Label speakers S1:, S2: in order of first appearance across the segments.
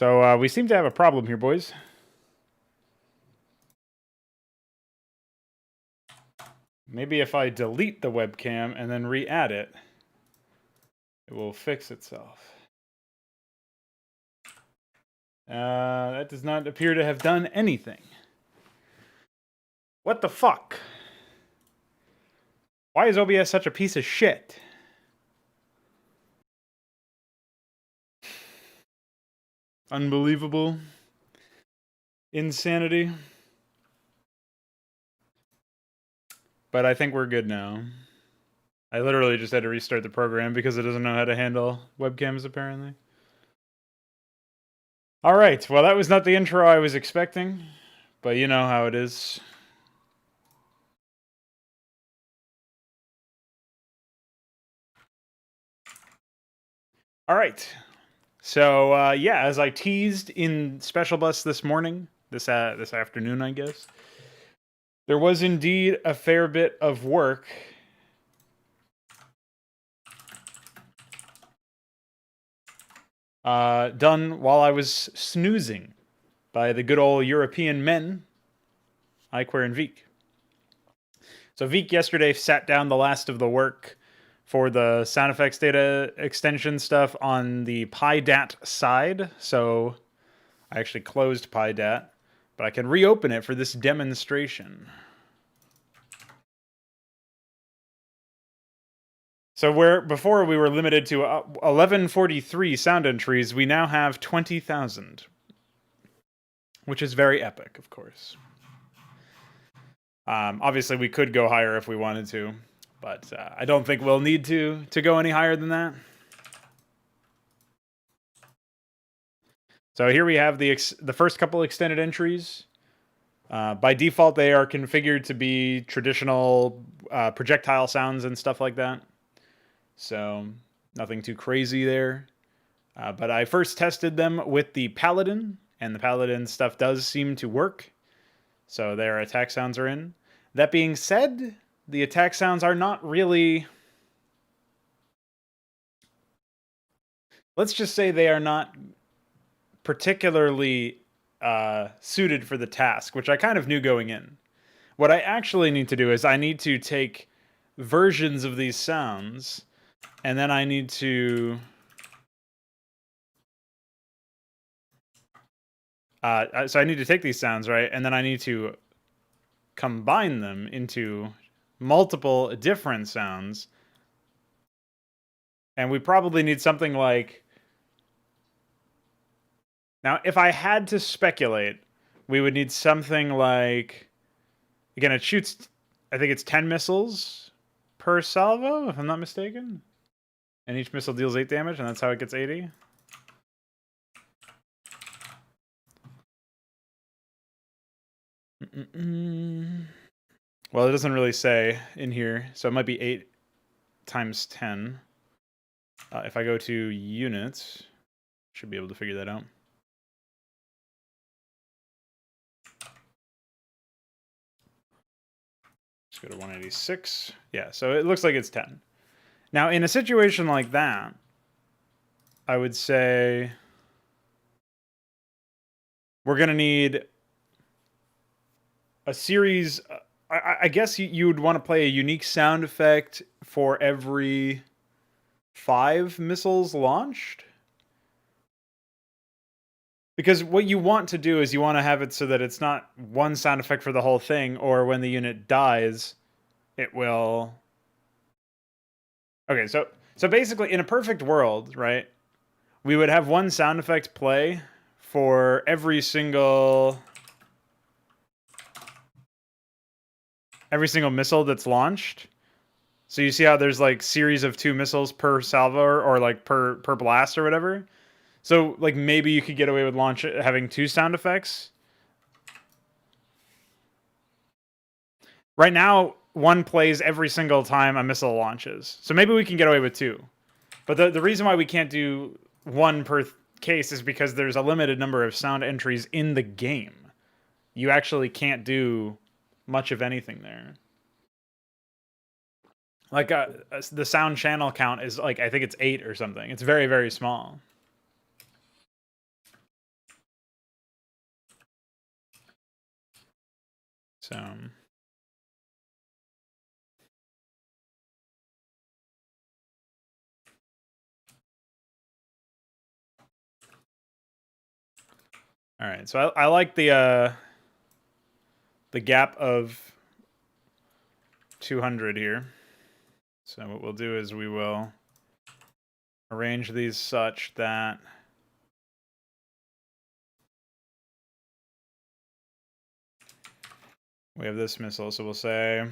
S1: So we seem to have a problem here, boys. Maybe if I delete the webcam and then re-add it, it will fix itself. That does not appear to have done anything. What the fuck? Why is OBS such a piece of shit? Unbelievable. Insanity. But I think we're good now. I literally just had to restart the program because it doesn't know how to handle webcams, apparently. Alright, well that was not the intro I was expecting, but you know how it is. Alright, so yeah, as I teased in Special Bus this morning, this afternoon I guess, there was indeed a fair bit of work done while I was snoozing by the good old European men, Iquare and Veek. So Veek yesterday sat down the last of the work for the sound effects data extension stuff on the PyDat side. So I actually closed PyDat, but I can reopen it for this demonstration. So where before we were limited to 1143 sound entries, we now have 20,000, which is very epic, of course. Obviously, we could go higher if we wanted to, but I don't think we'll need to go any higher than that. So here we have the first couple extended entries. By default, they are configured to be traditional projectile sounds and stuff like that. So nothing too crazy there. But I first tested them with the Paladin, and the Paladin stuff does seem to work. So their attack sounds are in. That being said, the attack sounds are not really... Let's just say they are not particularly suited for the task, which I kind of knew going in. What I actually need to do is I need to take versions of these sounds, and then I need to... so I need to take these sounds, right? And then I need to combine them into multiple different sounds. And we probably need something like... Now, if I had to speculate, we would need something like... Again, it shoots, I think it's 10 missiles per salvo, if I'm not mistaken. And each missile deals 8 damage, and that's how it gets 80. Well, it doesn't really say in here, so it might be 8 times 10. If I go to units, should be able to figure that out. Let's go to 186. Yeah, so it looks like it's 10. Now, in a situation like that, I would say we're going to need a series... I guess you would want to play a unique sound effect for every 5 missiles launched. Because what you want to do is you want to have it so that it's not one sound effect for the whole thing, or when the unit dies, it will... Okay, so basically, in a perfect world, right, we would have one sound effect play for every single missile that's launched. So you see how there's like series of 2 missiles per salvo, or like per blast or whatever. So like maybe you could get away with having 2 sound effects. Right now, one plays every single time a missile launches. So maybe we can get away with 2. But the reason why we can't do 1 per case is because there's a limited number of sound entries in the game. You actually can't do much of anything there. Like the sound channel count is like, I think it's 8 or something. It's very, very small. So all right, so I like the gap of 200 here. So what we'll do is we will arrange these such that we have this missile. So we'll say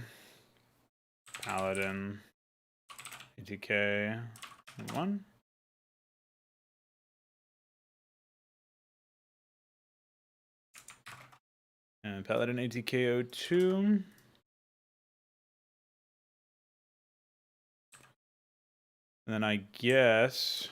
S1: Paladin ATK 1. And Paladin ATK 02. And then I guess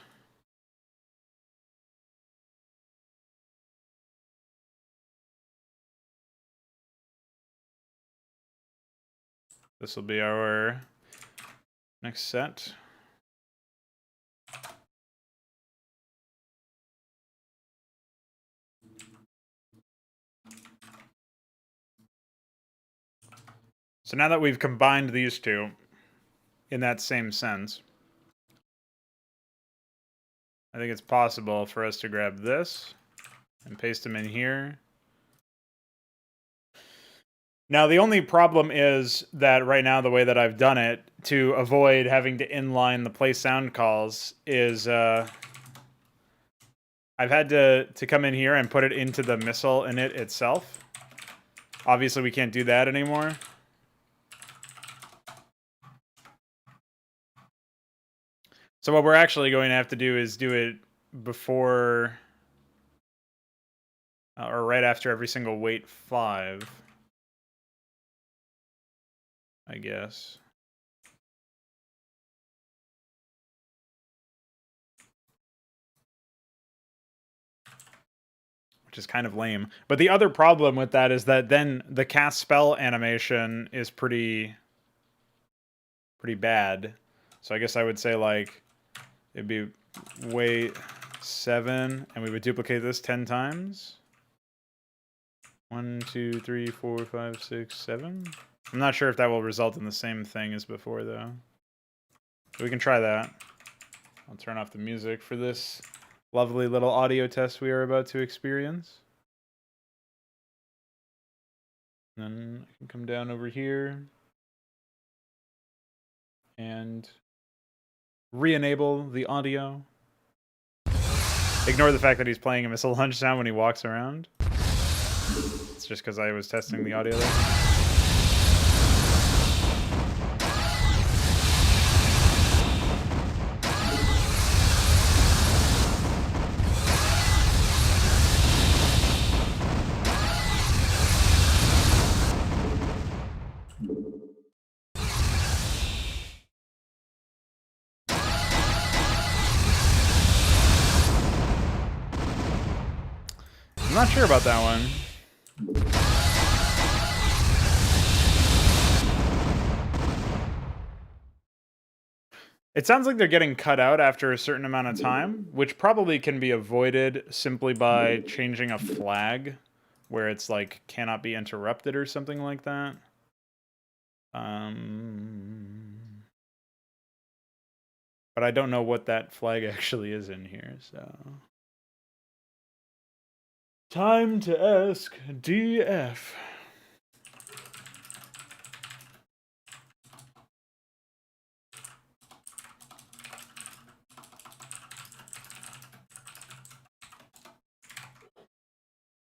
S1: this will be our next set. So now that we've combined these two in that same sense, I think it's possible for us to grab this and paste them in here. Now, the only problem is that right now, the way that I've done it, to avoid having to inline the play sound calls, is I've had to come in here and put it into the missile init itself. Obviously, we can't do that anymore. So what we're actually going to have to do is do it before or right after every single weight 5, I guess. Which is kind of lame. But the other problem with that is that then the cast spell animation is pretty bad. So I guess I would say, like, it'd be weight 7, and we would duplicate this 10 times. 1, 2, 3, 4, 5, 6, 7. I'm not sure if that will result in the same thing as before, though. So we can try that. I'll turn off the music for this lovely little audio test we are about to experience. And then I can come down over here and re-enable the audio. Ignore the fact that he's playing a missile launch sound when he walks around. It's just because I was testing the audio there. I'm not sure about that one. It sounds like they're getting cut out after a certain amount of time, which probably can be avoided simply by changing a flag where it's like cannot be interrupted or something like that. But I don't know what that flag actually is in here, so. Time to ask DF.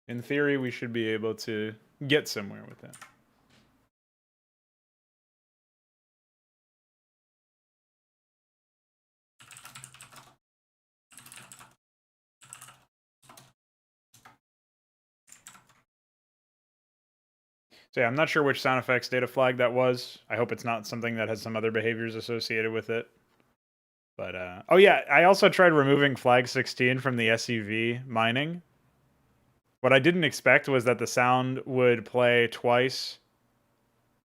S1: In theory, we should be able to get somewhere with it. So yeah, I'm not sure which sound effects data flag that was. I hope it's not something that has some other behaviors associated with it. But, oh yeah, I also tried removing flag 16 from the SUV mining. What I didn't expect was that the sound would play twice.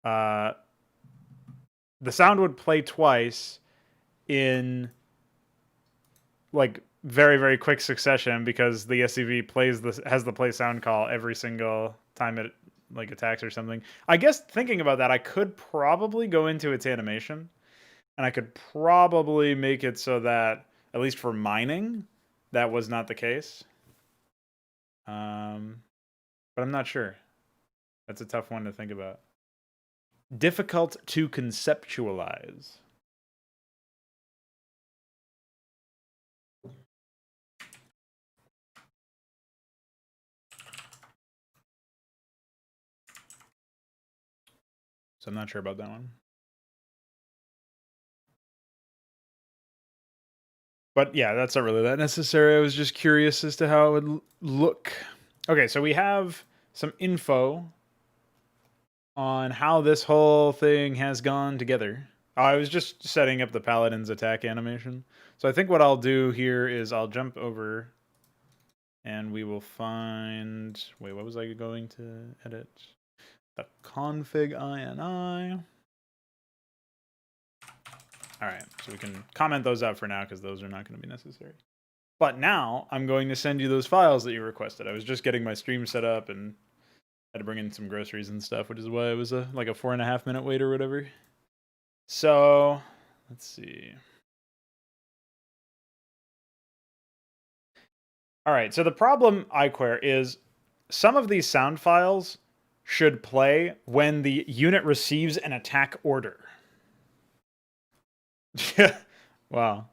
S1: The sound would play twice in, like, very, very quick succession because the SUV has the play sound call every single time it like attacks or something. I guess thinking about that, I could probably go into its animation, and I could probably make it so that, at least for mining, that was not the case. But I'm not sure. That's a tough one to think about. Difficult to conceptualize. So I'm not sure about that one. But yeah, that's not really that necessary. I was just curious as to how it would look. Okay, so we have some info on how this whole thing has gone together. I was just setting up the Paladin's attack animation. So I think what I'll do here is I'll jump over and we will find... Wait, what was I going to edit? The config INI. All right, so we can comment those out for now because those are not going to be necessary. But now I'm going to send you those files that you requested. I was just getting my stream set up and had to bring in some groceries and stuff, which is why it was like a 4.5 minute wait or whatever. So let's see. All right, so the problem, iQuare, is some of these sound files should play when the unit receives an attack order. Wow.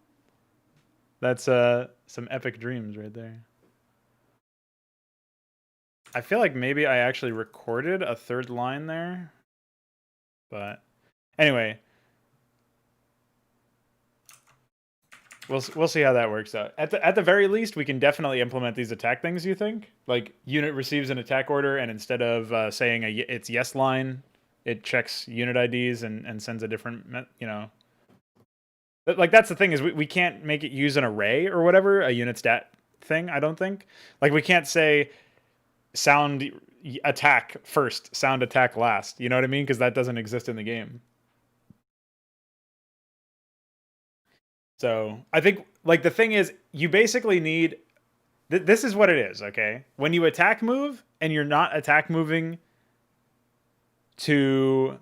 S1: That's some epic dreams right there. I feel like maybe I actually recorded a third line there. But anyway, we'll see how that works out. At the very least, we can definitely implement these attack things, you think? Like, unit receives an attack order, and instead of saying it's yes line, it checks unit IDs and sends a different, you know. Like, that's the thing, is we can't make it use an array or whatever, a unit stat thing, I don't think. Like, we can't say sound attack first, sound attack last. You know what I mean? Because that doesn't exist in the game. So I think, like, the thing is, you basically need... This is what it is, okay? When you attack move, and you're not attack moving to...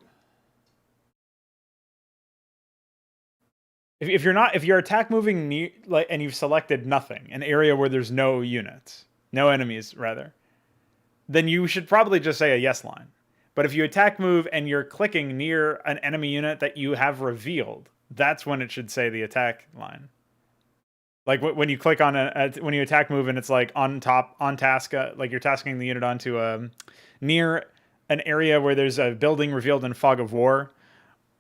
S1: If you're attack moving near, like, and you've selected nothing, an area where there's no units, no enemies rather, then you should probably just say a yes line. But if you attack move and you're clicking near an enemy unit that you have revealed, that's when it should say the attack line. Like when you click on when you attack move and it's like on task, like you're tasking the unit onto near an area where there's a building revealed in Fog of War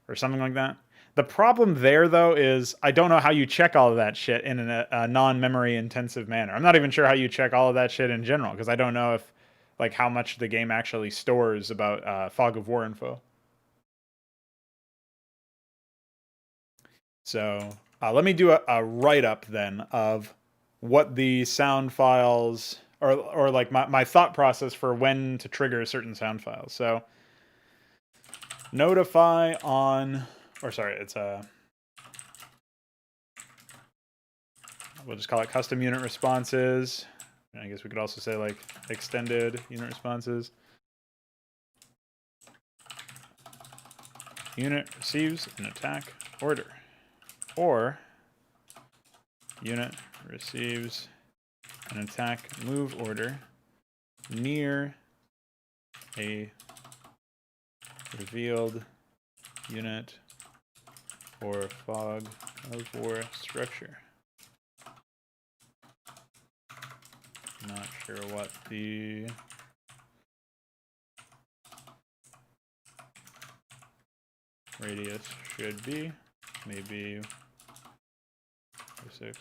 S1: or something like that. The problem there, though, is I don't know how you check all of that shit in a non-memory intensive manner. I'm not even sure how you check all of that shit in general, because I don't know if, like, how much the game actually stores about Fog of War info. So let me do a write-up then of what the sound files, or like my thought process for when to trigger certain sound files. So notify on... Or sorry, it's we'll just call it custom unit responses. I guess we could also say like extended unit responses. Unit receives an attack order, or unit receives an attack move order near a revealed unit or Fog of War structure. Not sure what the radius should be. Maybe 6.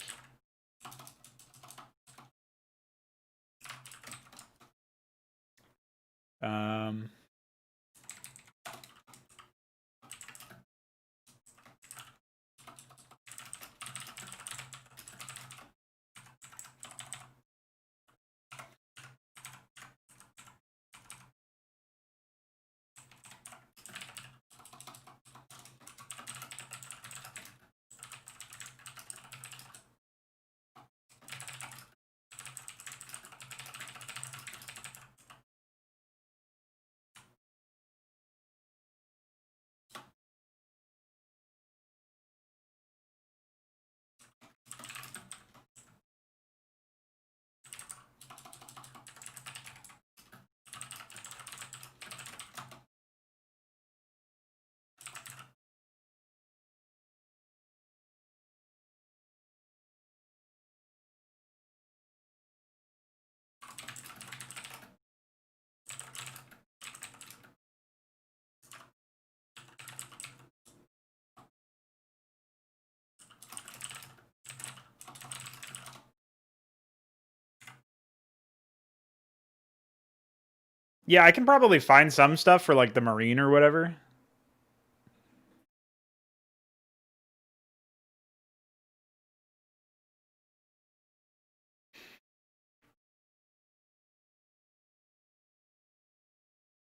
S1: Yeah, I can probably find some stuff for like the Marine or whatever.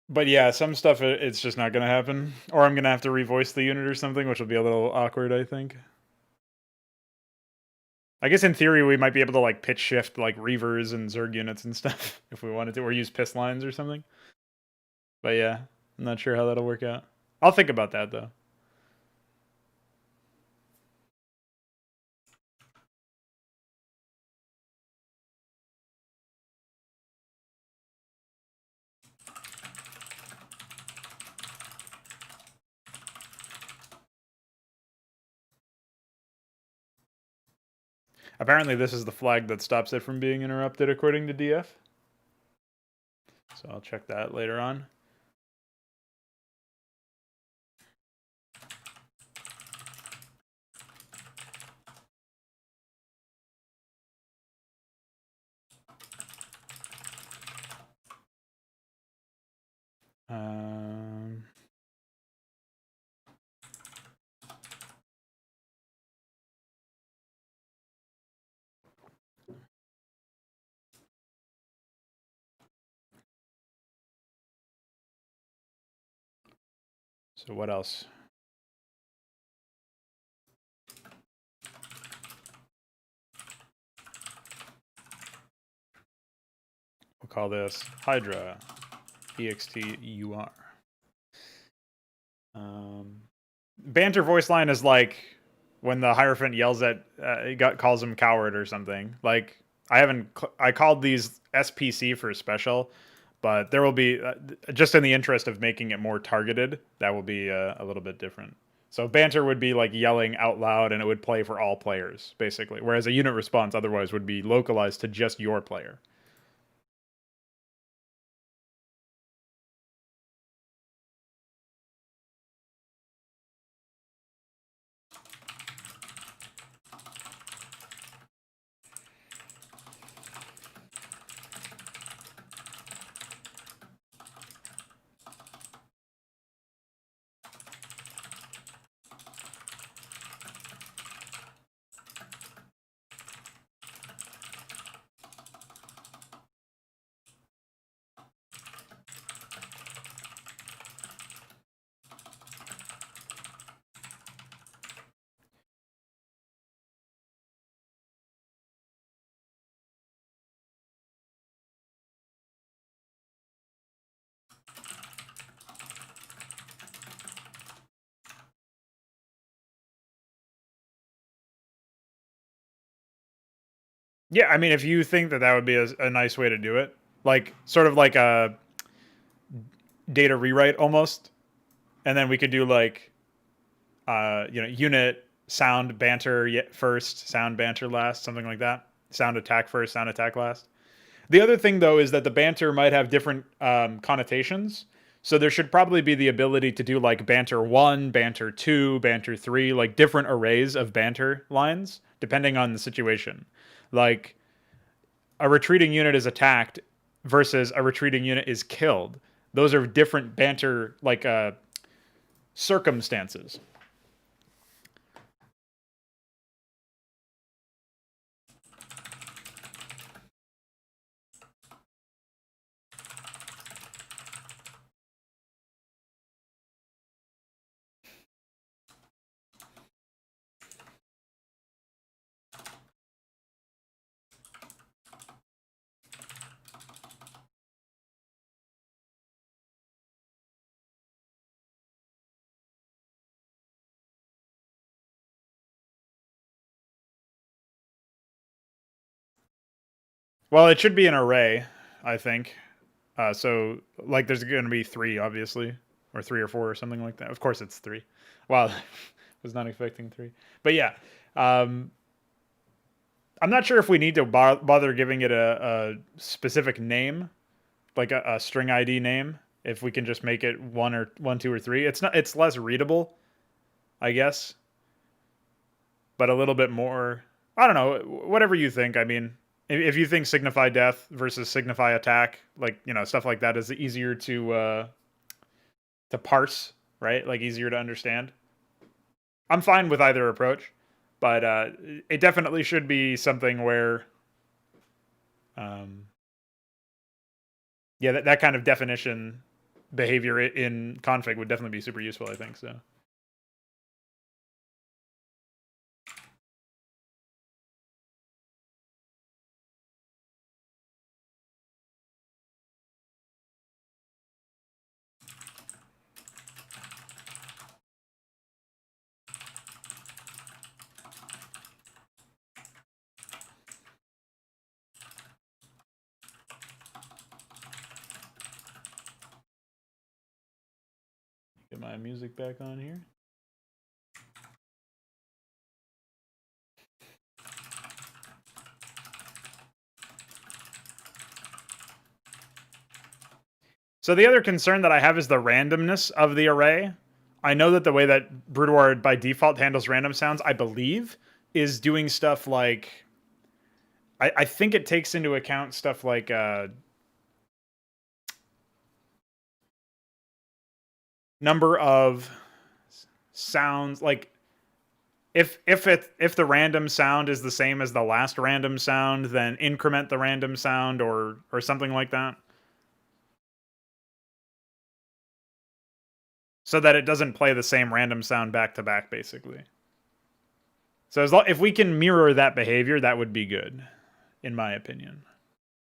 S1: But yeah, some stuff it's just not gonna happen, or I'm gonna have to revoice the unit or something, which will be a little awkward, I think. I guess in theory we might be able to like pitch shift like Reavers and Zerg units and stuff if we wanted to, or use piss lines or something. But yeah, I'm not sure how that'll work out. I'll think about that though. Apparently this is the flag that stops it from being interrupted according to DF. So I'll check that later on. Um, so what else? We'll call this HYDRA EXTUR. Banter voice line is like when the Hierophant yells at calls him coward or something. Like I called these SPC for special, but there will be just in the interest of making it more targeted, that will be a little bit different. So banter would be like yelling out loud and it would play for all players basically, whereas a unit response otherwise would be localized to just your player. Yeah, I mean, if you think that that would be a nice way to do it, like sort of like a data rewrite almost, and then we could do like, unit sound banter first, sound banter last, something like that. Sound attack first, sound attack last. The other thing though is that the banter might have different connotations. So there should probably be the ability to do like banter 1, banter 2, banter 3, like different arrays of banter lines depending on the situation. Like a retreating unit is attacked versus a retreating unit is killed. Those are different banter like circumstances. Well, it should be an array, I think. So like there's going to be 3 obviously, or 3 or 4 or something like that. Of course it's 3. Wow, was not expecting 3. But yeah, um, I'm not sure if we need to bother giving it a specific name, like a string ID name. If we can just make it 1, 2, or 3, it's not. It's less readable, I guess, but a little bit more. I don't know. Whatever you think. I mean, If you think signify death versus signify attack, like, you know, stuff like that is easier to parse, right? Like easier to understand. I'm fine with either approach, but it definitely should be something where, yeah, that kind of definition behavior in config would definitely be super useful, I think. So. Get my music back on here. So the other concern that I have is the randomness of the array. I know that the way that Brood War by default handles random sounds, I believe, is doing stuff like, I think it takes into account stuff like number of sounds, like if the random sound is the same as the last random sound, then increment the random sound or something like that, so that it doesn't play the same random sound back to back, basically. So if we can mirror that behavior, that would be good, in my opinion.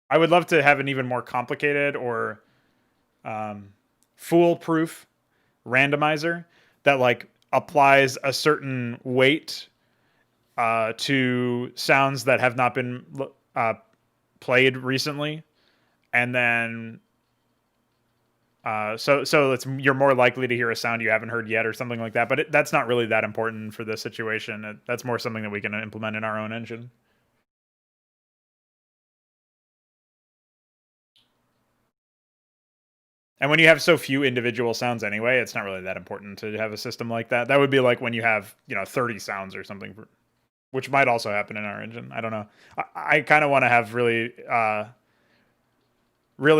S1: I would love to have an even more complicated or foolproof randomizer that like applies a certain weight to sounds that have not been played recently, and then so you're more likely to hear a sound you haven't heard yet or something like that. But that's not really that important for this situation. That's more something that we can implement in our own engine. And when you have so few individual sounds anyway, it's not really that important to have a system like that. That would be like when you have, 30 sounds or something, which might also happen in our engine. I don't know. I kind of want to have really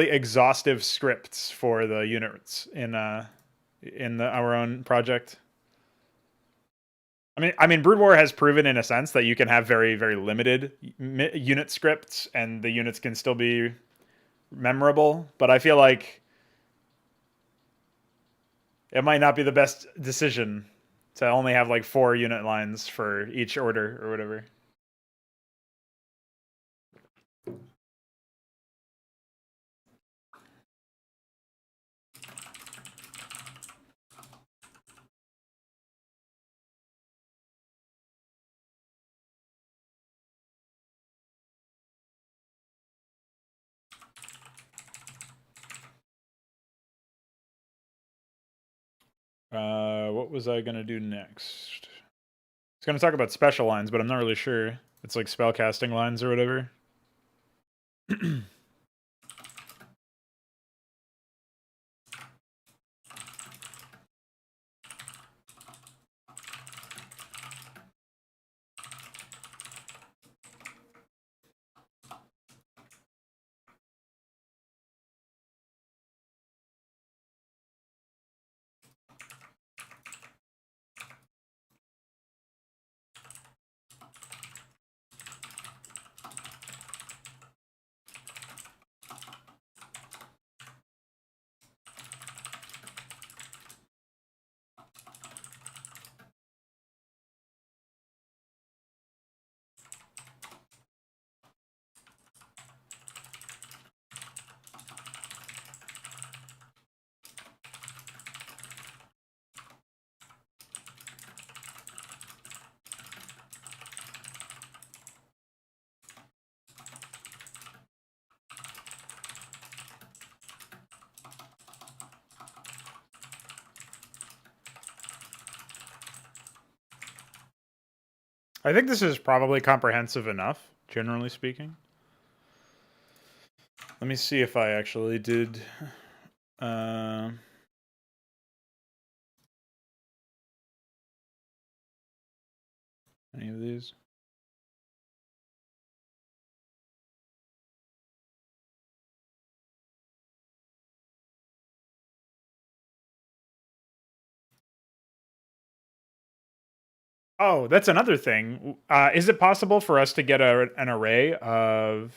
S1: exhaustive scripts for the units in our own project. I mean, Brood War has proven in a sense that you can have very, very limited unit scripts, and the units can still be memorable. But I feel like it might not be the best decision to only have like 4 unit lines for each order or whatever. What was I gonna do next? I was gonna talk about special lines, but I'm not really sure. It's like spellcasting lines or whatever. I think this is probably comprehensive enough, generally speaking. Let me see if I actually did. Any of these? Oh, that's another thing. Is it possible for us to get an array of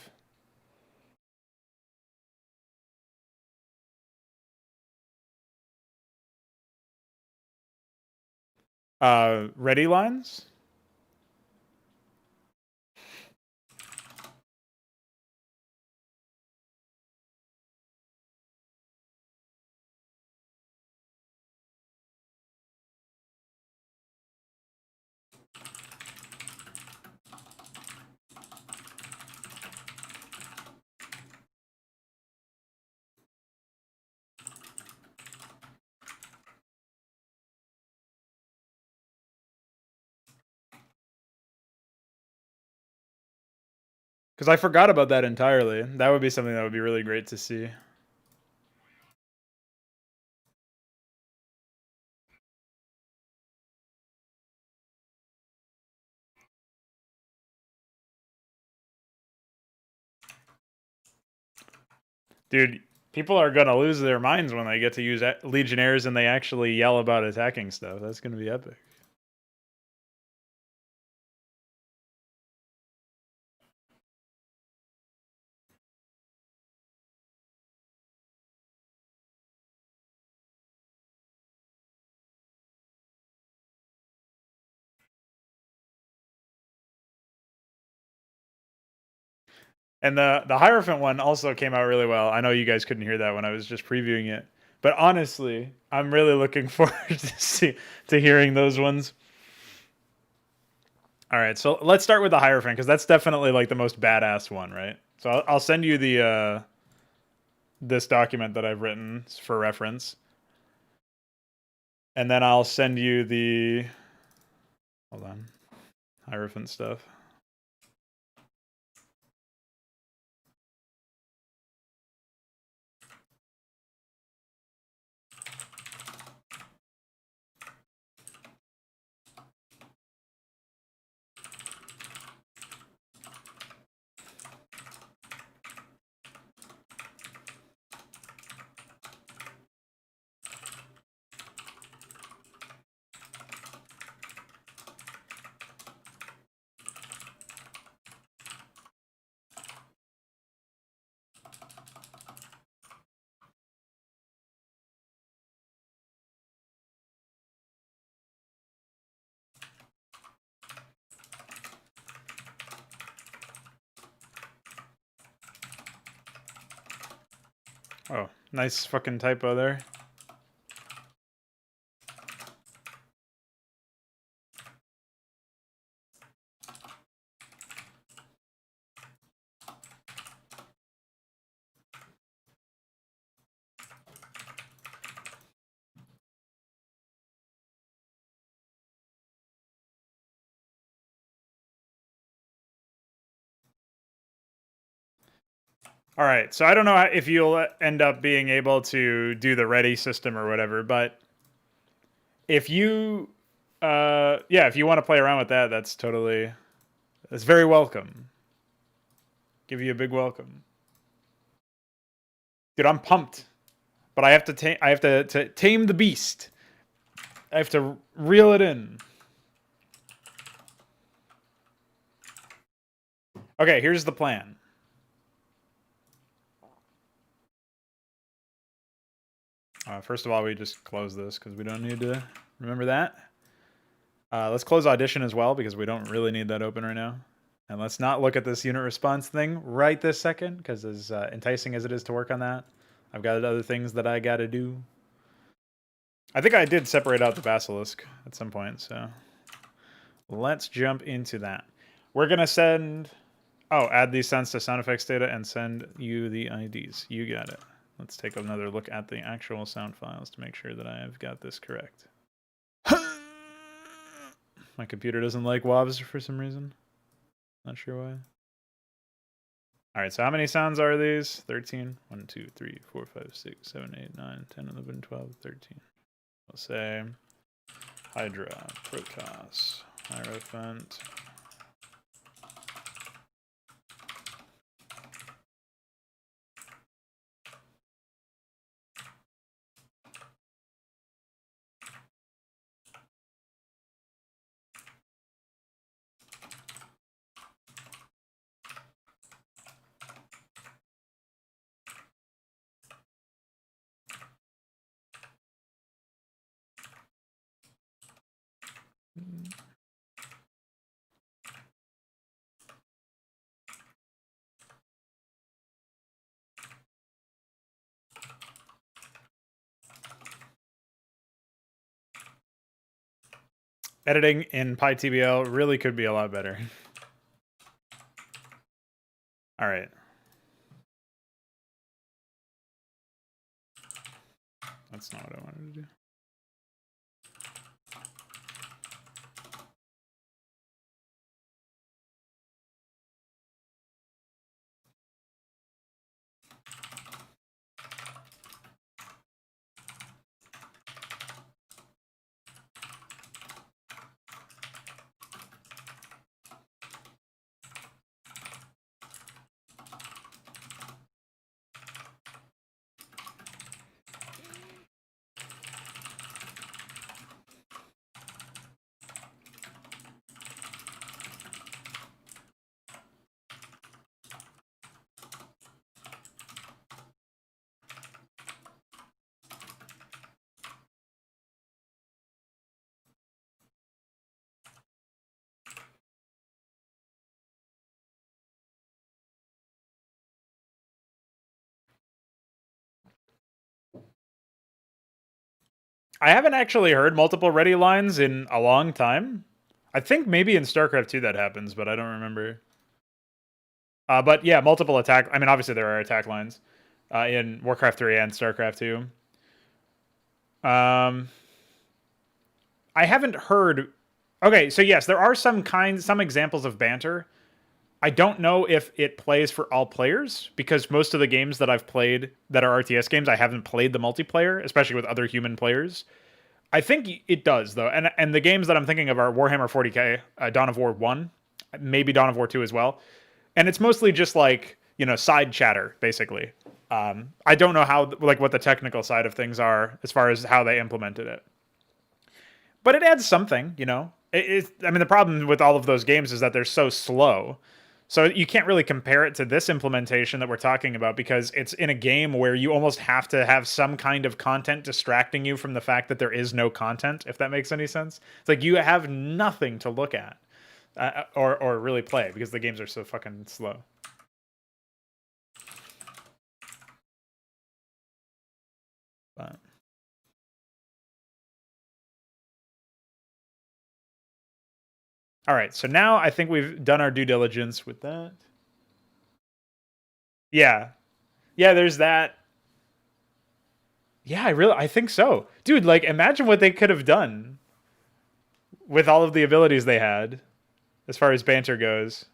S1: ready lines? Because I forgot about that entirely. That would be something that would be really great to see. Dude, people are gonna lose their minds when they get to use Legionnaires and they actually yell about attacking stuff. That's gonna be epic. And the Hierophant one also came out really well. I know you guys couldn't hear that when I was just previewing it, but honestly, I'm really looking forward to hearing those ones. All right, so let's start with the Hierophant because that's definitely like the most badass one, right? So I'll send you the this document that I've written for reference, and then I'll send you the hold on Hierophant stuff. Oh, nice fucking typo there. All right, so I don't know if you'll end up being able to do the ready system or whatever, but if you, yeah, if you want to play around with that, that's very welcome. Give you a big welcome, dude. I'm pumped, but I have to tame the beast. I have to reel it in. Okay, here's the plan. First of all, we just close this because we don't need to remember that. Let's close Audition as well because we don't really need that open right now. And let's not look at this unit response thing right this second because as enticing as it is to work on that, I've got other things that I got to do. I think I did separate out the Basilisk at some point, so let's jump into that. We're going to send... Oh, add these sounds to sound effects data and send you the IDs. You got it. Let's take another look at the actual sound files to make sure that I have got this correct. My computer doesn't like WAVs for some reason. Not sure why. All right, so how many sounds are these? 13. 1, 2, 3, 4, 5, 6, 7, 8, 9, 10, 11, 12, 13. We'll say HYDRA, Protoss, Hierophant. Editing in PyTBL really could be a lot better. All right. That's not what I wanted to do. I haven't actually heard multiple ready lines in a long time. I think maybe in StarCraft 2 that happens, but I don't remember. But yeah, multiple attack. I mean, obviously there are attack lines in Warcraft 3 and StarCraft 2. I haven't heard. Okay, so yes, there are some examples of banter. I don't know if it plays for all players because most of the games that I've played that are RTS games, I haven't played the multiplayer, especially with other human players. I think it does though, and the games that I'm thinking of are Warhammer 40k, Dawn of War 1, maybe Dawn of War 2 as well, and it's mostly just like side chatter basically. I don't know how what the technical side of things are as far as how they implemented it, but it adds something. I mean, the problem with all of those games is that they're so slow. So you can't really compare it to this implementation that we're talking about because it's in a game where you almost have to have some kind of content distracting you from the fact that there is no content, if that makes any sense. It's like you have nothing to look at or really play because the games are so fucking slow. But... all right, so now I think we've done our due diligence with that. Yeah. Yeah, there's that. Yeah, I think so. Dude, like imagine what they could have done with all of the abilities they had as far as banter goes.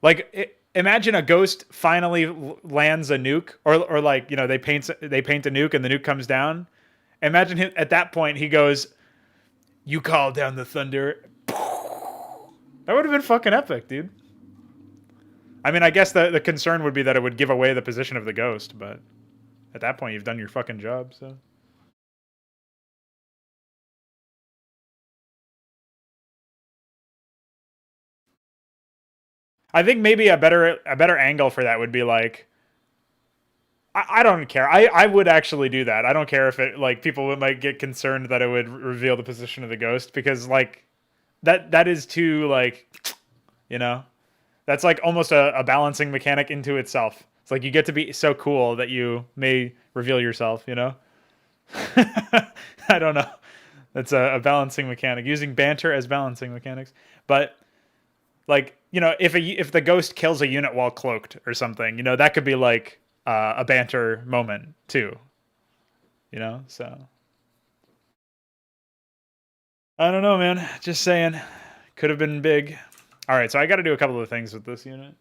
S1: Like imagine a ghost finally lands a nuke or like, they paint a nuke and the nuke comes down. Imagine him, at that point he goes, "You call down the thunder." That would have been fucking epic, dude. I mean, I guess the concern would be that it would give away the position of the ghost, but at that point you've done your fucking job, so. I think maybe a better angle for that would be like, I don't care. I would actually do that. I don't care if it like people might get concerned that it would reveal the position of the ghost because like that is too like you know that's like almost a balancing mechanic into itself. It's like you get to be so cool that you may reveal yourself. I don't know. That's a balancing mechanic using banter as balancing mechanics, but like if the ghost kills a unit while cloaked or something, that could be like a banter moment too. So I don't know, man. Just saying, could have been big. All right, so I got to do a couple of things with this unit.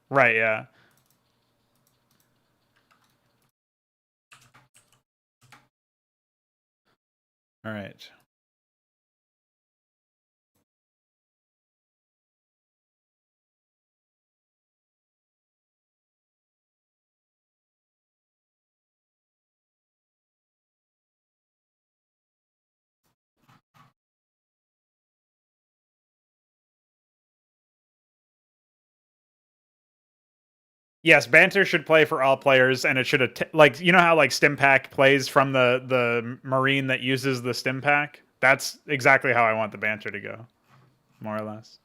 S1: Right, yeah. All right. Yes, banter should play for all players, and it should like, you know how like stim pack plays from the marine that uses the stim pack. That's exactly how I want the banter to go, more or less.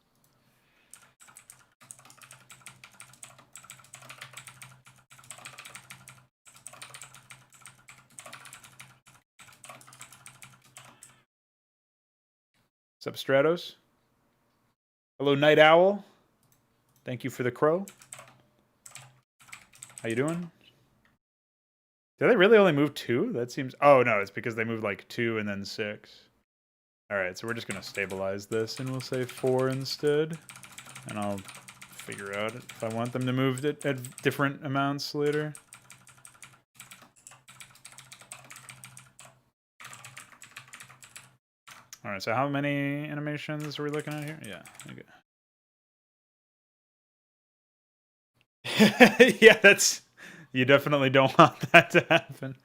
S1: What's up, Stratos? Hello, Night Owl. Thank you for the crow. How you doing? Did they really only move 2? That seems... Oh, no, it's because they moved like 2 and then 6. Alright, so we're just going to stabilize this, and we'll say 4 instead. And I'll figure out if I want them to move it at different amounts later. Alright, so how many animations are we looking at here? Yeah, okay. Yeah, that's... You definitely don't want that to happen.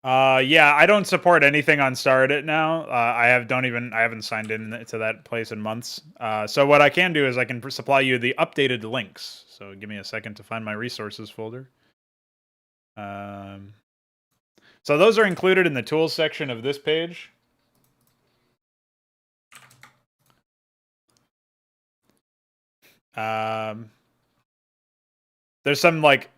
S1: Yeah, I don't support anything on Stardit now. I haven't signed in to that place in months. So what I can do is I can supply you the updated links. So give me a second to find my resources folder. So those are included in the tools section of this page. There's some like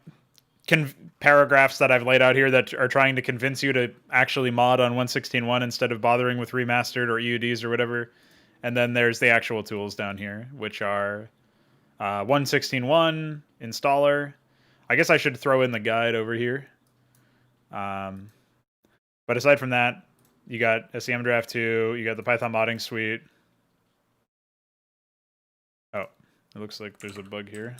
S1: paragraphs that I've laid out here that are trying to convince you to actually mod on 1.16.1 instead of bothering with remastered or EUDs or whatever. And then there's the actual tools down here, which are 1.16.1 installer. I guess I should throw in the guide over here. But aside from that, you got SEM Draft 2, you got the Python modding suite. Oh, it looks like there's a bug here.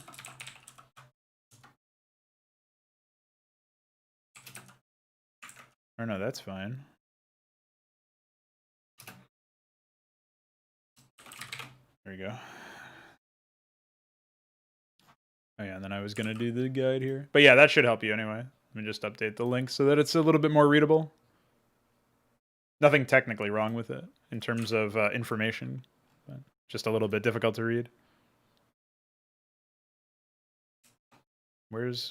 S1: Or no, that's fine. There you go. Oh yeah, and then I was gonna do the guide here. But yeah, that should help you anyway. Let me just update the link so that it's a little bit more readable. Nothing technically wrong with it in terms of information, but just a little bit difficult to read. Where's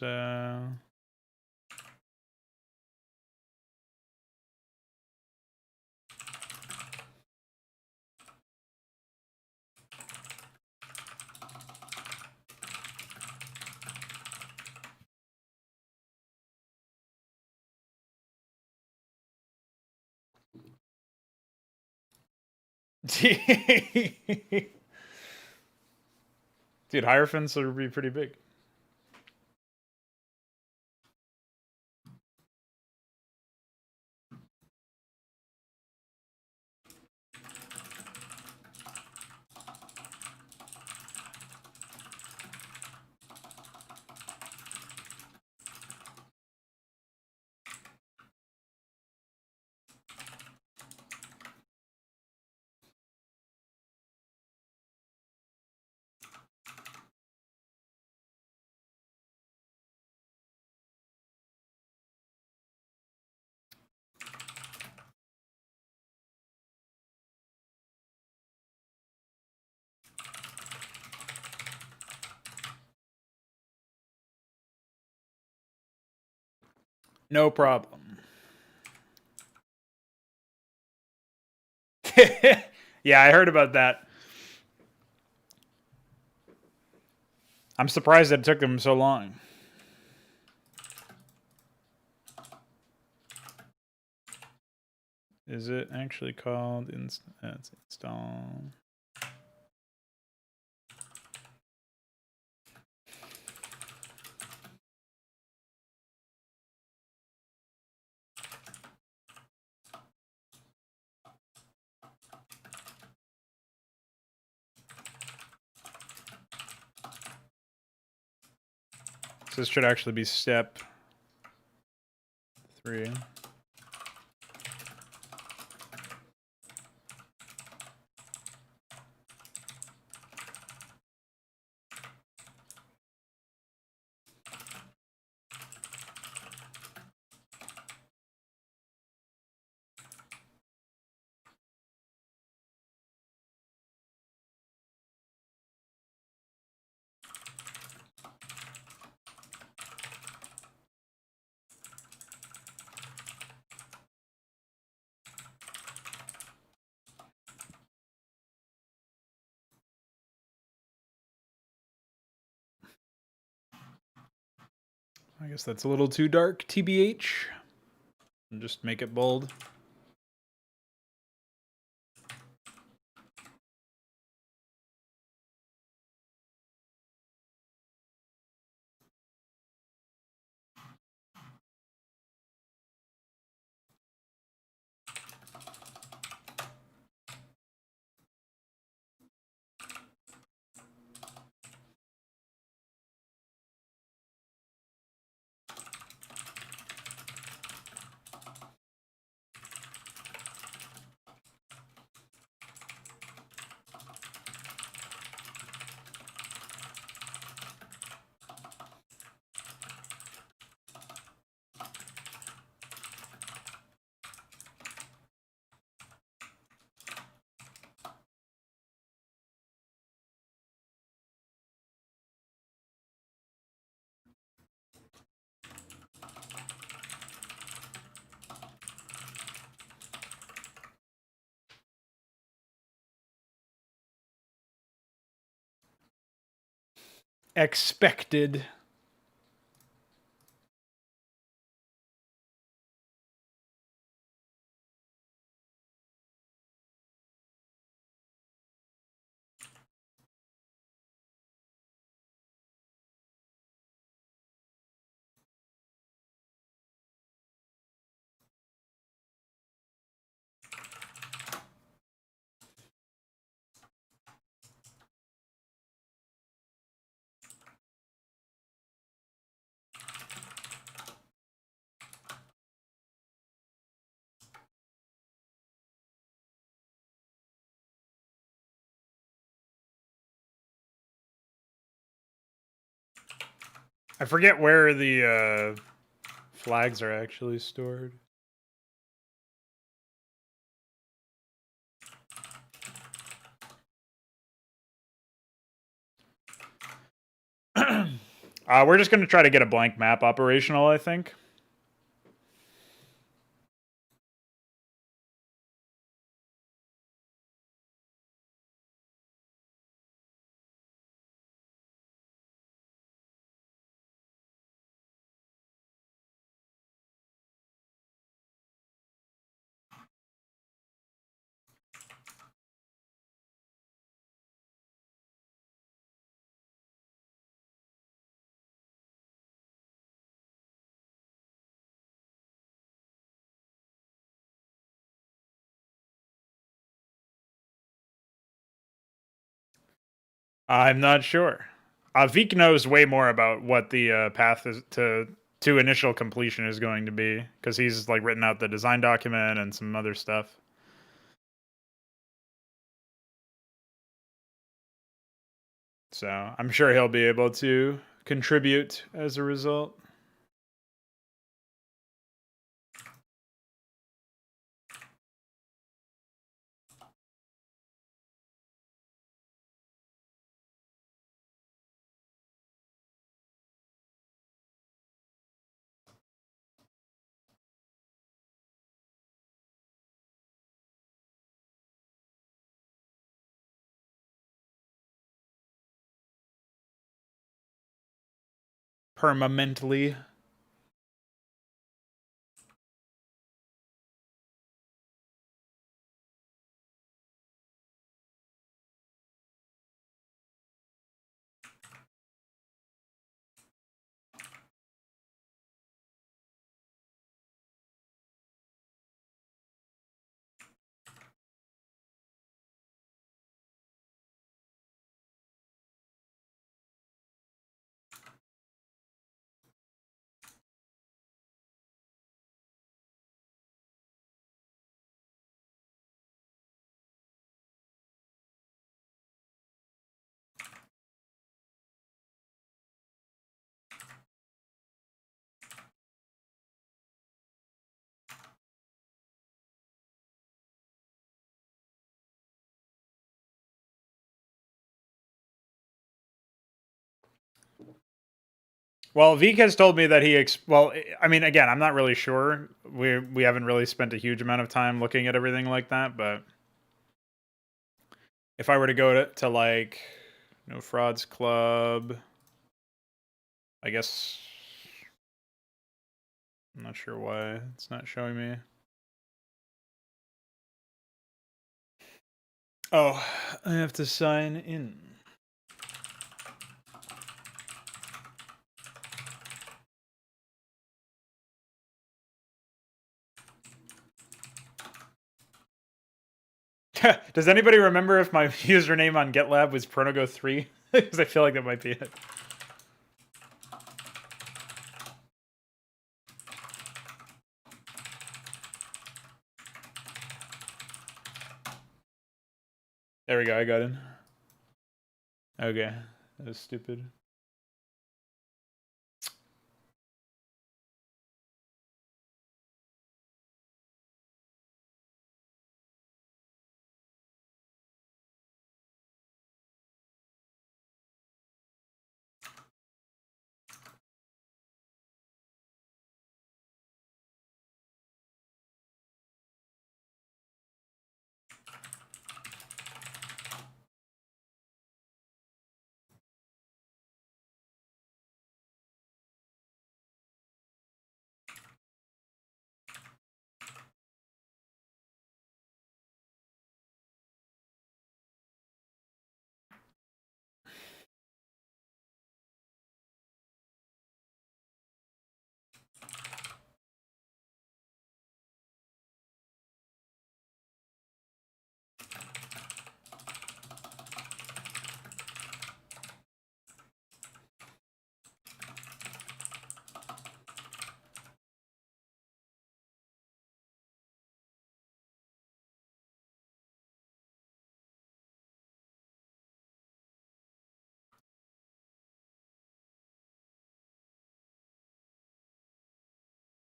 S1: Dude, hierophants would be pretty big. No problem. Yeah, I heard about that. I'm surprised that it took them so long. Is it actually called install? So this should actually be step 3. I guess that's a little too dark, TBH. And just make it bold. Expected. I forget where the flags are actually stored. We're just going to try to get a blank map operational, I think. I'm not sure. Vik knows way more about what the path is to initial completion is going to be, because he's like written out the design document and some other stuff. So I'm sure he'll be able to contribute as a result. Permanently. Well, Vik has told me that well, I mean, again, I'm not really sure. We haven't really spent a huge amount of time looking at everything like that, but if I were to go to like No Frauds Club, I guess I'm not sure why it's not showing me. Oh, I have to sign in. Does anybody remember if my username on GitLab was Pronogo3? Because I feel like that might be it. There we go, I got it. Okay, that was stupid.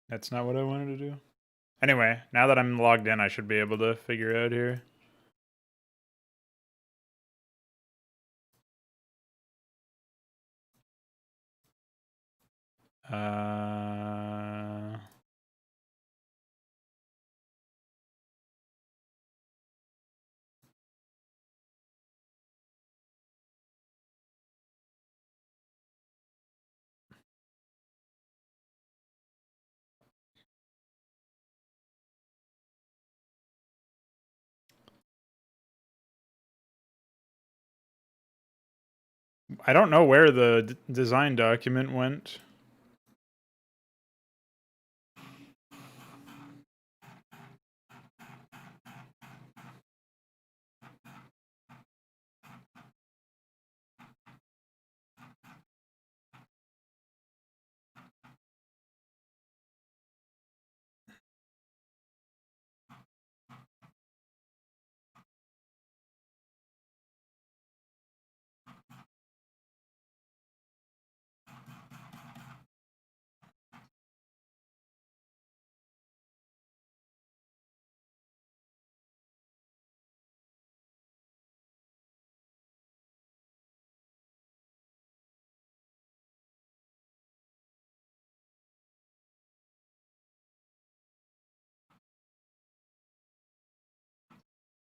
S1: That's not what I wanted to do. Anyway, now that I'm logged in, I should be able to figure it out here. I don't know where the design document went.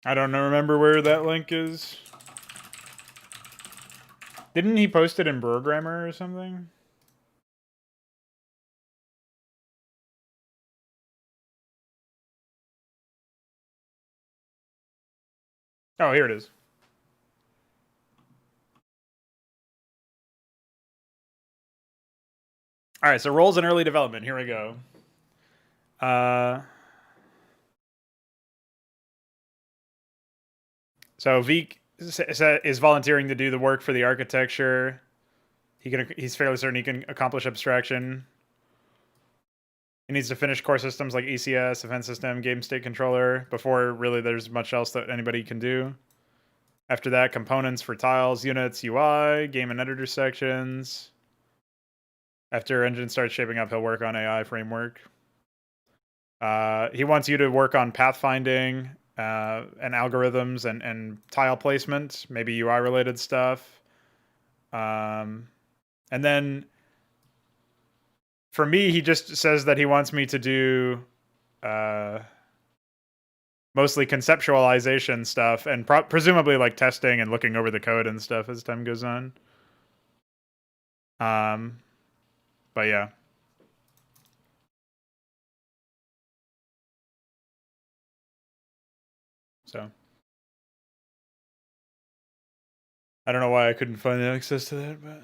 S1: I don't remember where that link is. Didn't he post it in Programmer or something? Oh, here it is. All right, so roles in early development. Here we go. So Veek is volunteering to do the work for the architecture. He's fairly certain he can accomplish abstraction. He needs to finish core systems like ECS, event system, game state controller before really there's much else that anybody can do. After that, components for tiles, units, UI, game and editor sections. After engine starts shaping up, he'll work on AI framework. He wants you to work on pathfinding and algorithms and tile placement, maybe UI related stuff. And then for me, he just says that he wants me to do mostly conceptualization stuff and presumably like testing and looking over the code and stuff as time goes on. But yeah. I don't know why I couldn't find access to that, but...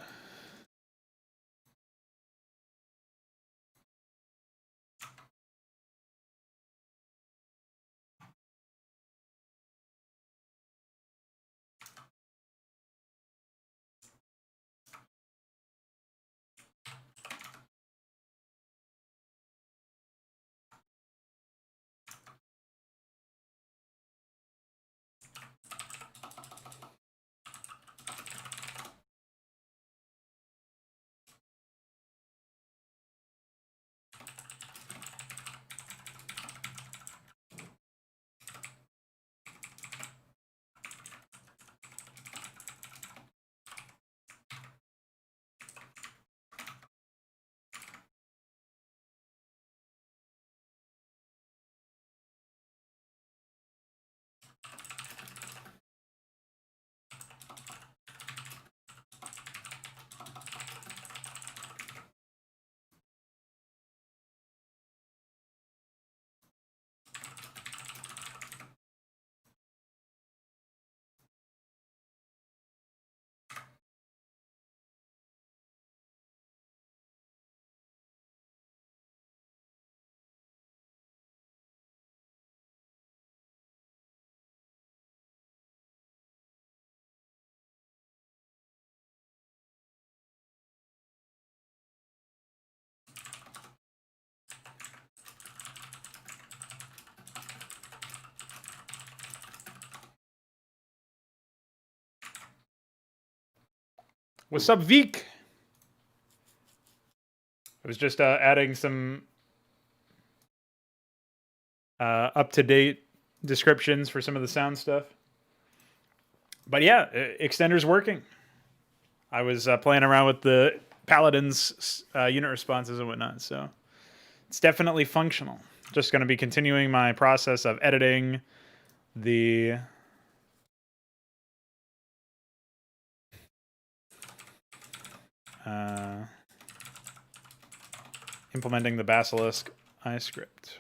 S1: What's up, Veek? I was just adding some up-to-date descriptions for some of the sound stuff. But yeah, Extender's working. I was playing around with the Paladin's unit responses and whatnot, so it's definitely functional. Just going to be continuing my process of editing the implementing the Basilisk iScript.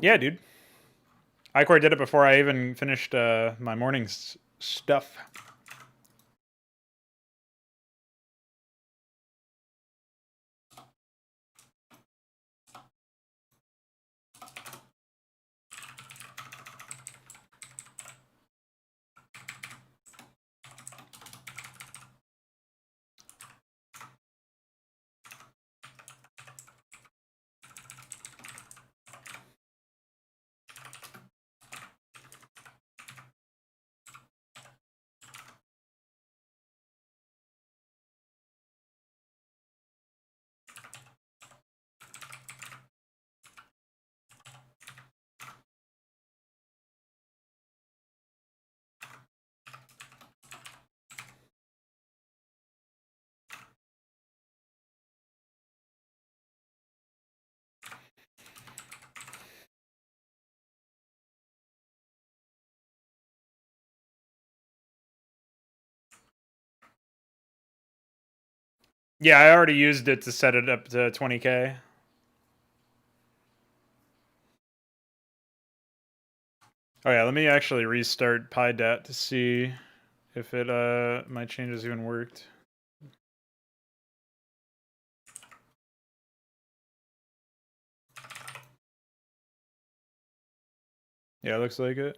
S1: Yeah, dude. iCore did it before I even finished my morning stuff. Yeah, I already used it to set it up to 20K. Oh yeah, let me actually restart PyDat to see if it my changes even worked. Yeah, looks like it.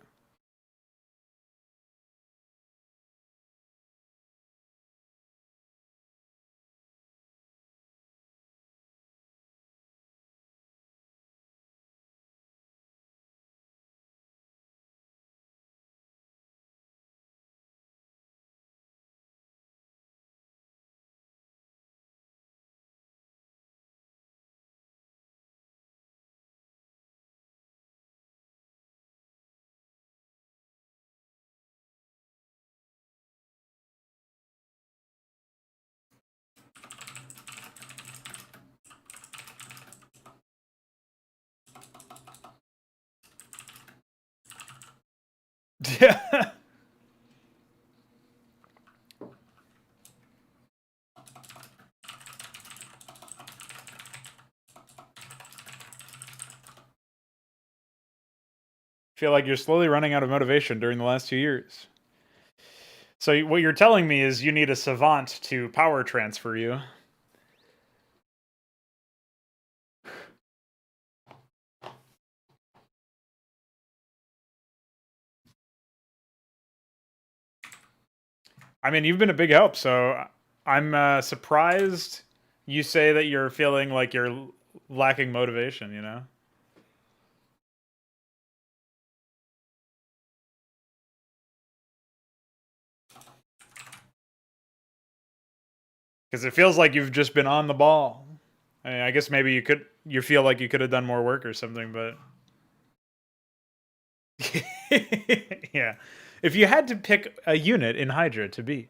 S1: Yeah. Feel like you're slowly running out of motivation during the last 2 years. So what you're telling me is you need a savant to power transfer you. I mean, you've been a big help, so I'm surprised you say that you're feeling like you're lacking motivation, you know? Because it feels like you've just been on the ball. I mean, I guess maybe you feel like you could have done more work or something, but yeah. If you had to pick a unit in Hydra to be,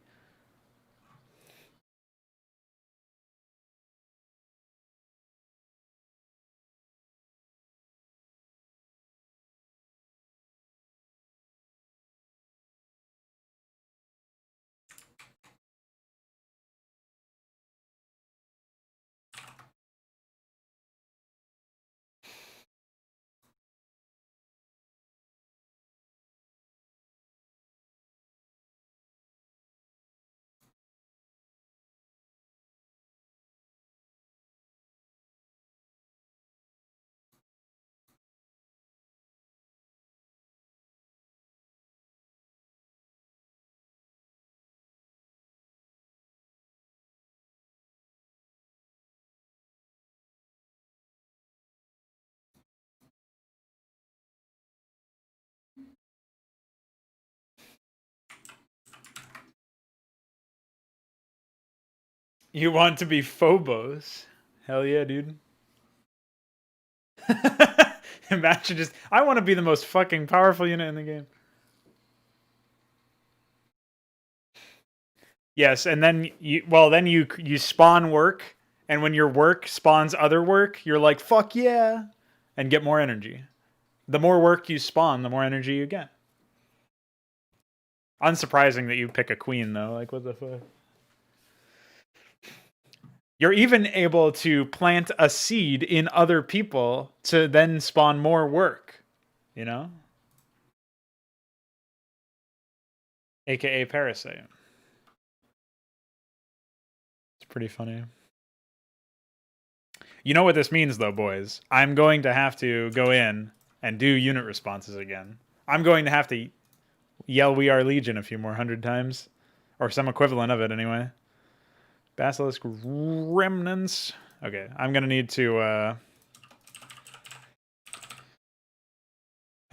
S1: you want to be Phobos. Hell yeah, dude. Imagine just, I want to be the most fucking powerful unit in the game. Yes, and then you spawn work, and when your work spawns other work, you're like, fuck yeah, and get more energy. The more work you spawn, the more energy you get. Unsurprising that you pick a queen though. Like, what the fuck? You're even able to plant a seed in other people to then spawn more work, you know? AKA Parasite. It's pretty funny. You know what this means, though, boys? I'm going to have to go in and do unit responses again. I'm going to have to yell "We Are Legion" a few more hundred times, or some equivalent of it, anyway. Basilisk remnants. Okay, I'm gonna need to. I'm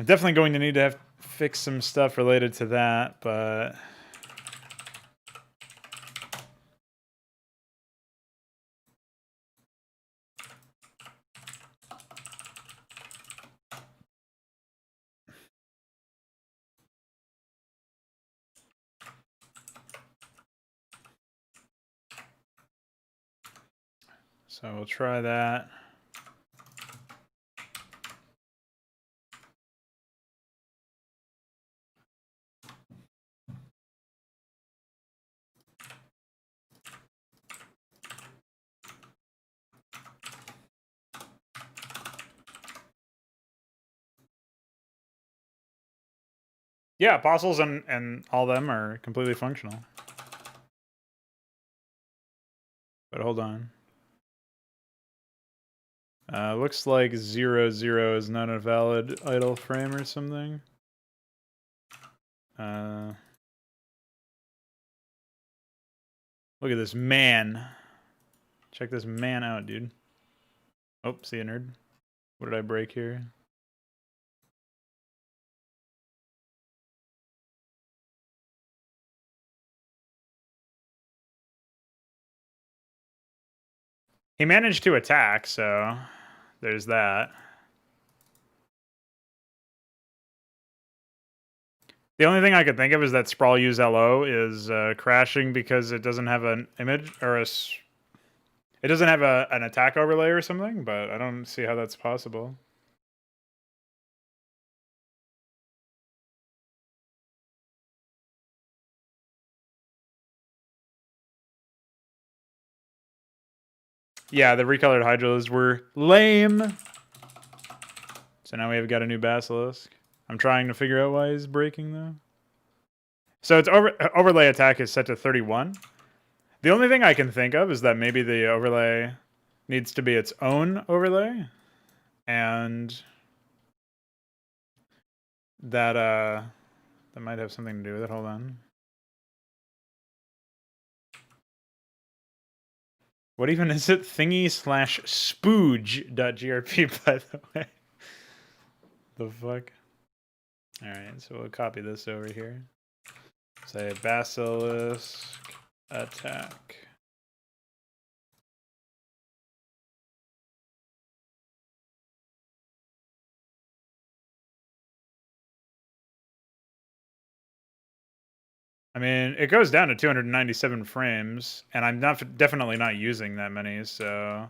S1: definitely going to need to have fix some stuff related to that, but. So we'll try that. Yeah, apostles and all them are completely functional. But hold on. Looks like 0, 0 is not a valid idle frame or something. Look at this man. Check this man out, dude. Oh, see you, nerd. What did I break here? He managed to attack, so there's that. The only thing I could think of is that Sprawl Use LO is crashing because it doesn't have an image or it doesn't have an attack overlay or something, but I don't see how that's possible. Yeah, the recolored Hydras were lame. So now we have got a new Basilisk. I'm trying to figure out why he's breaking, though. So its overlay attack is set to 31. The only thing I can think of is that maybe the overlay needs to be its own overlay. And that might have something to do with it. Hold on. What even is it? Thingy/spooge.grp, by the way. The fuck? Alright, so we'll copy this over here. Say Basilisk attack. I mean, it goes down to 297 frames, and I'm definitely not using that many, so...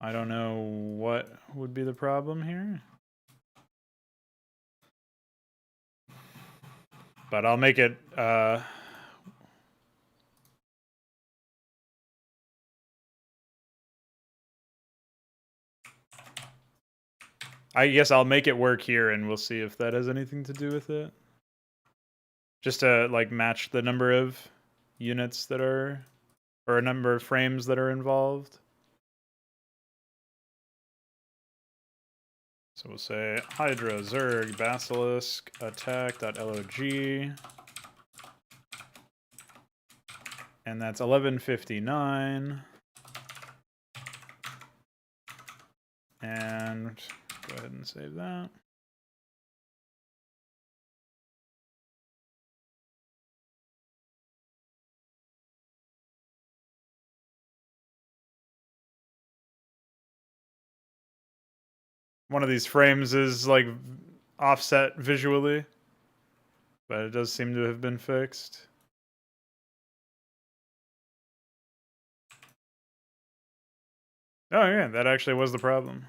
S1: I don't know what would be the problem here. But I'll make it... I guess I'll make it work here, and we'll see if that has anything to do with it. Just to, like, match the number of units that are... or a number of frames that are involved. So we'll say HYDRA Zerg Basilisk attack.log. And that's 1159. And go ahead and save that. One of these frames is like offset visually, but it does seem to have been fixed. Oh yeah, that actually was the problem.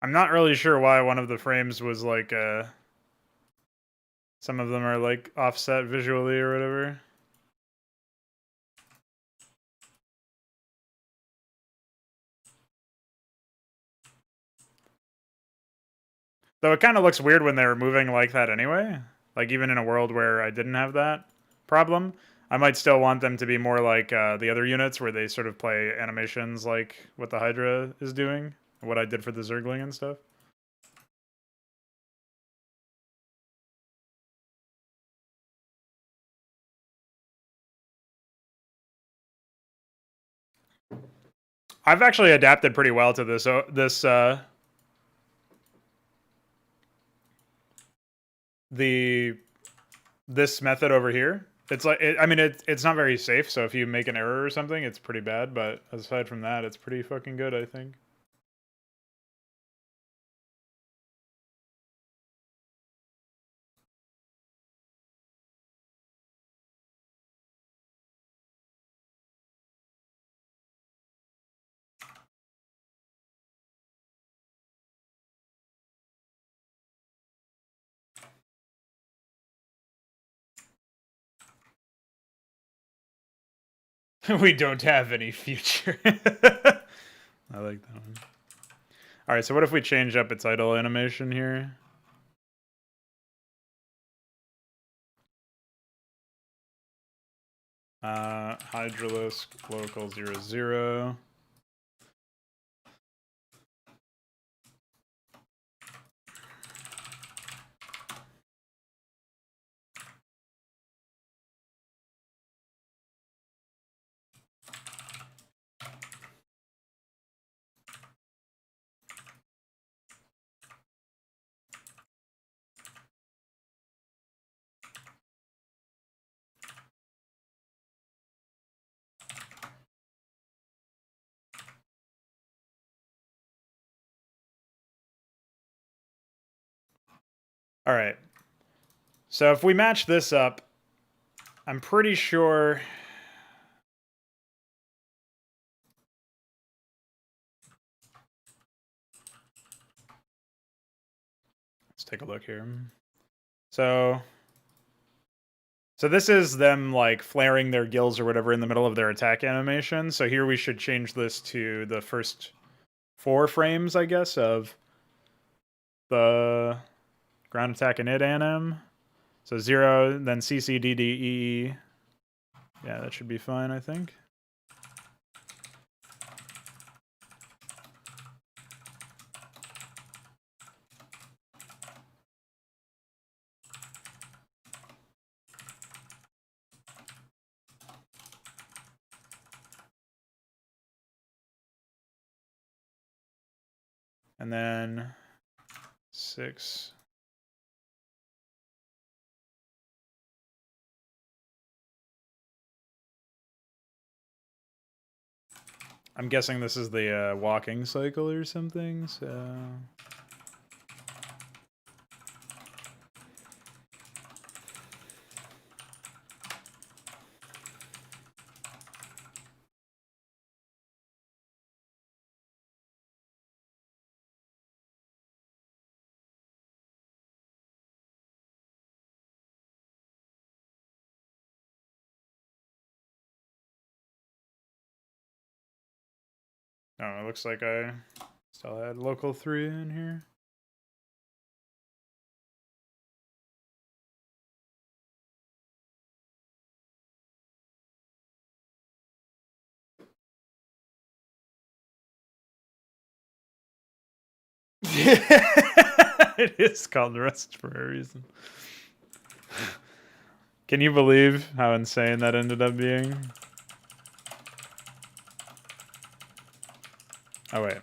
S1: I'm not really sure why one of the frames was like some of them are like offset visually or whatever. Though it kind of looks weird when they're moving like that anyway. Like even in a world where I didn't have that problem, I might still want them to be more like the other units where they sort of play animations like what the Hydra is doing, what I did for the Zergling and stuff. I've actually adapted pretty well to this this method over here. It's like I mean it's not very safe, so if you make an error or something, it's pretty bad, but aside from that, it's pretty fucking good, I think. We don't have any future. I like that one. All right, so what if we change up its idle animation here? Hydralisk local 0, 0. All right. So if we match this up, I'm pretty sure. Let's take a look here. So this is them like flaring their gills or whatever in the middle of their attack animation. So here we should change this to the first 4 frames, I guess, of the ground attack and id anim. So 0, then CCDDE. Yeah, that should be fine, I think. And then 6. I'm guessing this is the walking cycle or something, so... Oh, it looks like I still had local 3 in here. It is called Rust for a reason. Can you believe how insane that ended up being? Oh wait.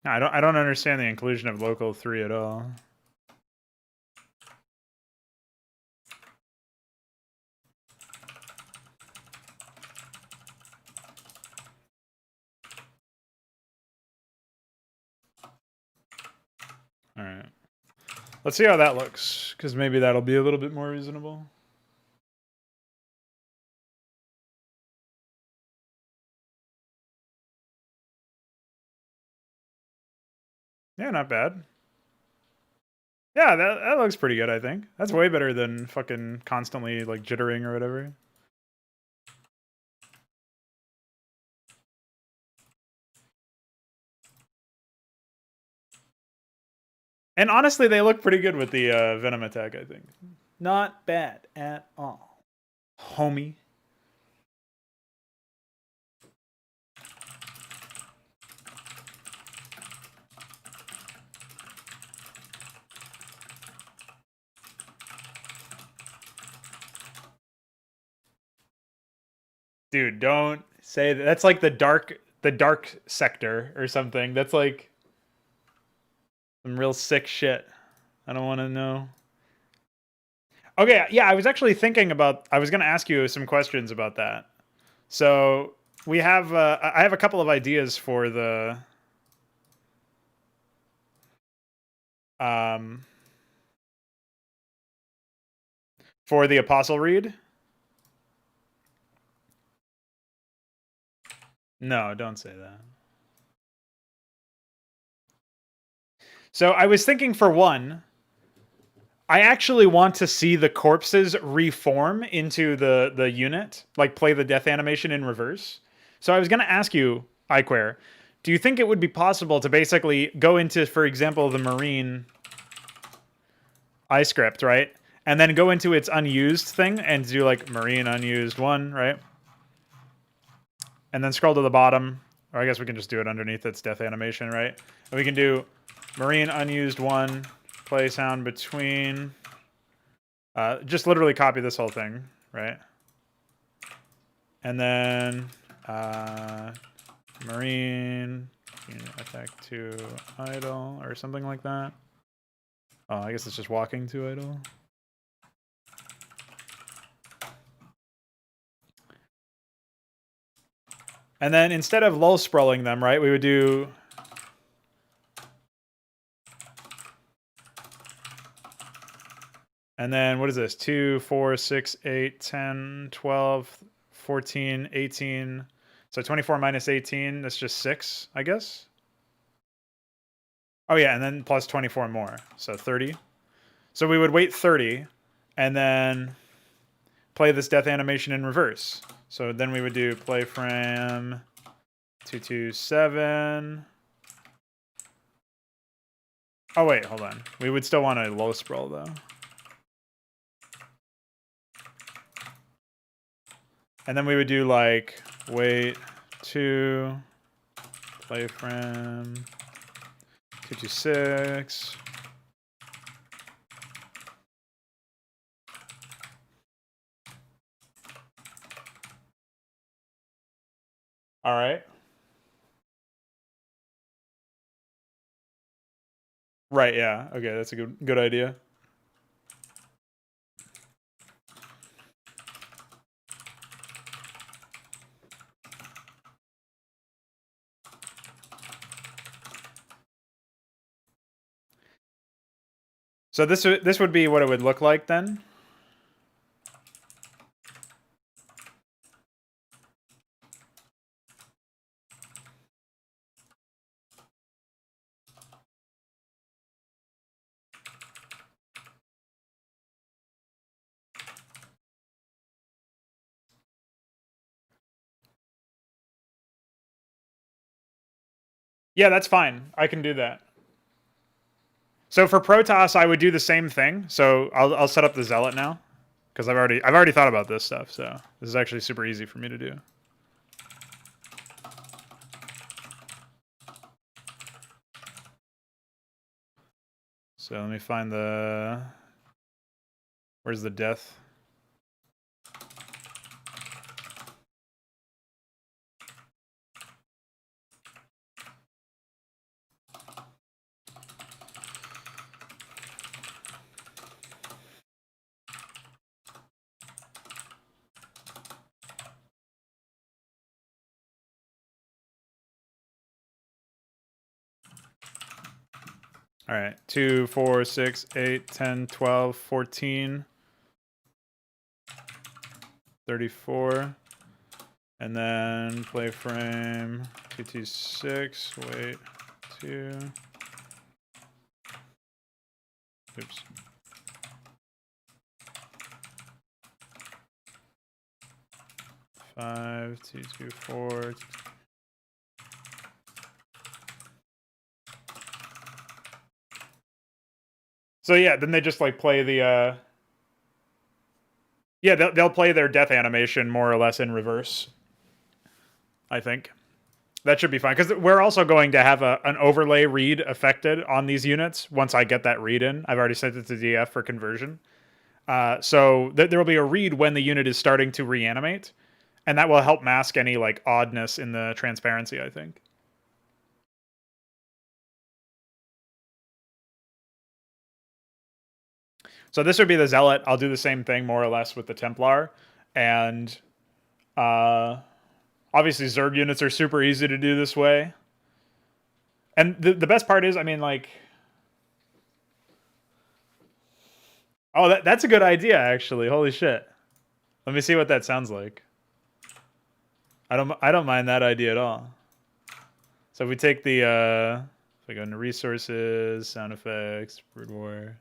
S1: I don't understand the inclusion of local 3 at all. All right. Let's see how that looks, because maybe that'll be a little bit more reasonable. Yeah, not bad. Yeah, that looks pretty good, I think. That's way better than fucking constantly, like, jittering or whatever. And honestly, they look pretty good with the Venom attack, I think. Not bad at all. Homie. Dude, don't say that. That's like the dark sector or something. That's like some real sick shit. I don't want to know. Okay, yeah, I was actually thinking about. I was going to ask you some questions about that. So we have. I have a couple of ideas for the. For the Apostle Read. No, don't say that. So I was thinking, for one, I actually want to see the corpses reform into the unit, like play the death animation in reverse. So I was going to ask you, iQuare, do you think it would be possible to basically go into, for example, the Marine iScript, right? And then go into its unused thing and do like Marine unused 1, right? And then scroll to the bottom, or I guess we can just do it underneath its death animation, right? And we can do Marine unused 1, play sound between. Just literally copy this whole thing, right? And then Marine effect to idle or something like that. Oh, I guess it's just walking to idle. And then instead of lull sprawling them, right, we would do and then what is this? 2, 4, 6, 8, 10, 12, 14, 18. So 24 minus 18, that's just 6, I guess. Oh yeah, and then plus 24 more, so 30. So we would wait 30 and then play this death animation in reverse. So then we would do play frame 227. Oh wait, hold on. We would still want a low sprawl though. And then we would do like wait 2, play frame 226. All right. Right, yeah. Okay, that's a good idea. So this would be what it would look like then. Yeah, that's fine. I can do that. So for Protoss, I would do the same thing. So I'll set up the Zealot now, because I've already thought about this stuff. So this is actually super easy for me to do. So let me find the. Where's the death? All right, 2, 4, 6, 8, 10, 12, 14, 34. And then play frame 226, wait, 2. Oops. Five, 2, 2, 4. So yeah, then they just like play the yeah, they'll play their death animation more or less in reverse. I think that should be fine because we're also going to have an overlay read affected on these units once I get that read in. I've already sent it to DF for conversion. So there will be a read when the unit is starting to reanimate, and that will help mask any like oddness in the transparency, I think. So this would be the Zealot. I'll do the same thing more or less with the Templar. And obviously Zerg units are super easy to do this way. And the best part is, I mean, like... Oh, that's a good idea, actually. Holy shit. Let me see what that sounds like. I don't mind that idea at all. So if we take the... if we go into resources, sound effects, Brood War...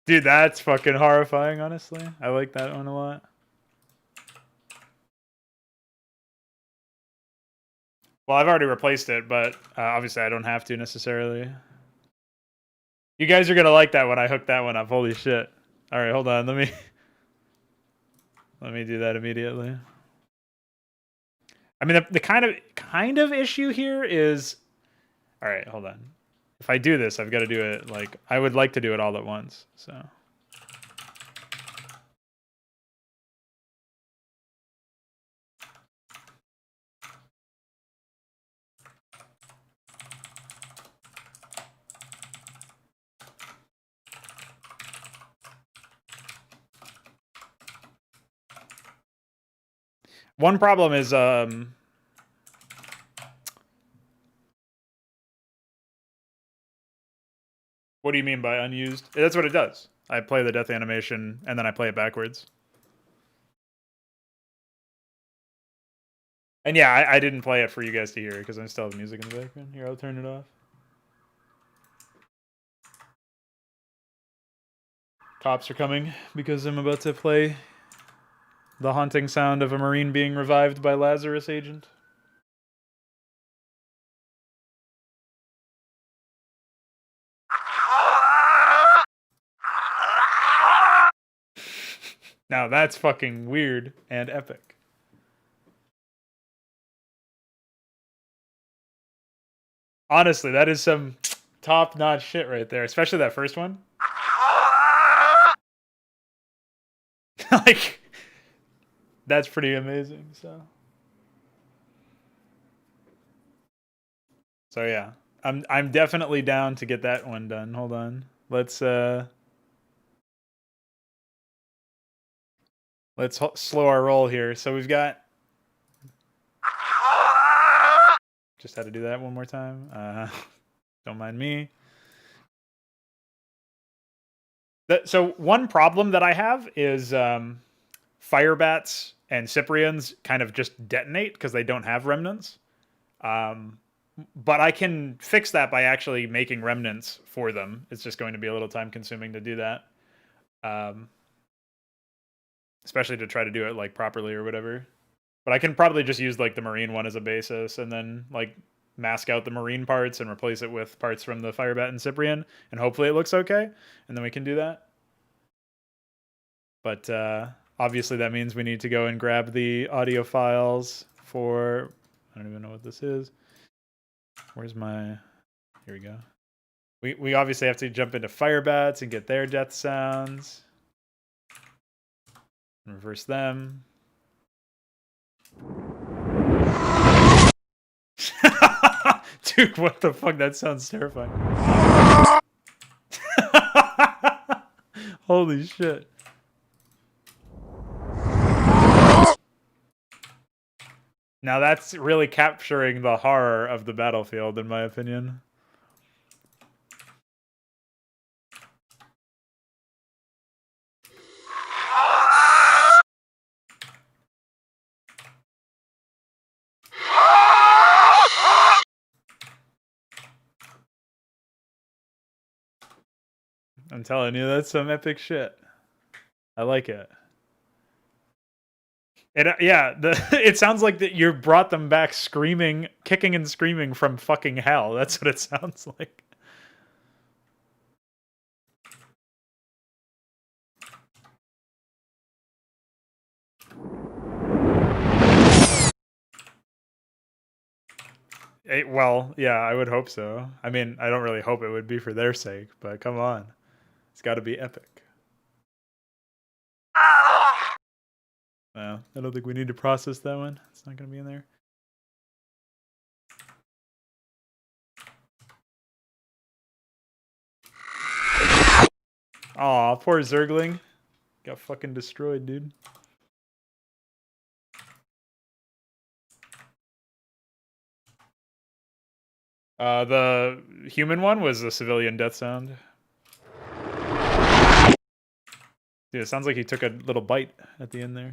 S1: Dude, that's fucking horrifying, honestly. I like that one a lot. Well, I've already replaced it, but obviously I don't have to necessarily. You guys are going to like that when I hook that one up. Holy shit. All right, hold on. Let me do that immediately. I mean, the kind of issue here is, all right, hold on. If I do this, I've got to do it like I would like to do it all at once. So. One problem is what do you mean by unused? That's what it does. I play the death animation and then I play it backwards. And yeah, I didn't play it for you guys to hear because I still have music in the background. Here, I'll turn it off. Cops are coming because I'm about to play the haunting sound of a Marine being revived by Lazarus Agent. Now that's fucking weird and epic. Honestly, that is some top-notch shit right there, especially that first one. Like, that's pretty amazing. So yeah, I'm definitely down to get that one done. Hold on, let's slow our roll here. So we've got. Just had to do that one more time. Don't mind me. So one problem that I have is Firebats and Cyprians kind of just detonate because they don't have remnants. But I can fix that by actually making remnants for them. It's just going to be a little time consuming to do that. Especially to try to do it like properly or whatever. But I can probably just use like the Marine one as a basis and then like mask out the Marine parts and replace it with parts from the Firebat and Cyprian, and hopefully it looks okay, and then we can do that. But obviously that means we need to go and grab the audio files for, I don't even know what this is. Where's my, here we go. We obviously have to jump into Firebats and get their death sounds. And reverse them. Dude, what the fuck? That sounds terrifying. Holy shit. Now that's really capturing the horror of the battlefield, in my opinion. I'm telling you, that's some epic shit. I like it. Yeah, it sounds like that you brought them back screaming, kicking and screaming from fucking hell. That's what it sounds like. Well, yeah, I would hope so. I mean, I don't really hope it would be for their sake, but come on. It's got to be epic. No, I don't think we need to process that one. It's not going to be in there. Aw, poor Zergling. Got fucking destroyed, dude. The human one was a civilian death sound. Dude, it sounds like he took a little bite at the end there.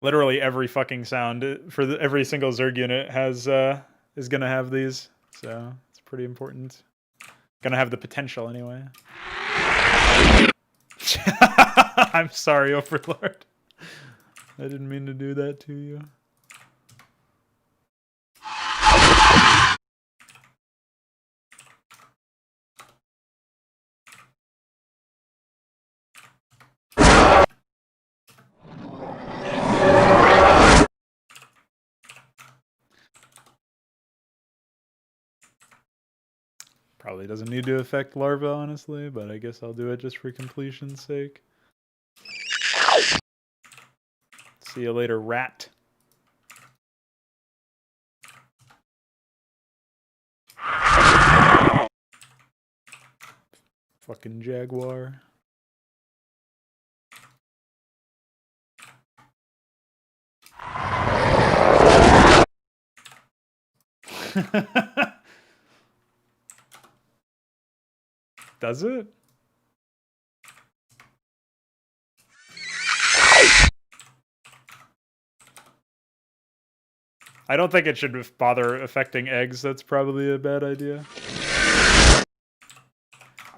S1: Literally every fucking sound for every single Zerg unit has is gonna have these, so it's pretty important. Gonna have the potential anyway. I'm sorry, Overlord. I didn't mean to do that to you. Probably doesn't need to affect larva, honestly, but I guess I'll do it just for completion's sake. See you later, rat. Fucking jaguar. Does it? I don't think it should bother affecting eggs. That's probably a bad idea.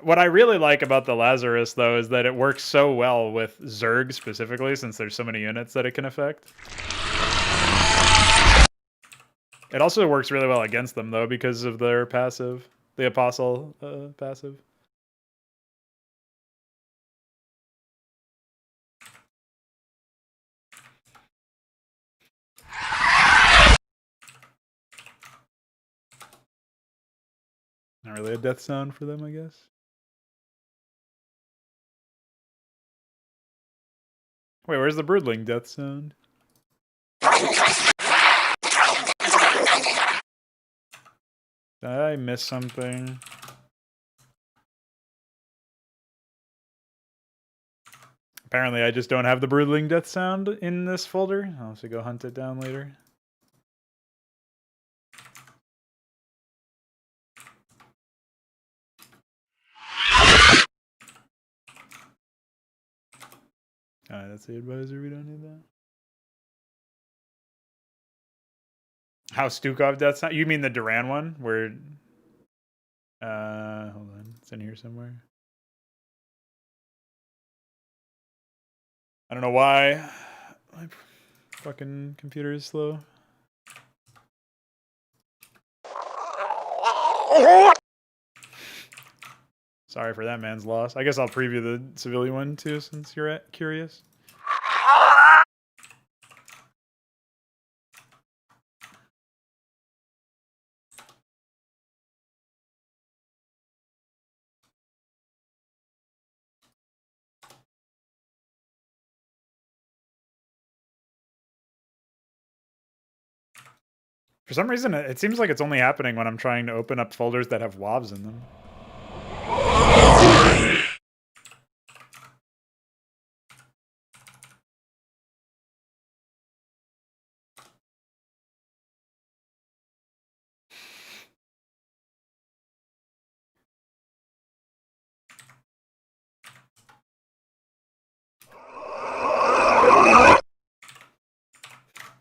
S1: What I really like about the Lazarus, though, is that it works so well with Zerg specifically, since there's so many units that it can affect. It also works really well against them, though, because of their passive. The Apostle passive. Not really a death sound for them, I guess. Wait, where's the Broodling death sound? Did I miss something? Apparently I just don't have the Broodling death sound in this folder. I'll have to go hunt it down later. Alright, that's the advisor. We don't need that. How Stukov death sound? You mean the Duran one? Where... hold on. It's in here somewhere. I don't know why my fucking computer is slow. Sorry for that man's loss. I guess I'll preview the civilian one too, since you're curious. For some reason, it seems like it's only happening when I'm trying to open up folders that have WAVs in them.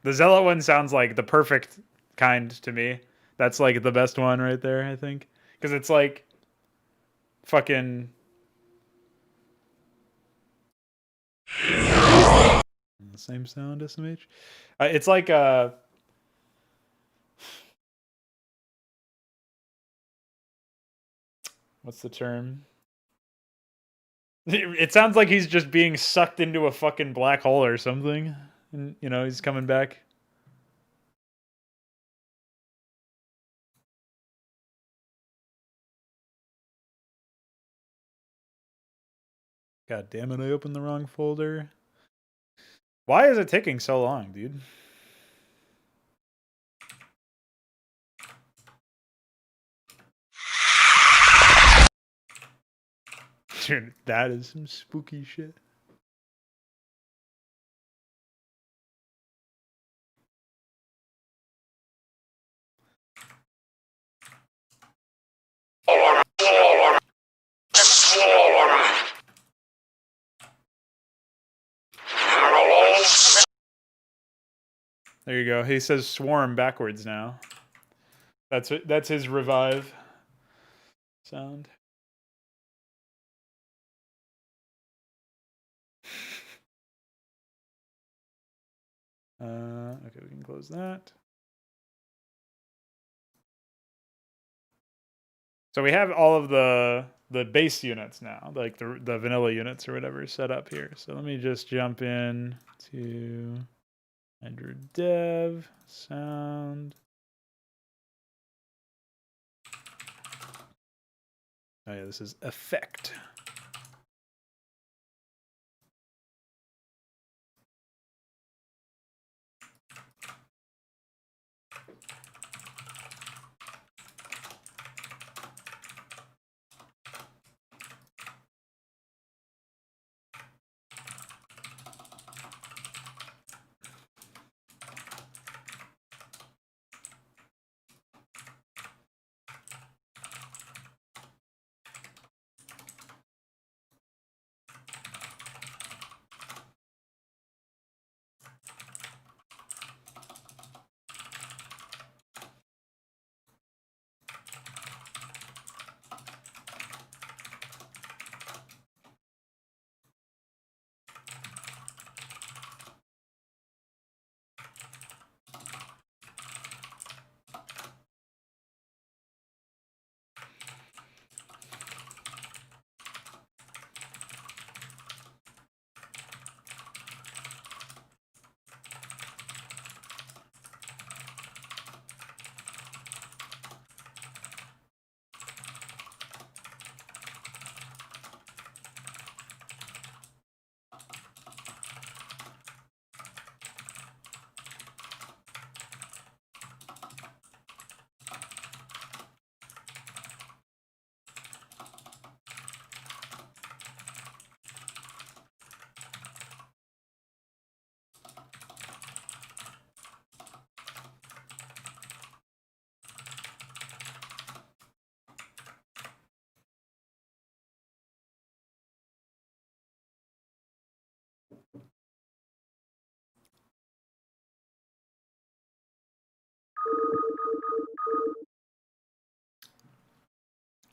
S1: The Zealot one sounds like the perfect kind to me. That's like the best one right there, I think. Because it's like fucking... The same sound, SMH? It's like what's the term? It sounds like he's just being sucked into a fucking black hole or something. And, you know, he's coming back. God damn it, I opened the wrong folder. Why is it taking so long, dude? Dude, that is some spooky shit. There you go. He says swarm backwards now. That's his revive sound. Okay, we can close that. So we have all of the base units now, like the vanilla units or whatever set up here. So let me just jump in to HYDRA dev sound. Oh yeah, this is effect.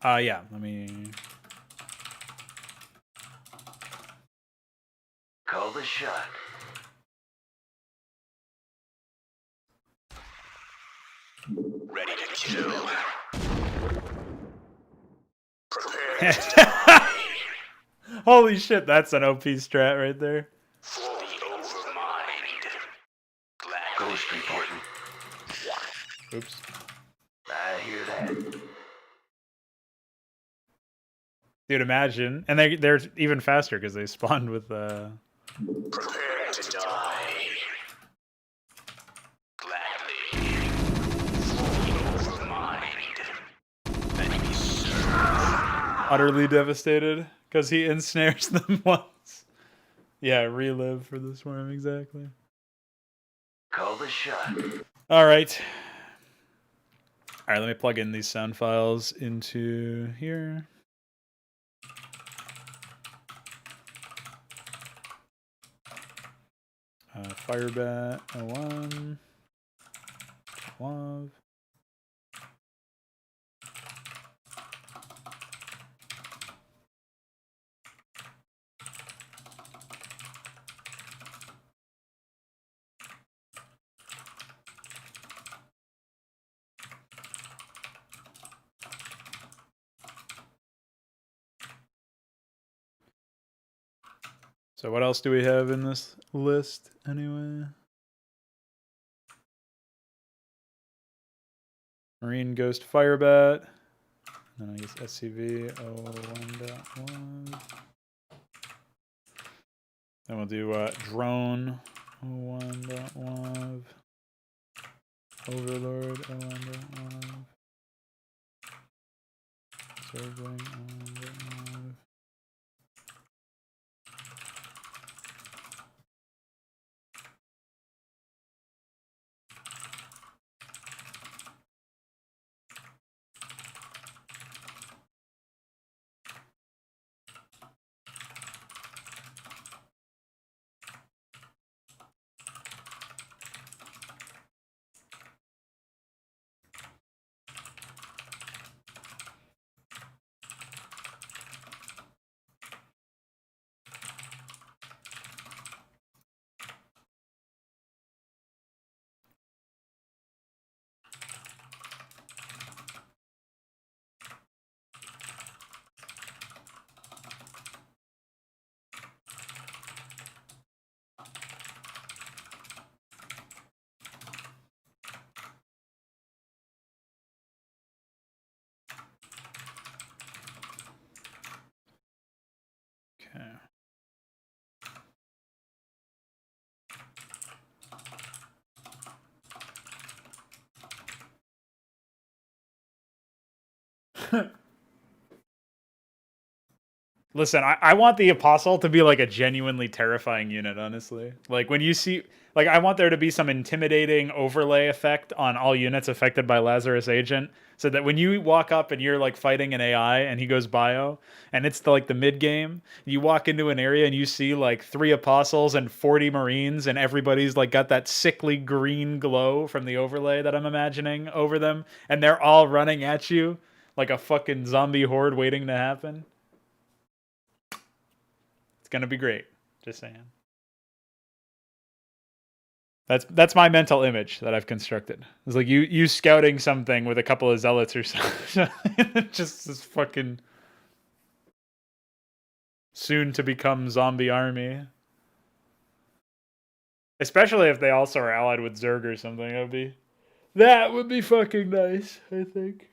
S1: Yeah, let me
S2: call the shot. Ready to kill. Prepare to die.
S1: Holy shit, that's an OP strat right there.
S2: For the overmind. Ghost reporting.
S1: Oops.
S2: I hear that.
S1: Dude, imagine. And they're even faster because they spawned with
S2: Prepare to die. Gladly. For the overmind. Enemy served.
S1: utterly devastated because he ensnares them once. Yeah, relive for the swarm, exactly.
S2: Call the shot.
S1: All right. All right, let me plug in these sound files into here. Firebat 01. Love. So what else do we have in this list anyway? Marine Ghost Firebat. Then I guess SCV 01.1. Then we'll do Drone 01.1. Overlord 01.1. Surging 01.1. Okay. Listen, I want the Apostle to be like a genuinely terrifying unit, honestly. Like when you see, like I want there to be some intimidating overlay effect on all units affected by Lazarus Agent, so that when you walk up and you're like fighting an AI and he goes bio, and it's like the mid game, you walk into an area and you see like 3 Apostles and 40 Marines, and everybody's like got that sickly green glow from the overlay that I'm imagining over them, and they're all running at you like a fucking zombie horde waiting to happen. It's gonna be great. Just saying. That's my mental image that I've constructed. It's like you scouting something with a couple of zealots or something. Just this fucking soon to become zombie army. Especially if they also are allied with Zerg or something. That would be fucking nice, I think.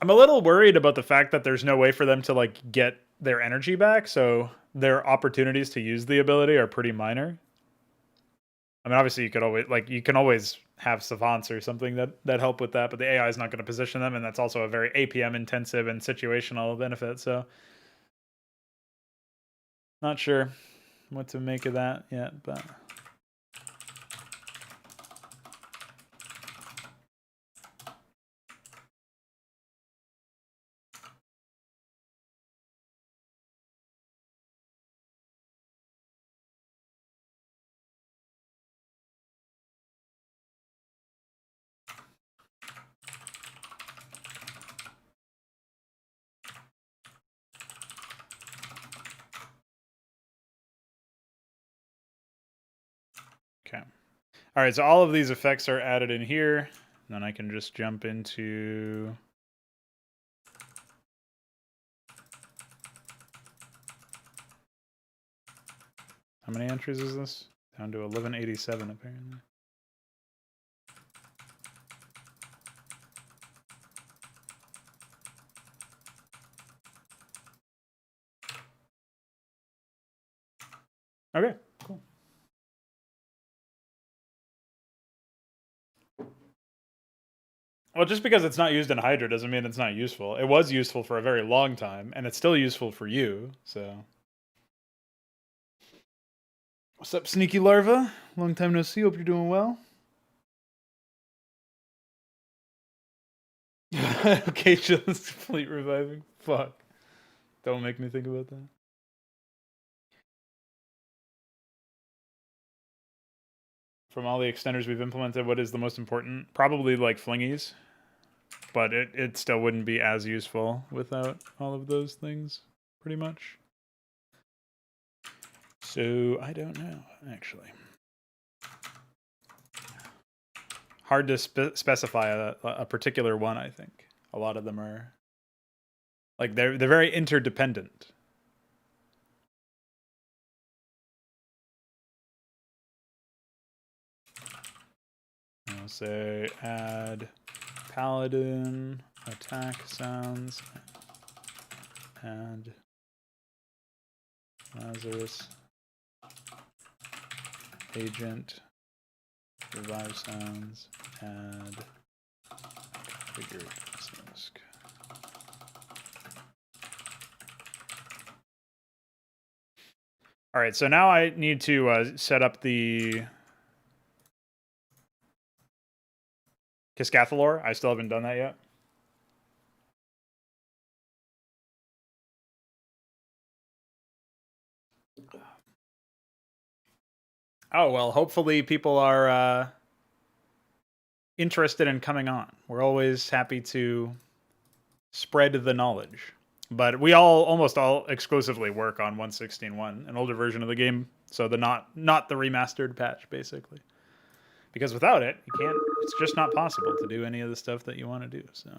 S1: I'm a little worried about the fact that there's no way for them to like get their energy back, so their opportunities to use the ability are pretty minor. I mean, obviously you can always have savants or something that help with that, but the AI is not going to position them, and that's also a very APM intensive and situational benefit, so not sure what to make of that yet, but okay. All right, so all of these effects are added in here. And then I can just jump into... How many entries is this? Down to 1187, apparently. Okay, cool. Well, just because it's not used in HYDRA doesn't mean it's not useful. It was useful for a very long time, and it's still useful for you, so... What's up, Sneaky Larva? Long time no see, hope you're doing well. Okay, just fleet reviving. Fuck. Don't make me think about that. From all the extenders we've implemented, what is the most important? Probably like flingies. But it still wouldn't be as useful without all of those things, pretty much. So, I don't know, actually. Hard to specify a particular one, I think. A lot of them are... Like, they're very interdependent. I'll say add paladin attack sounds, add Lazarus Agent revive sounds, add configured Basilisk. All right, so now I need to set up the Keskathalor. I still haven't done that yet. Oh, well, hopefully people are interested in coming on. We're always happy to spread the knowledge. But we almost all exclusively work on 1.16.1, an older version of the game, so the not the remastered patch, basically. Because without it, you can't. It's just not possible to do any of the stuff that you want to do. So,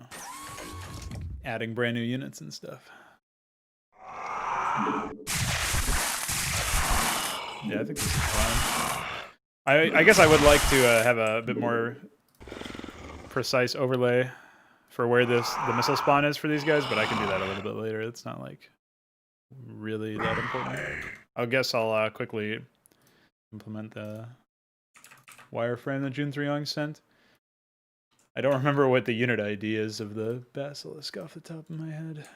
S1: adding brand new units and stuff. Yeah, I think this is fine. I guess I would like to have a bit more precise overlay for where the missile spawn is for these guys, but I can do that a little bit later. It's not like really that important. I guess I'll quickly implement the wireframe that Jun Young sent. I don't remember what the unit ID is of the Basilisk off the top of my head.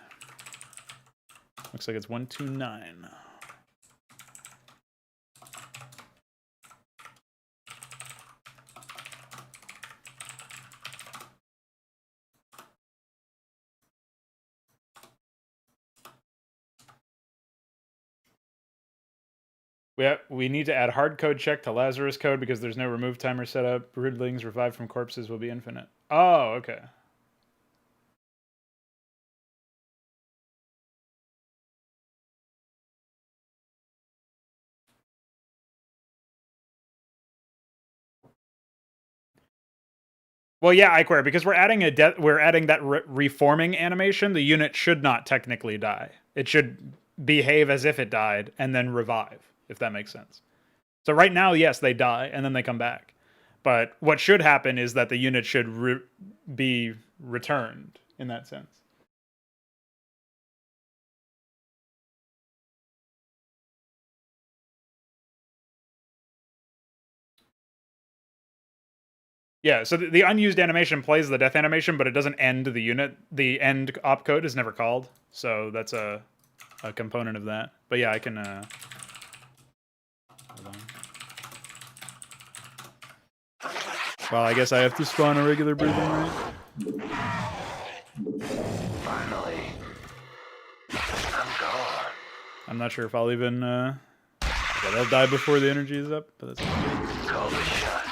S1: Looks like it's 129. We need to add hard code check to Lazarus code because there's no remove timer set up. Broodlings revived from corpses will be infinite. Oh, okay. Well, yeah, Iquare, because we're adding that reforming animation. The unit should not technically die. It should behave as if it died and then revive, if that makes sense. So right now, yes, they die and then they come back. But what should happen is that the unit should be returned in that sense. Yeah, so the unused animation plays the death animation, but it doesn't end the unit. The end opcode is never called, so that's a component of that. But yeah, I can... hold on. Well, I guess I have to spawn a regular breathing, right?
S2: Finally. I'm gone.
S1: I'm not sure if I'll even... yeah, they'll die before the energy is up, but that's okay.
S2: Call the shot.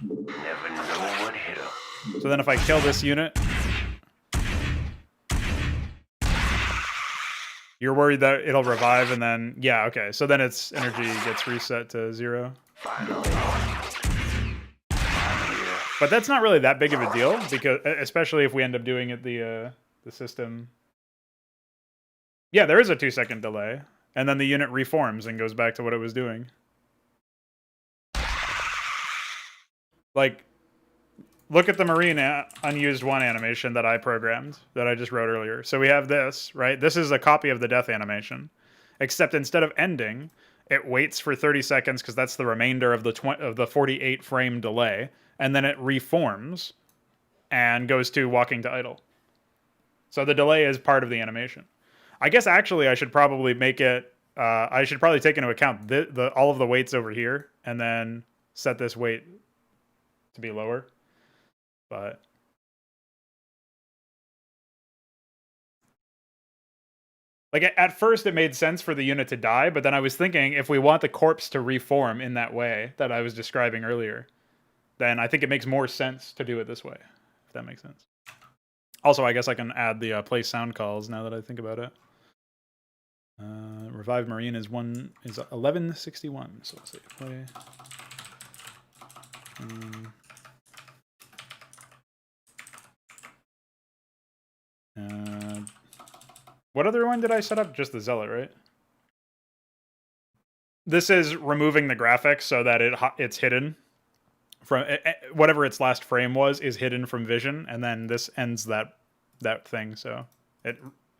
S2: Never know what hit him.
S1: So then if I kill this unit... You're worried that it'll revive and then... Yeah, okay. So then its energy gets reset to 0.
S2: Finally.
S1: But that's not really that big of a deal, because especially if we end up doing it the system. Yeah, there is a 2-second delay, and then the unit reforms and goes back to what it was doing. Like, look at the Marine unused 1 animation that I programmed, that I just wrote earlier. So we have this, right? This is a copy of the death animation, except instead of ending, it waits for 30 seconds because that's the remainder of the 48 frame delay. And then it reforms and goes to walking to idle. So the delay is part of the animation. I guess actually I should probably make it, I should probably take into account all of the weights over here and then set this weight to be lower. But like at first it made sense for the unit to die, but then I was thinking if we want the corpse to reform in that way that I was describing earlier, then I think it makes more sense to do it this way, if that makes sense. Also, I guess I can add the play sound calls now that I think about it. Revive Marine is 1161, so let's see, play. What other one did I set up? Just the Zealot, right? This is removing the graphics so that it's hidden. From whatever its last frame was is hidden from vision, and then this ends that thing. So it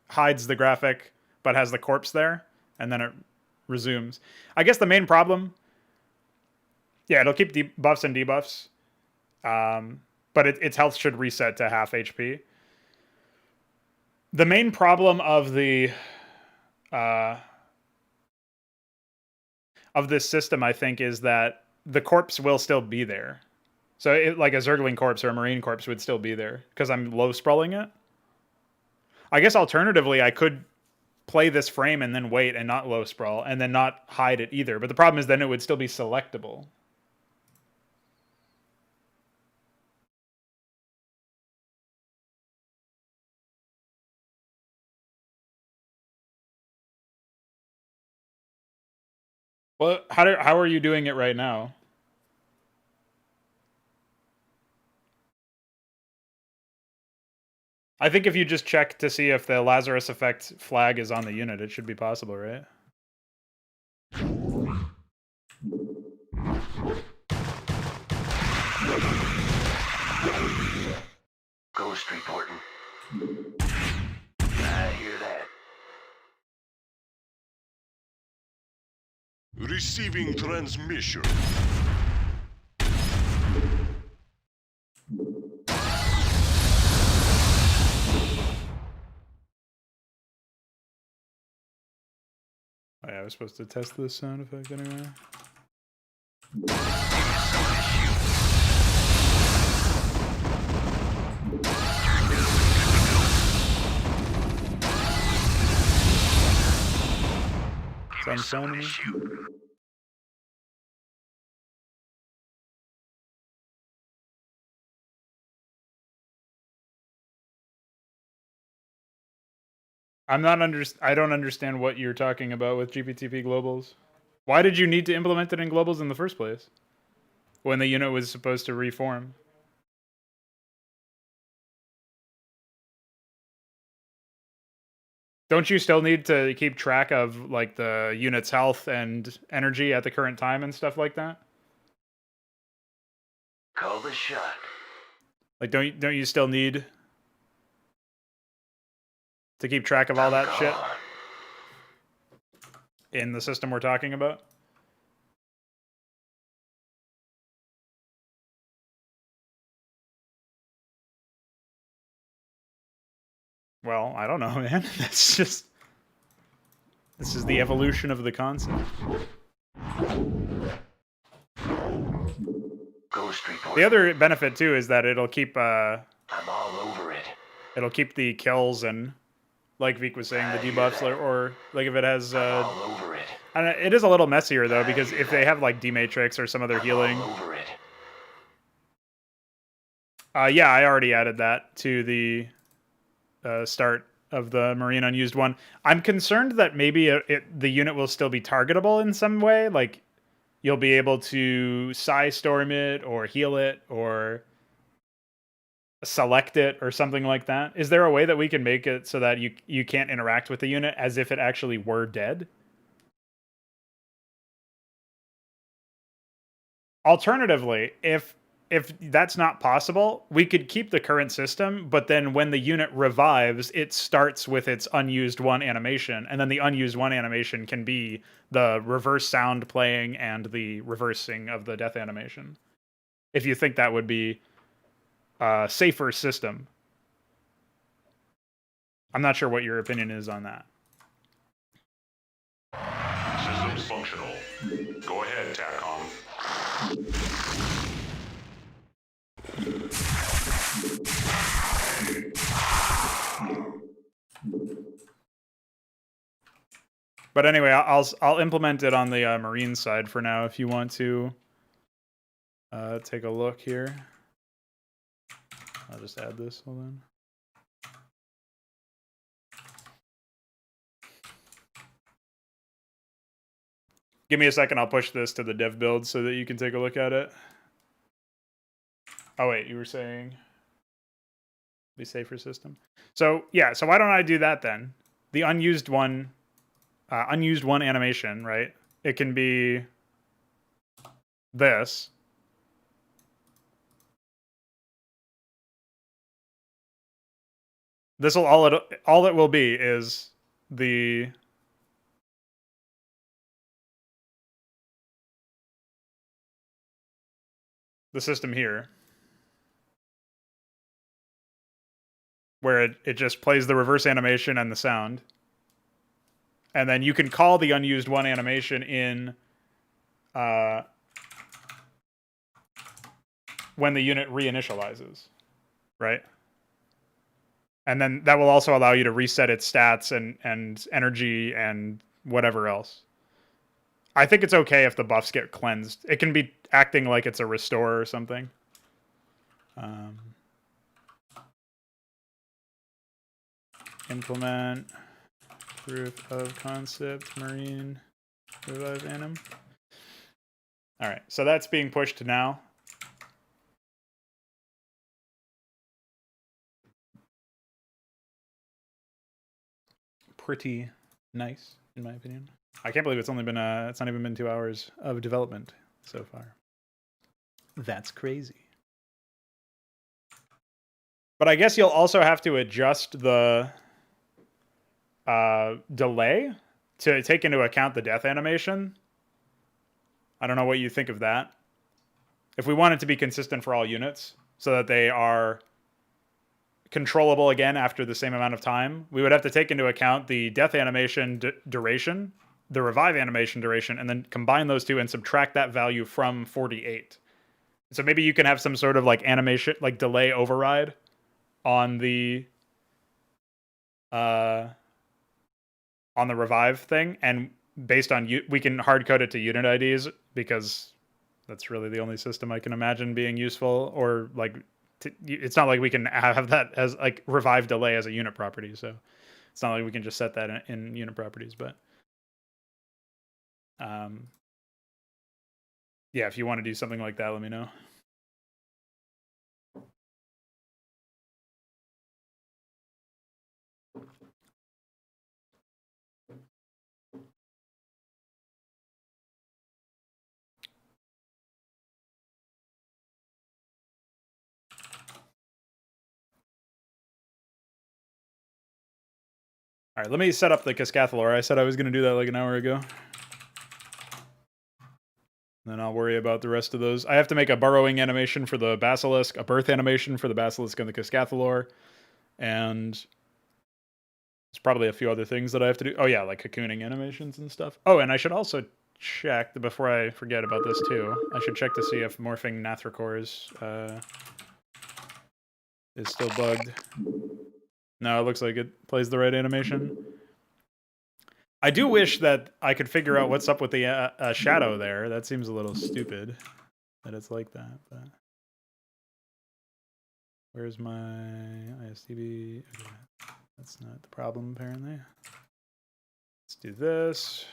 S1: hides the graphic, but has the corpse there, and then it resumes. I guess the main problem, yeah, it'll keep buffs and debuffs, but its health should reset to half HP. The main problem of this system, I think, is that the corpse will still be there. So like a Zergling corpse or a Marine corpse would still be there because I'm low sprawling it. I guess alternatively, I could play this frame and then wait and not low sprawl and then not hide it either. But the problem is then it would still be selectable. Well, how are you doing it right now? I think if you just check to see if the Lazarus effect flag is on the unit, it should be possible, right?
S3: Receiving transmission.
S1: Oh yeah, I was supposed to test this sound effect anyway. Sounds fun to me. I don't understand what you're talking about with GPTP globals. Why did you need to implement it in globals in the first place? When the unit was supposed to reform? Don't you still need to keep track of like the unit's health and energy at the current time and stuff like that?
S2: Call the shot.
S1: Like don't you still need to keep track of all that shit in the system we're talking about? Well, I don't know, man. That's just... This is the evolution of the concept.
S2: Ghost report.
S1: The other benefit, too, is that it'll keep...
S2: I'm all over it.
S1: It'll keep the kills and, like Vic was saying, the debuffs, or like if it has...
S2: I'm all over it.
S1: And it is a little messier, though, because if they have, like, D-Matrix or some other healing...
S2: I'm all over it.
S1: Yeah, I already added that to the start of the Marine Unused one. I'm concerned that maybe the unit will still be targetable in some way. Like, you'll be able to Psi Storm it, or heal it, or select it, or something like that. Is there a way that we can make it so that you can't interact with the unit as if it actually were dead? Alternatively, if that's not possible, we could keep the current system, but then when the unit revives, it starts with its unused one animation, and then the unused one animation can be the reverse sound playing and the reversing of the death animation. If you think that would be a safer system. I'm not sure what your opinion is on that.
S3: Systems functional. Go ahead, TACOM.
S1: But anyway, I'll implement it on the Marine side for now if you want to take a look here. I'll just add this, hold on. Give me a second, I'll push this to the dev build so that you can take a look at it. Oh wait, you were saying be safer system? So yeah, so why don't I do that then? The unused one animation, right? It can be this. This will all it will be is the system here, where it just plays the reverse animation and the sound. And then you can call the unused one animation in when the unit reinitializes, right? And then that will also allow you to reset its stats and energy and whatever else. I think it's okay if the buffs get cleansed. It can be acting like it's a restore or something. Implement proof of concept Marine revive anim. All right, so that's being pushed now. Pretty nice, in my opinion. I can't believe it's only been it's not even been 2 hours of development so far. That's crazy. But I guess you'll also have to adjust the delay to take into account the death animation. I don't know what you think of that. If we want it to be consistent for all units, so that they are controllable again after the same amount of time, we would have to take into account the death animation duration, the revive animation duration, and then combine those two and subtract that value from 48. So maybe you can have some sort of like animation, like delay override on the revive thing, and based on we can hard code it to unit IDs, because that's really the only system I can imagine being useful, or like it's not like we can have that as like revive delay as a unit property, so it's not like we can just set that in unit properties. But yeah, if you want to do something like that, let me know. All right, let me set up the Keskathalor. I said I was going to do that like an hour ago. Then I'll worry about the rest of those. I have to make a burrowing animation for the Basilisk, a birth animation for the Basilisk and the Keskathalor, and there's probably a few other things that I have to do. Oh yeah, like cocooning animations and stuff. Oh, and I should also check, before I forget about this too, I should check to see if morphing Nathracor is still bugged. No, it looks like it plays the right animation. I do wish that I could figure out what's up with the shadow there. That seems a little stupid that it's like that. But where's my ISTB? Okay, that's not the problem apparently. Let's do this.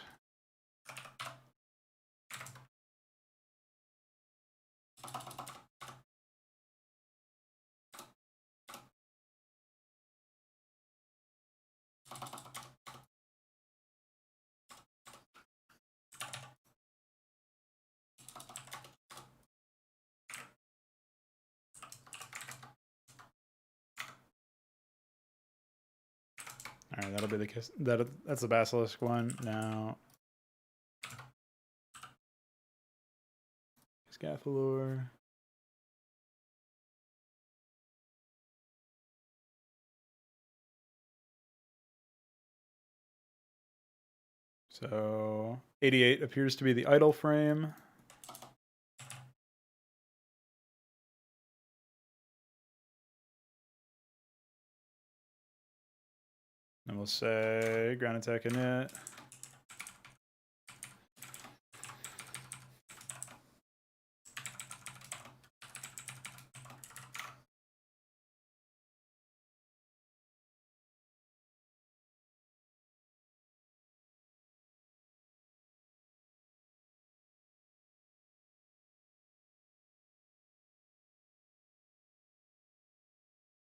S1: All right, that'll be the kiss. That's the Basilisk one. Now, Keskathalor. So 88 appears to be the idle frame. And we'll say ground attack init.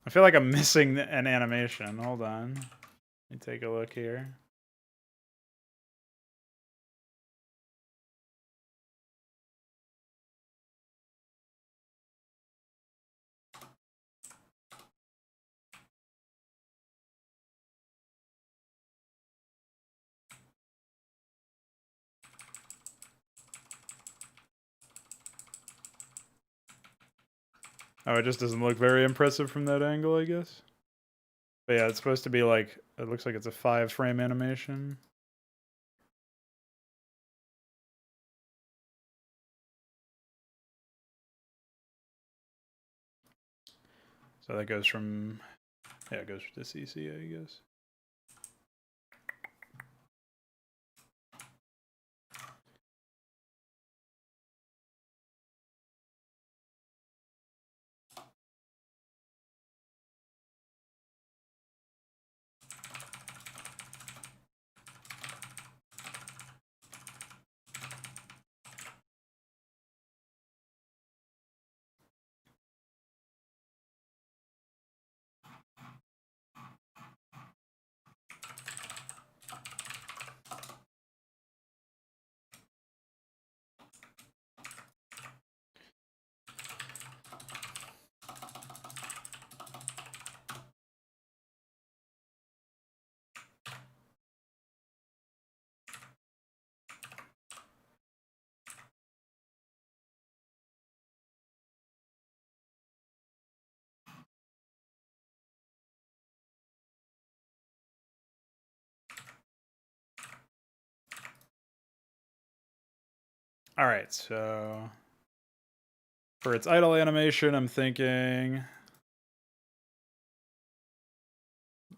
S1: I feel like I'm missing an animation. Hold on. Let me take a look here. Oh, it just doesn't look very impressive from that angle, I guess. But yeah, it's supposed to be like, it looks like it's a 5-frame animation. So that goes from, yeah, it goes to CC, I guess. All right, so for its idle animation, I'm thinking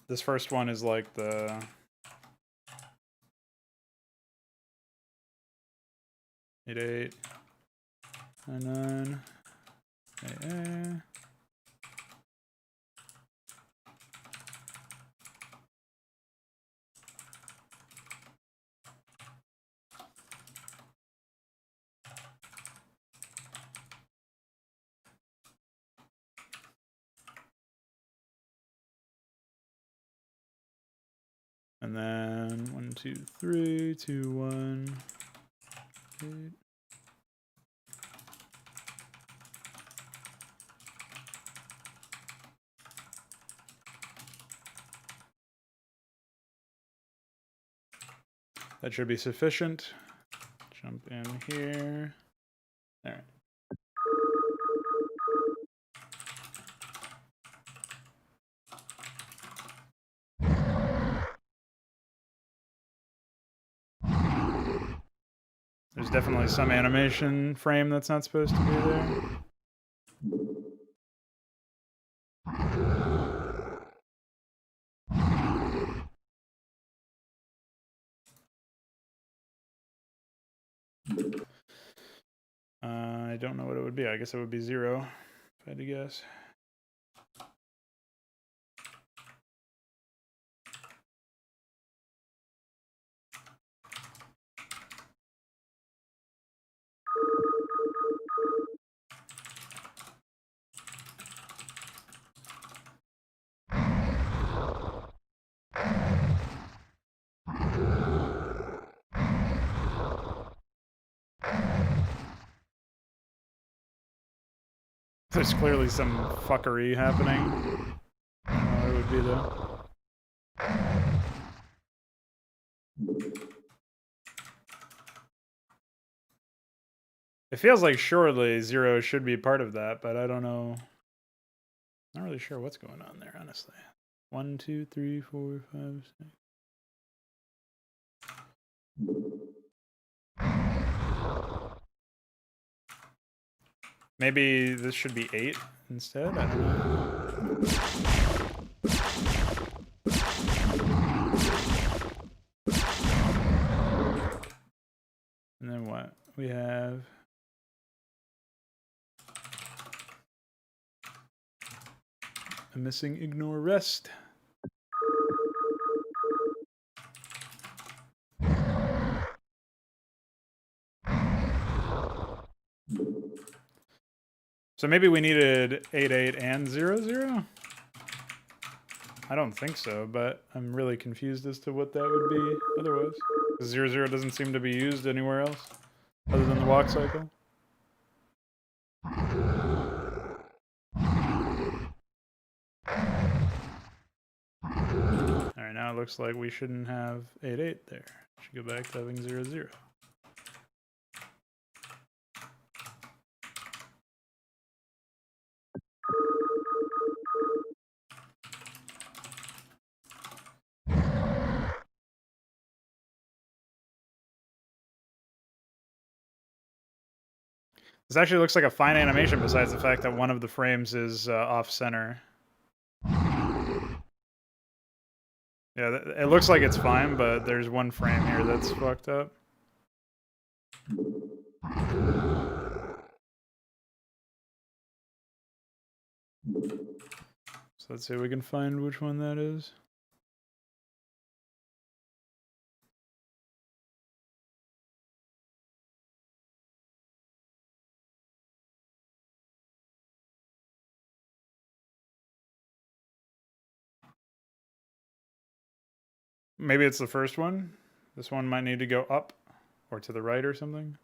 S1: this first one is like the 8, 9, AA. And then 1, 2, 3, 2, 1. 8. That should be sufficient. Jump in here. All right. There's definitely some animation frame that's not supposed to be there. I don't know what it would be. I guess it would be 0, if I had to guess. There's clearly some fuckery happening. I don't know what it would be though. It feels like surely 0 should be part of that, but I don't know. Not really sure what's going on there, honestly. 1, 2, 3, 4, 5, 6. Maybe this should be 8 instead? I don't know. And then what? We have a missing ignore rest. So maybe we needed 8, 8 and 0, 0? I don't think so, but I'm really confused as to what that would be otherwise. 0, 0 doesn't seem to be used anywhere else other than the walk cycle. Alright, now it looks like we shouldn't have 8, 8 there. Should go back to having 0, 0. This actually looks like a fine animation besides the fact that one of the frames is off-center. Yeah, it looks like it's fine, but there's one frame here that's fucked up. So let's see if we can find which one that is. Maybe it's the first one. This one might need to go up or to the right or something.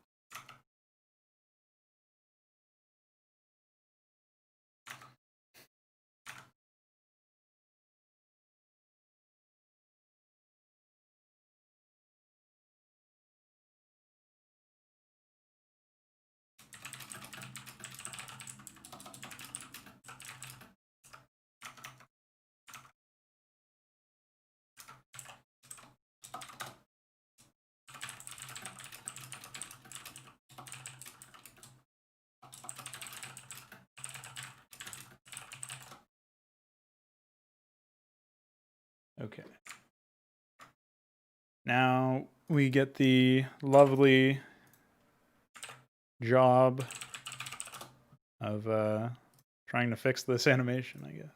S1: Okay. Now we get the lovely job of trying to fix this animation, I guess.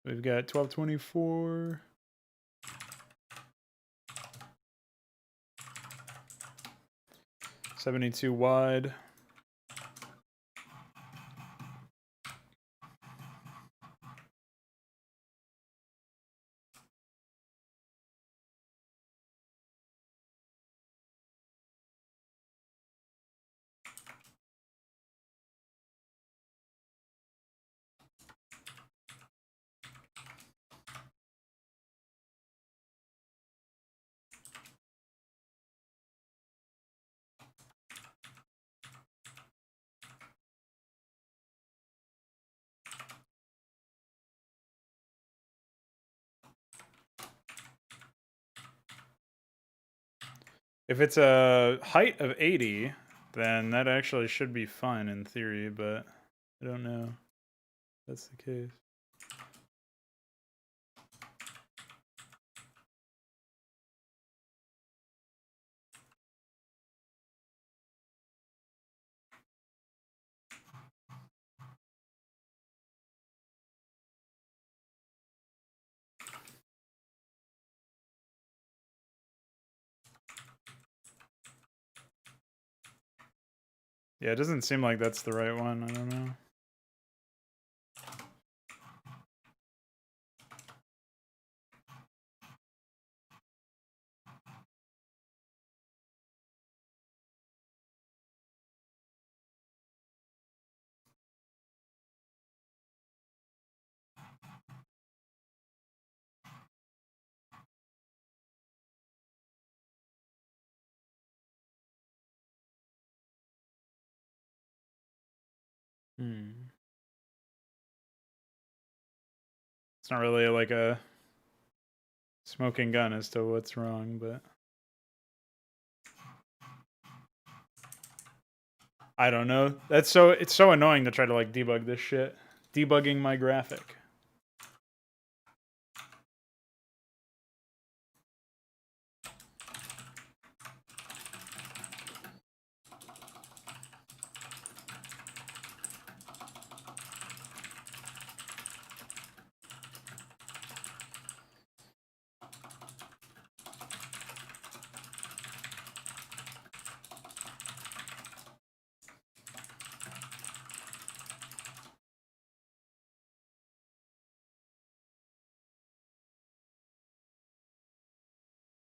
S1: We've got 1224. .72 wide. If it's a height of 80, then that actually should be fine in theory, but I don't know if that's the case. Yeah, it doesn't seem like that's the right one. I don't know. It's not really like a smoking gun as to what's wrong, but I don't know. It's so annoying to try to like debug this shit. Debugging my graphic.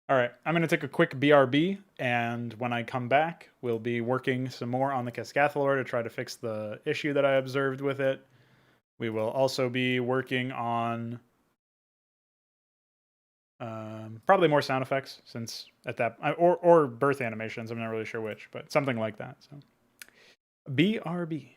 S1: All right, I'm going to take a quick BRB, and when I come back, we'll be working some more on the Keskathalor to try to fix the issue that I observed with it. We will also be working on probably more sound effects, since at that or birth animations. I'm not really sure which, but something like that. So, BRB.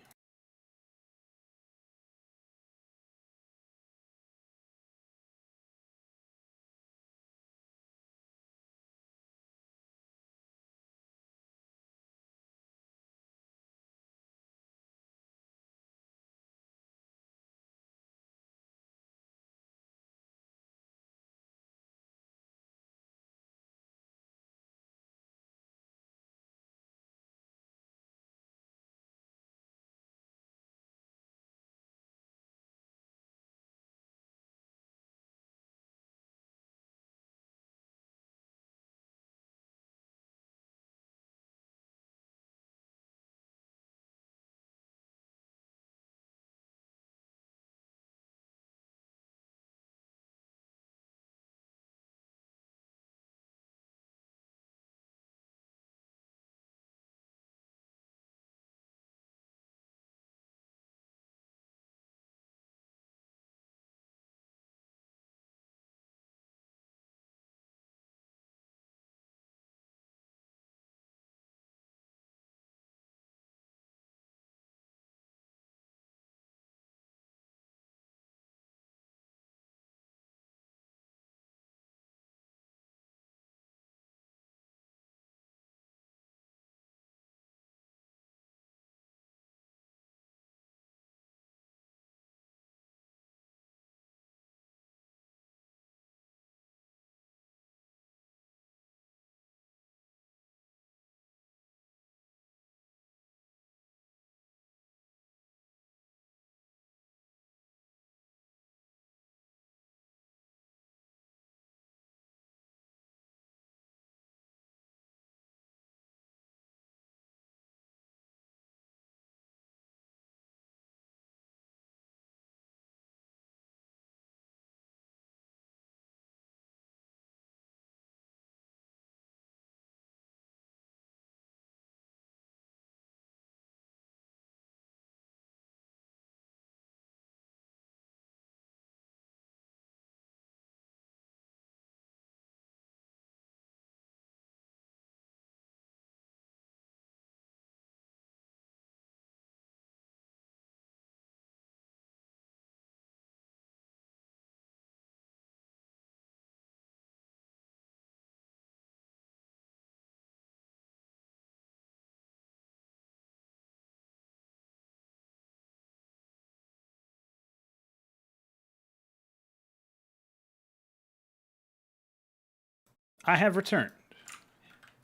S1: I have returned.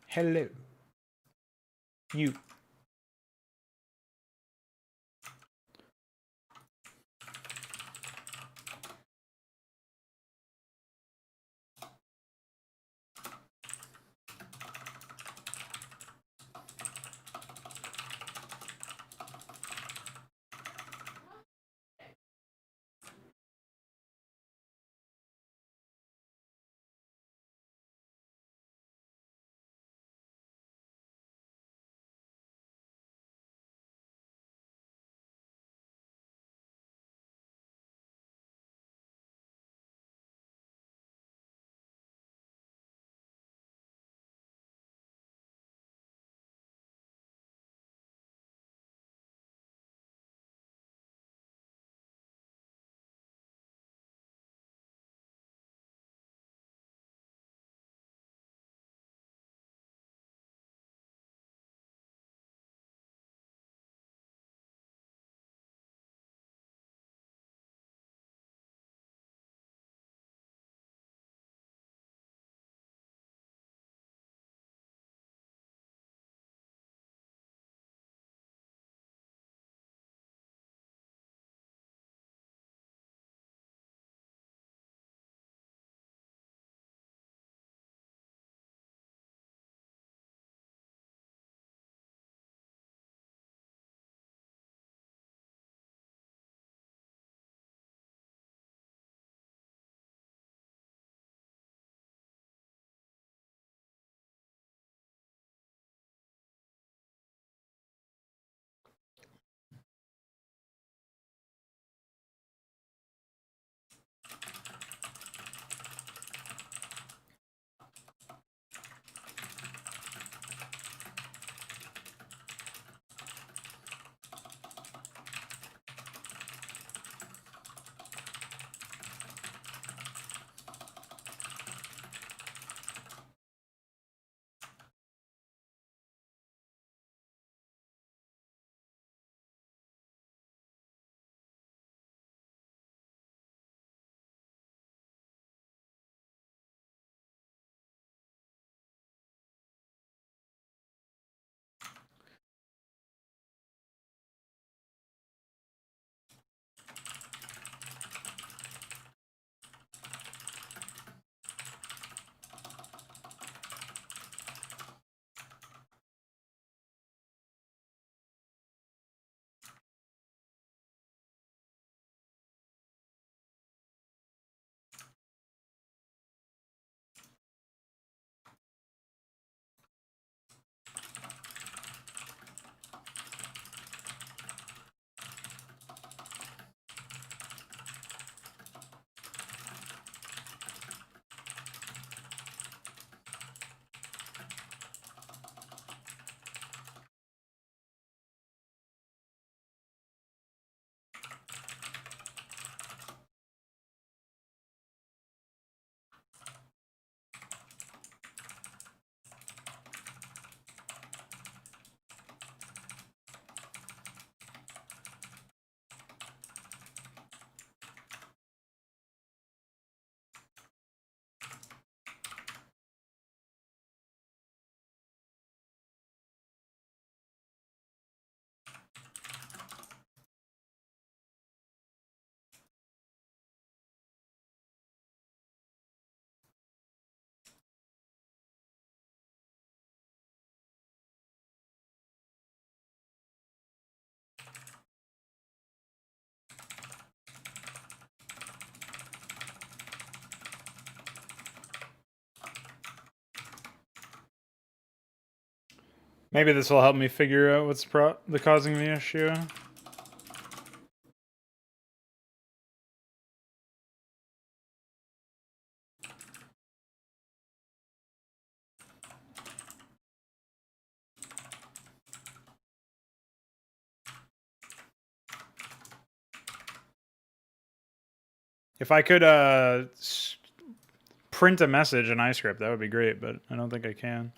S1: Hello. You. Maybe this will help me figure out what's the causing the issue. If I could print a message in iScript, that would be great, but I don't think I can.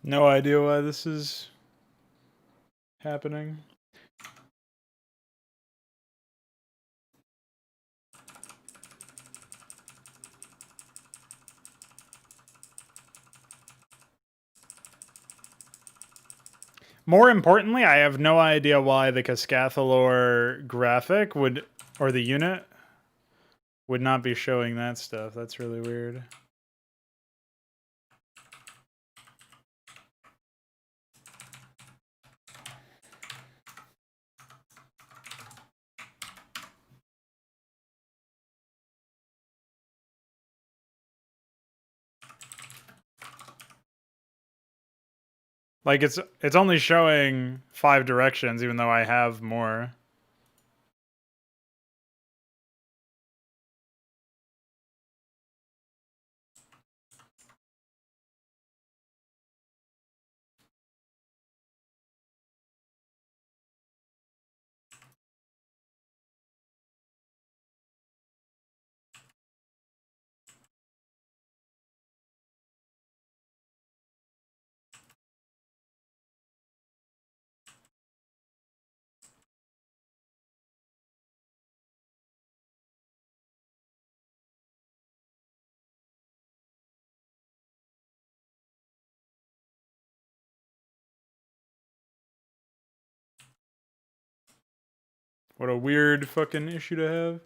S1: No idea why this is happening. More importantly, I have no idea why the Keskathalor graphic would, or the unit, would not be showing that stuff. That's really weird. Like it's only showing 5 directions, even though I have more. What a weird fucking issue to have.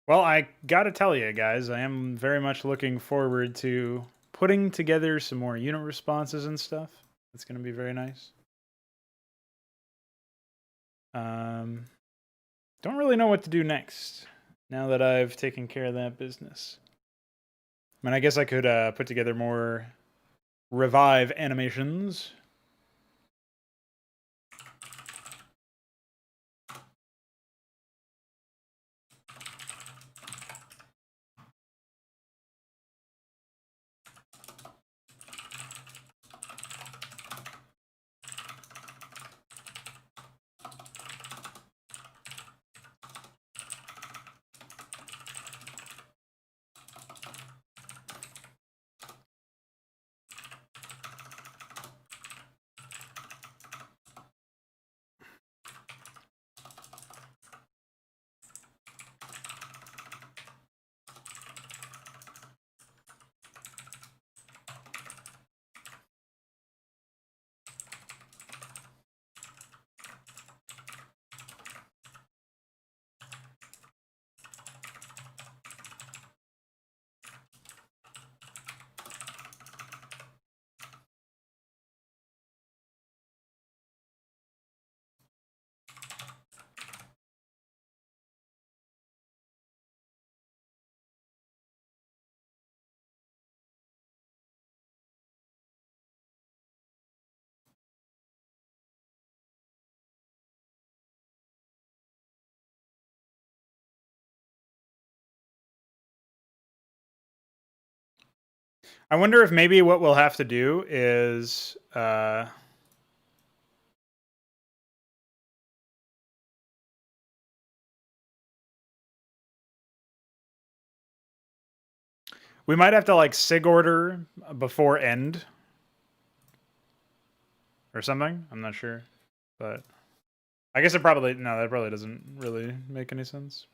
S1: Well, I gotta tell you guys, I am very much looking forward to putting together some more unit responses and stuff. It's gonna be very nice. Don't really know what to do next now that I've taken care of that business. I mean, I guess I could put together more revive animations. I wonder if maybe what we'll have to do is we might have to like sig order before end or something. I'm not sure, but I guess it probably that probably doesn't really make any sense.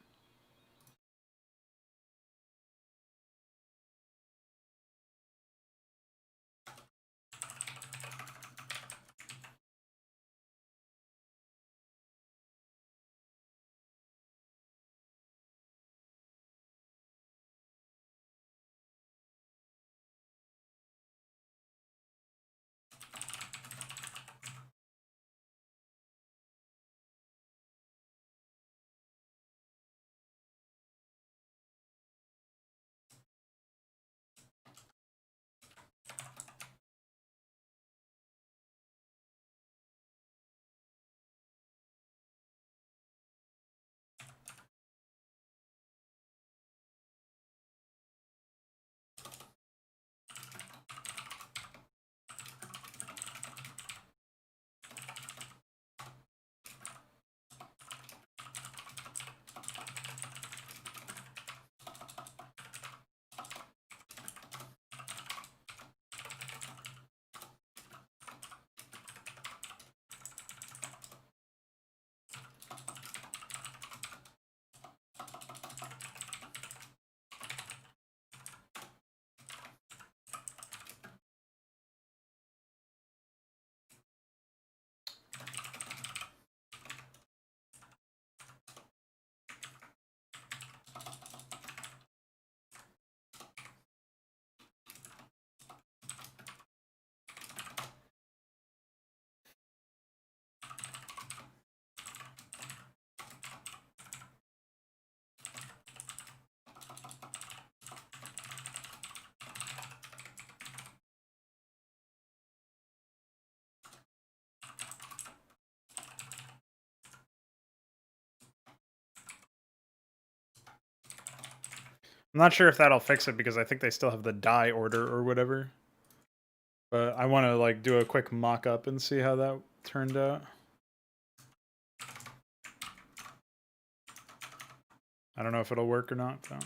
S1: I'm not sure if that'll fix it because I think they still have the die order or whatever. But I want to like do a quick mock-up and see how that turned out. I don't know if it'll work or not, though.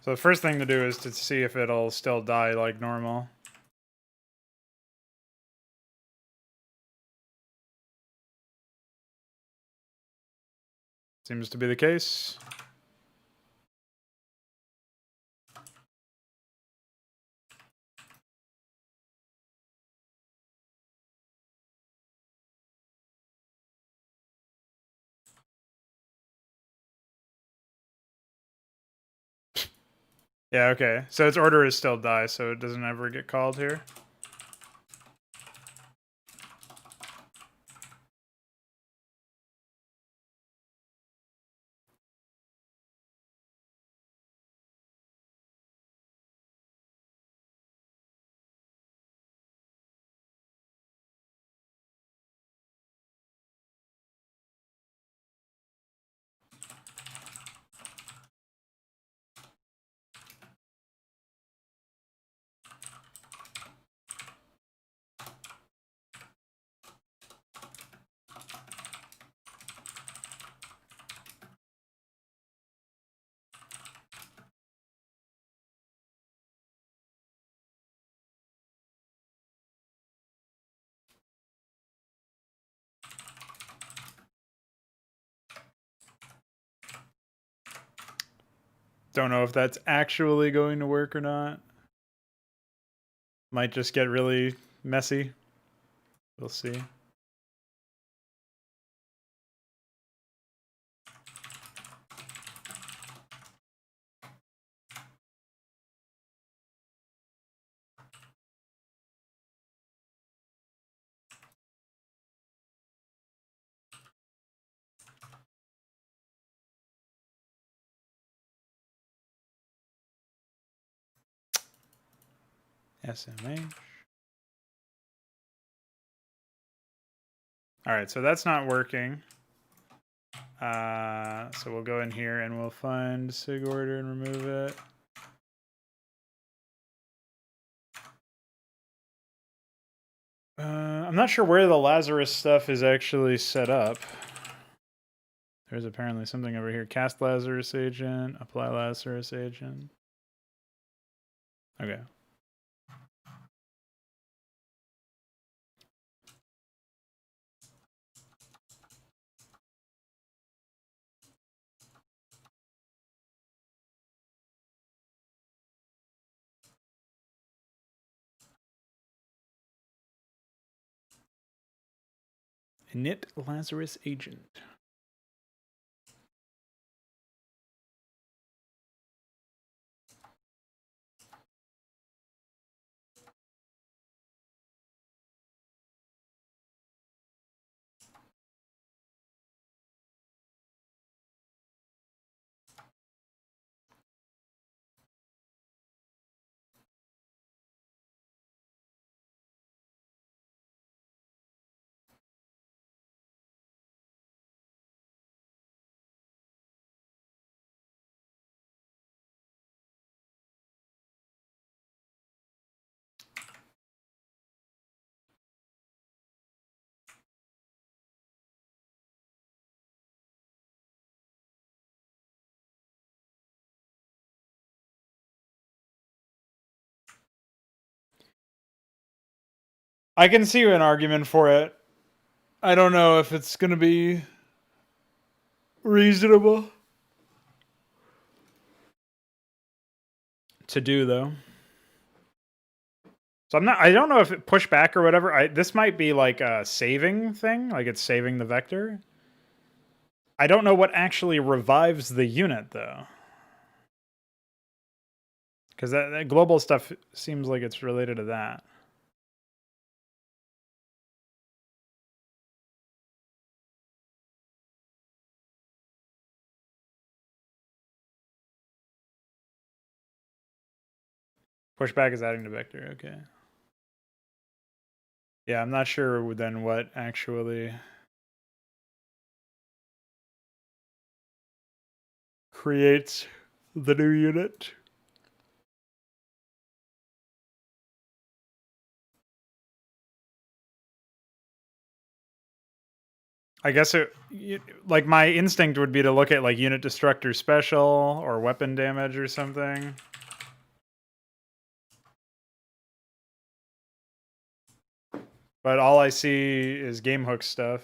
S1: So the first thing to do is to see if it'll still die like normal. Seems to be the case. Yeah, okay. So its order is still die, so it doesn't ever get called here. Don't know if that's actually going to work or not. Might just get really messy. We'll see. SMH. All right, so that's not working. So we'll go in here and we'll find sig order and remove it. I'm not sure where the Lazarus stuff is actually set up. There's apparently something over here. Cast Lazarus Agent, apply Lazarus Agent. Okay. Init Lazarus Agent. I can see an argument for it. I don't know if it's going to be reasonable to do, though. So I don't know if it push back or whatever. This might be like a saving thing, like it's saving the vector. I don't know what actually revives the unit, though. Because that global stuff seems like it's related to that. Pushback is adding to vector, okay. Yeah, I'm not sure then what actually creates the new unit. I guess like my instinct would be to look at like unit destructor special or weapon damage or something. But all I see is game hook stuff.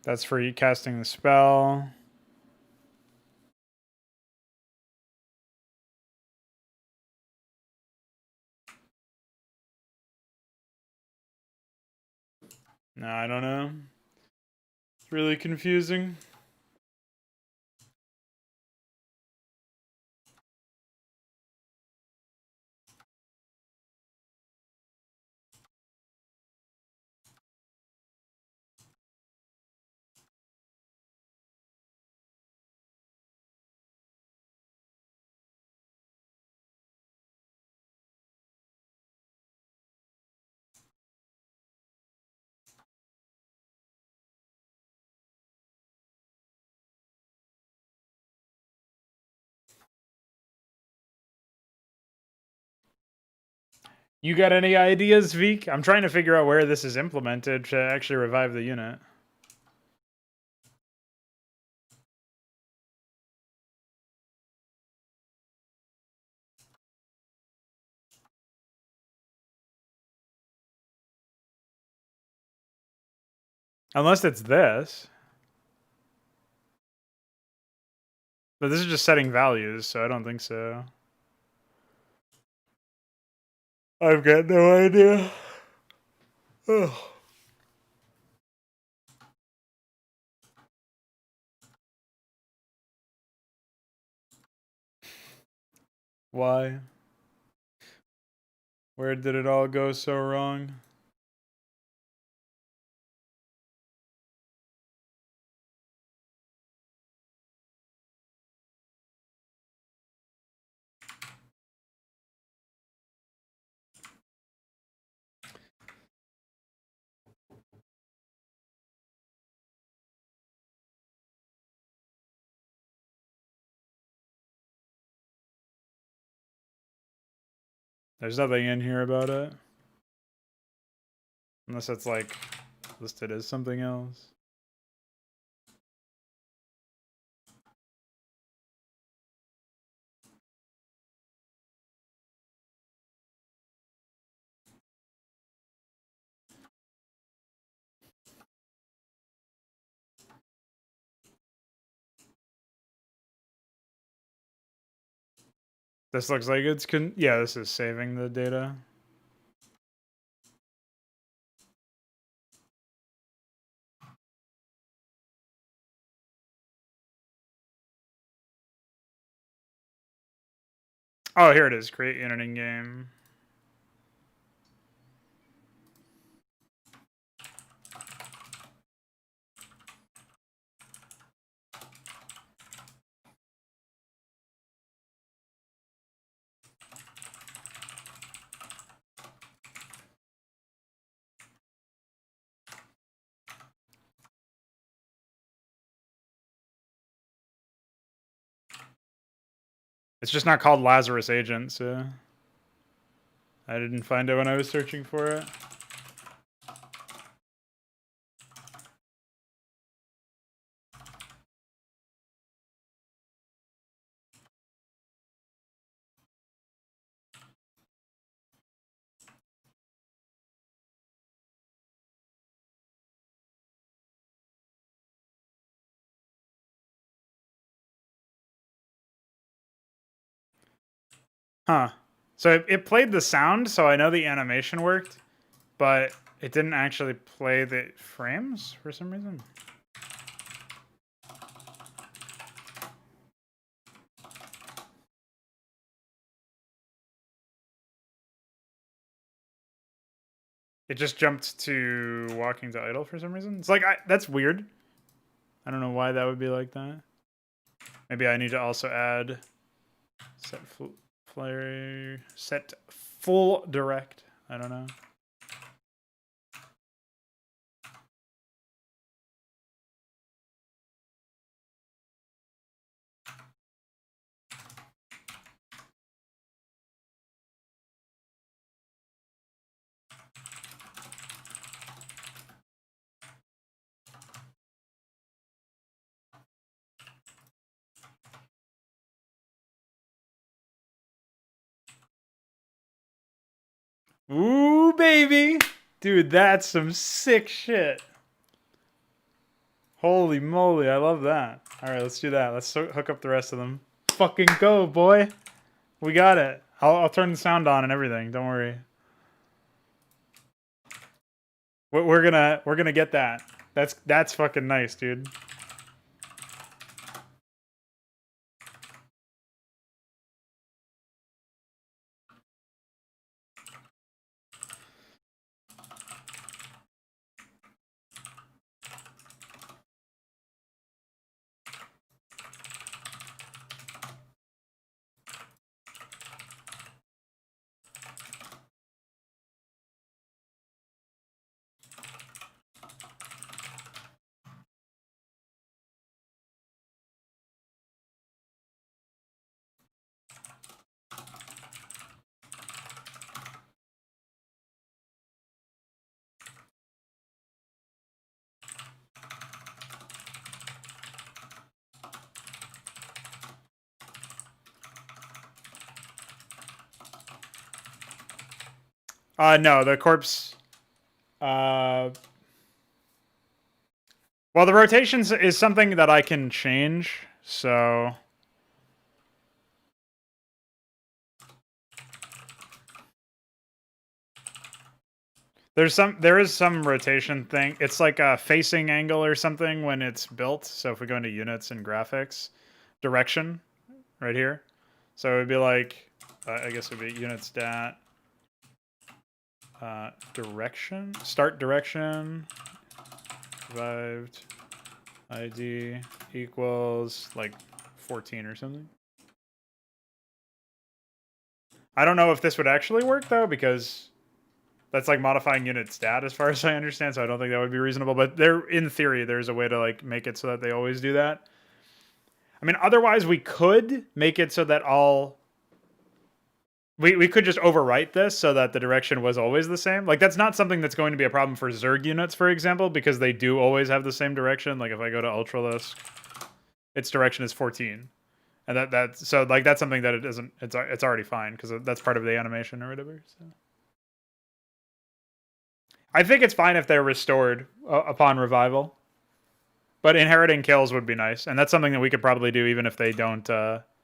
S1: That's for you casting the spell. No, I don't know. It's really confusing. You got any ideas, Veek? I'm trying to figure out where this is implemented to actually revive the unit. Unless it's this. But this is just setting values, so I don't think so. I've got no idea. Ugh. Why? Where did it all go so wrong? There's nothing in here about it. Unless it's like listed as something else. This looks like it's yeah, this is saving the data. Oh, here it is. Create unit in game. It's just not called Lazarus Agent, so I didn't find it when I was searching for it. Huh. So it played the sound, so I know the animation worked, but it didn't actually play the frames for some reason. It just jumped to walking to idle for some reason. It's like, that's weird. I don't know why that would be like that. Maybe I need to also add set flare, set full direct. I don't know. Ooh, baby. Dude, that's some sick shit. Holy moly, I love that. All right, let's do that. Let's hook up the rest of them. Fucking go, boy. We got it. I'll turn the sound on and everything. Don't worry. We're gonna get that. That's fucking nice, dude. No, the corpse. Well, the rotations is something that I can change, so. There is some rotation thing. It's like a facing angle or something when it's built. So if we go into units and graphics, direction, right here. So it would be like, I guess it would be unit stat, direction, start direction, survived, ID equals like 14 or something. I don't know if this would actually work though, because that's like modifying unit stat as far as I understand, so I don't think that would be reasonable. But in theory, there's a way to like make it so that they always do that. I mean, otherwise we could make it so that we could just overwrite this so that the direction was always the same. Like that's not something that's going to be a problem for Zerg units, for example, because they do always have the same direction. Like if I go to Ultralisk, its direction is 14. And that's so like that's something that it isn't. It's already fine because that's part of the animation or whatever. So. I think it's fine if they're restored upon revival, but inheriting kills would be nice, and that's something that we could probably do even if they don't.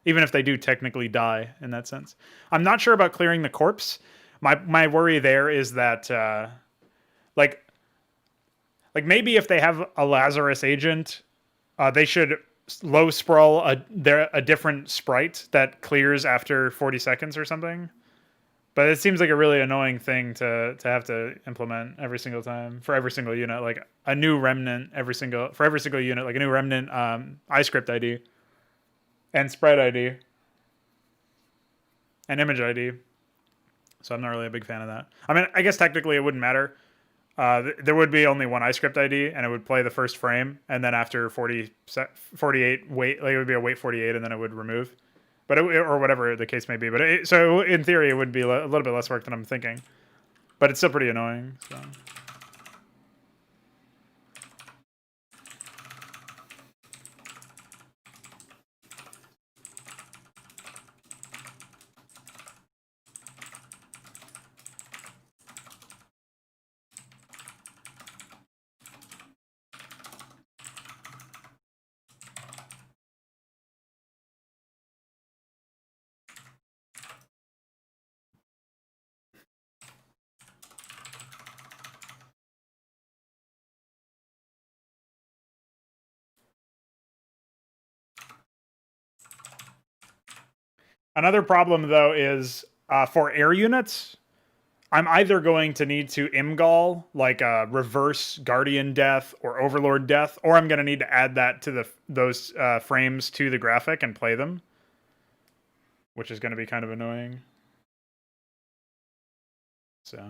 S1: Even if they do technically die in that sense. I'm not sure about clearing the corpse. My worry there is that like maybe if they have a Lazarus agent, they should low sprawl a different sprite that clears after 40 seconds or something. But it seems like a really annoying thing to have to implement every single time for every single unit, like a new remnant for every single unit, like a new remnant iScript ID and sprite ID and image ID. So I'm not really a big fan of that. I mean, I guess technically it wouldn't matter. There would be only one iScript ID, and it would play the first frame, and then after 48 wait, like it would be a wait 48, and then it would remove. But or whatever the case may be. But so in theory, it would be a little bit less work than I'm thinking. But it's still pretty annoying. So. Another problem, though, is for air units, I'm either going to need to Imgall, like a reverse Guardian Death or Overlord Death, or I'm going to need to add that to those frames to the graphic and play them, which is going to be kind of annoying. So...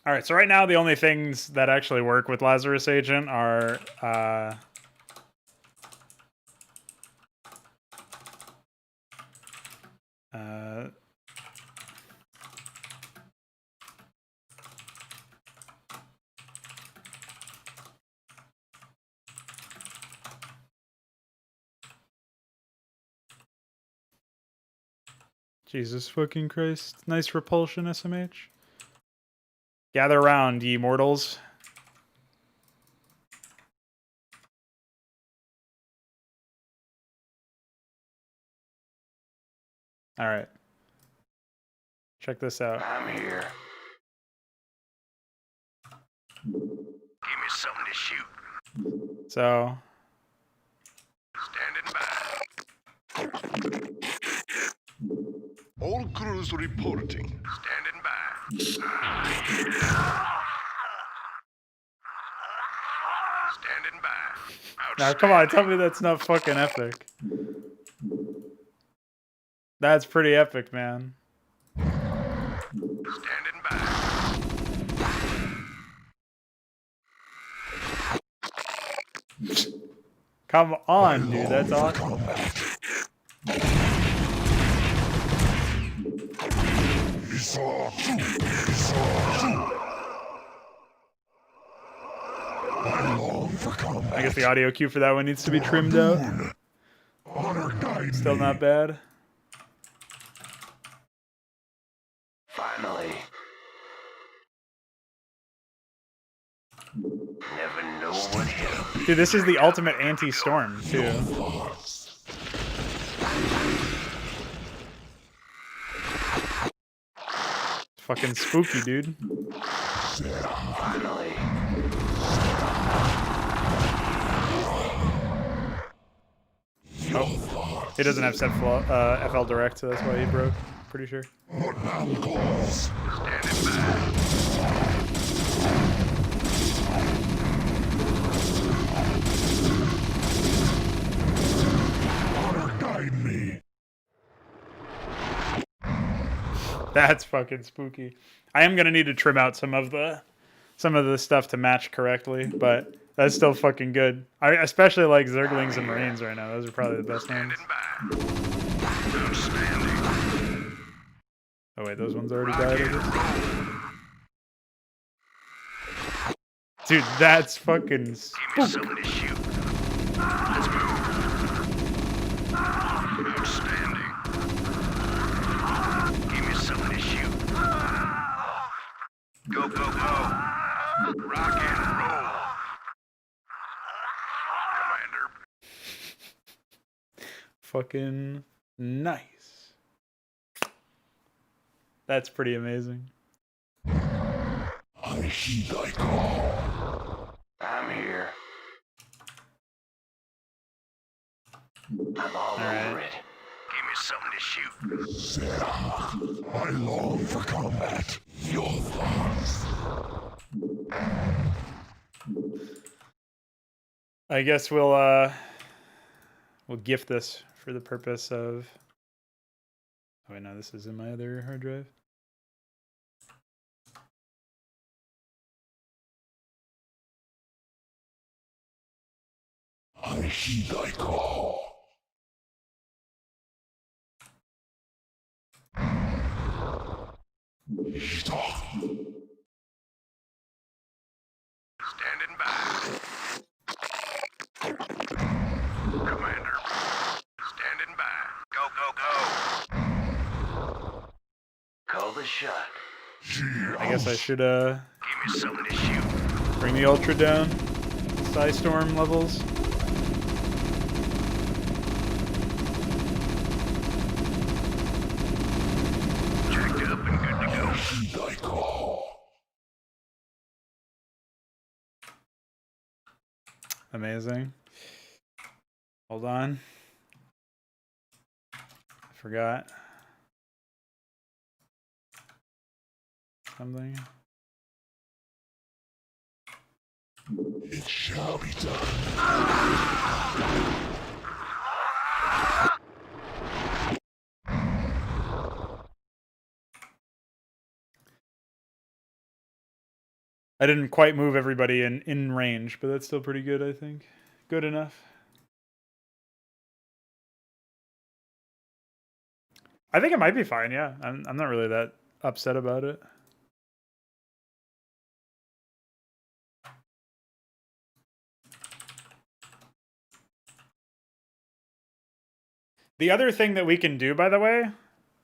S1: All right, so right now the only things that actually work with Lazarus Agent are Jesus fucking Christ. Nice repulsion, SMH. Gather round, ye mortals. Alright. Check this out.
S2: I'm here. Give me something to shoot.
S1: So,
S2: Standing by.
S3: All crews reporting.
S2: Standing by. Standing by.
S1: now come on, tell me that's not fucking epic. That's pretty epic, man.
S2: Standing by.
S1: Come on, dude, that's awesome. I guess the audio cue for that one needs to be trimmed out. Still not bad.
S2: Finally. Never know what hit.
S1: Dude, this is the ultimate anti-storm, too. Fucking spooky, dude.
S2: Finally.
S1: Oh, he doesn't have set FL Direct, so that's why he broke. Pretty sure.
S2: Standing by.
S1: That's fucking spooky. I am gonna need to trim out some of the stuff to match correctly, but that's still fucking good. I especially like Zerglings and Marines right now. Those are probably the best ones. Oh wait, those ones already died, I guess. Dude, that's fucking spook.
S2: Let's move. Outstanding. Give me something to shoot. Go, go, go. Rock and roll. Commander.
S1: Fucking nice. That's pretty amazing.
S2: I heed thy call. I'm here. I'm all over it. Give me something to shoot. Sarah, I long for combat. Your thoughts.
S1: I guess we'll gift this for the purpose of. Oh wait, no, this is in my other hard drive.
S2: I heed thy call. Standing by. Commander. Standing by. Go, go, go. Call the shot.
S1: I guess I should
S2: Give me something to shoot.
S1: bring the ultra down. Psy storm levels.
S2: Checked up and good to go. Thy call.
S1: Amazing. Hold on. I forgot something.
S2: It shall be done.
S1: I didn't quite move everybody in range, but that's still pretty good, I think. Good enough. I think it might be fine, yeah. I'm not really that upset about it. The other thing that we can do, by the way,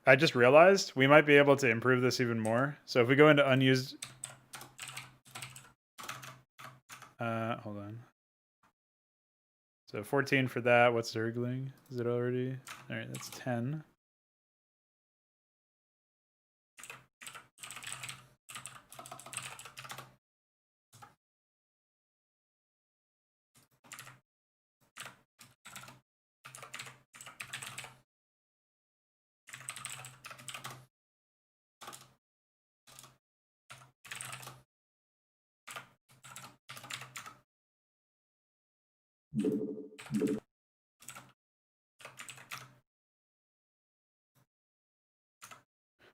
S1: I just realized we might be able to improve this even more. So if we go into unused... hold on. So 14 for that. What's Zergling? Is it already? All right, that's 10.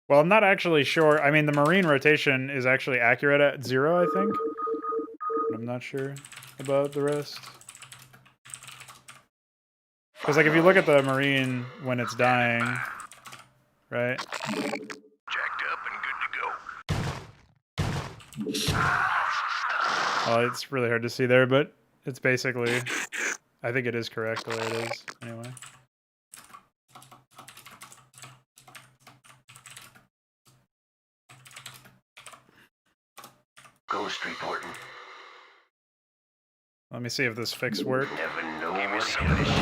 S1: Well, I'm not actually sure. I mean, the marine rotation is actually accurate at 0, I think. But I'm not sure about the rest. Because, like, if you look at the marine when it's dying, right?
S2: Jacked up and good to go.
S1: Well, it's really hard to see there, but it's basically... I think it is correct the way it is, anyway.
S2: Ghost reporting.
S1: Let me see if this fix worked.
S2: Never know what hit us.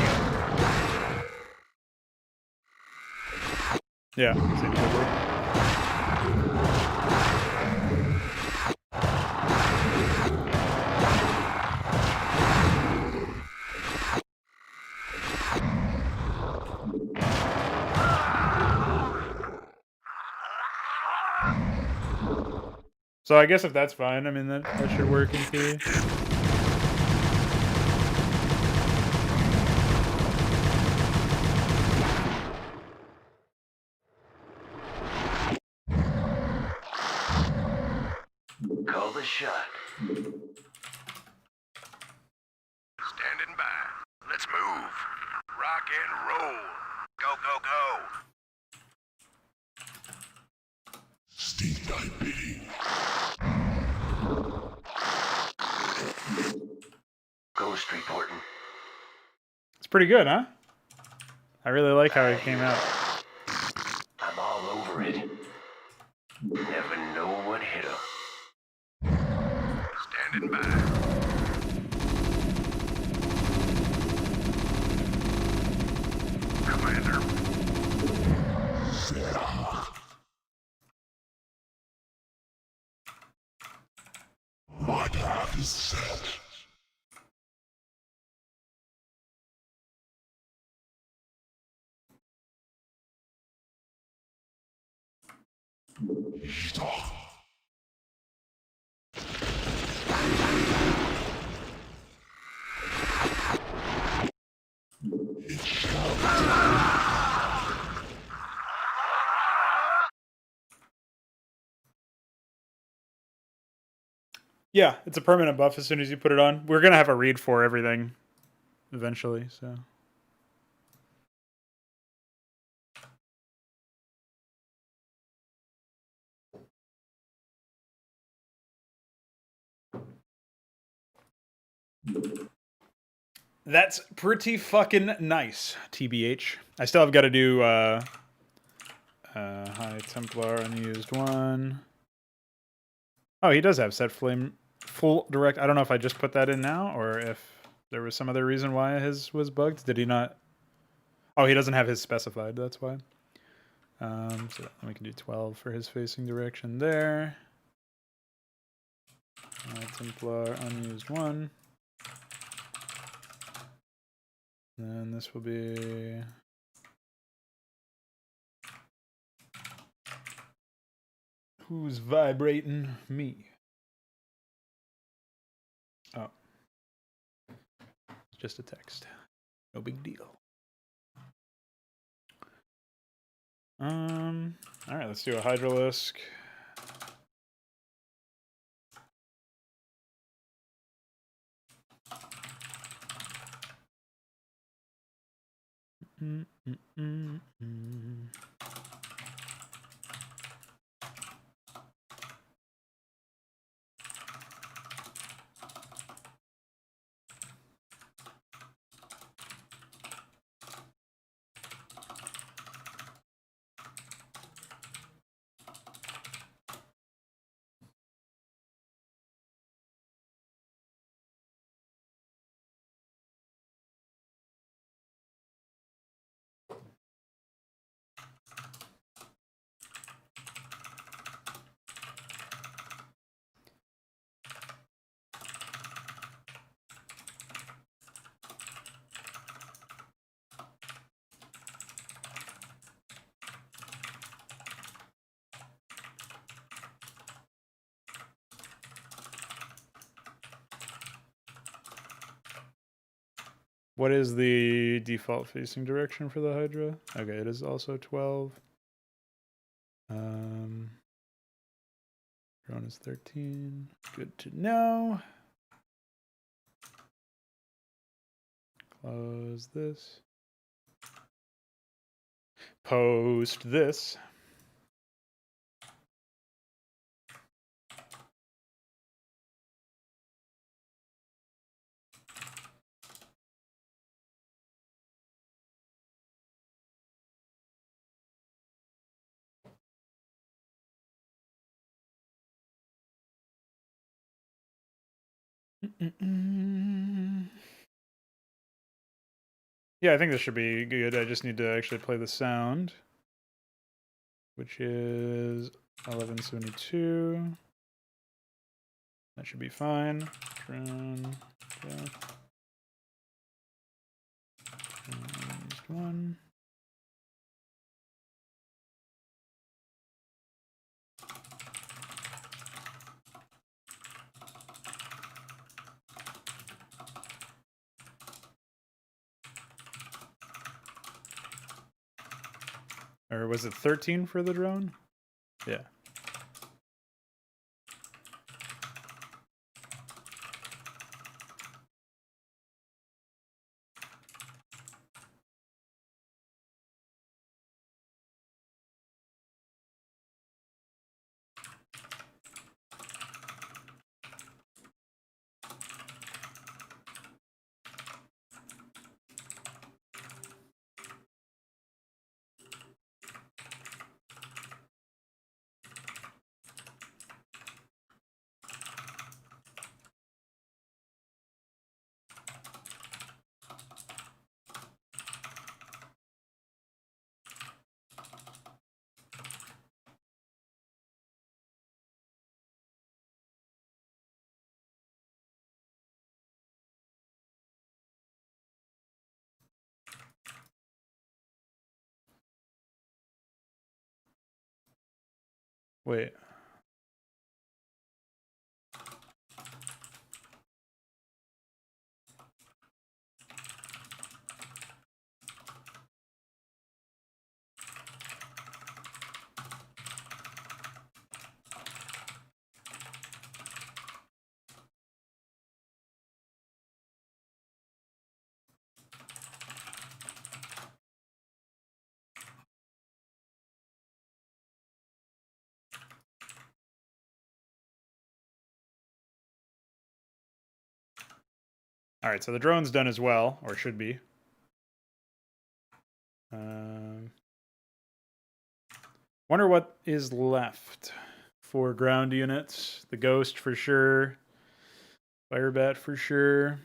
S1: Yeah, seems to work. So I guess if that's fine, I mean, that should work in theory.
S2: Call the shot. Standing by. Let's move. Rock and roll. Go, go, go.
S3: Steep thy bidding.
S2: Ghost reporting.
S1: It's pretty good, huh? I really like how it came out.
S2: I'm all over it. Never know what hit 'em. Standing by. Commander.
S3: My path is set. HYDRA. It shall be done.
S1: Yeah, it's a permanent buff as soon as you put it on. We're going to have a read for everything eventually, so... That's pretty fucking nice, TBH. I still have got to do High Templar unused one. Oh, he does have set flame full direct. I don't know if I just put that in now or if there was some other reason why his was bugged. Did he not? Oh, he doesn't have his specified. That's why. So then we can do 12 for his facing direction there. Templar unused one. And this will be... Who's vibrating? Me. Oh. It's just a text. No big deal. Alright, let's do a Hydralisk. What is the default facing direction for the Hydra? Okay, it is also 12. Drone is 13. Good to know. Close this. Post this. Yeah, I think this should be good. I just need to actually play the sound, which is 1172. That should be fine. Drone, death. Used one. Or was it 13 for the drone? Yeah. Wait. All right, so the drone's done as well, or should be. Wonder what is left for ground units. The Ghost for sure. Firebat for sure.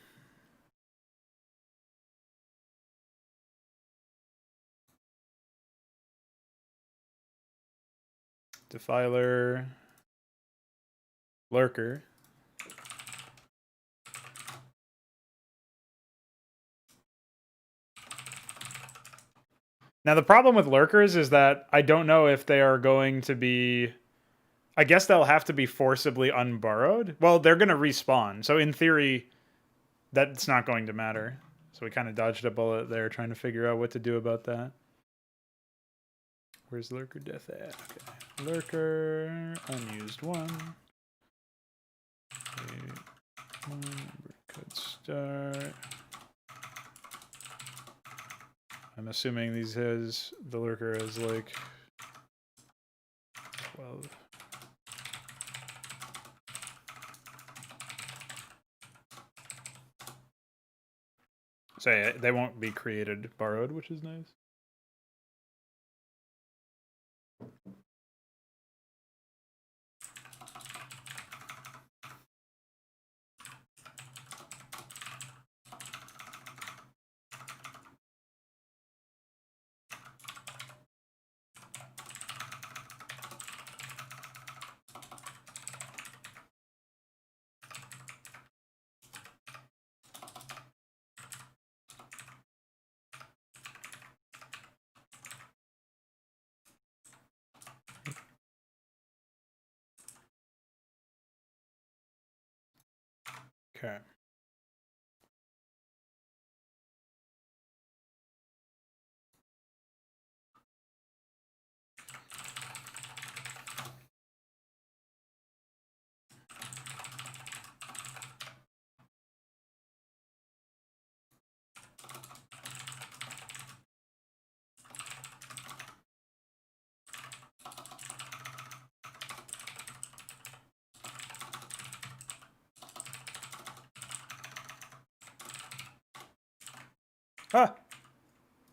S1: Defiler. Lurker. Now, the problem with Lurkers is that I don't know if they are going to be... I guess they'll have to be forcibly unburrowed. Well, they're going to respawn. So in theory, that's not going to matter. So we kind of dodged a bullet there trying to figure out what to do about that. Where's Lurker Death at? Okay. Lurker, unused one. Could start. I'm assuming these has the Lurker is like 12. So they won't be created borrowed, which is nice. Okay. Ah!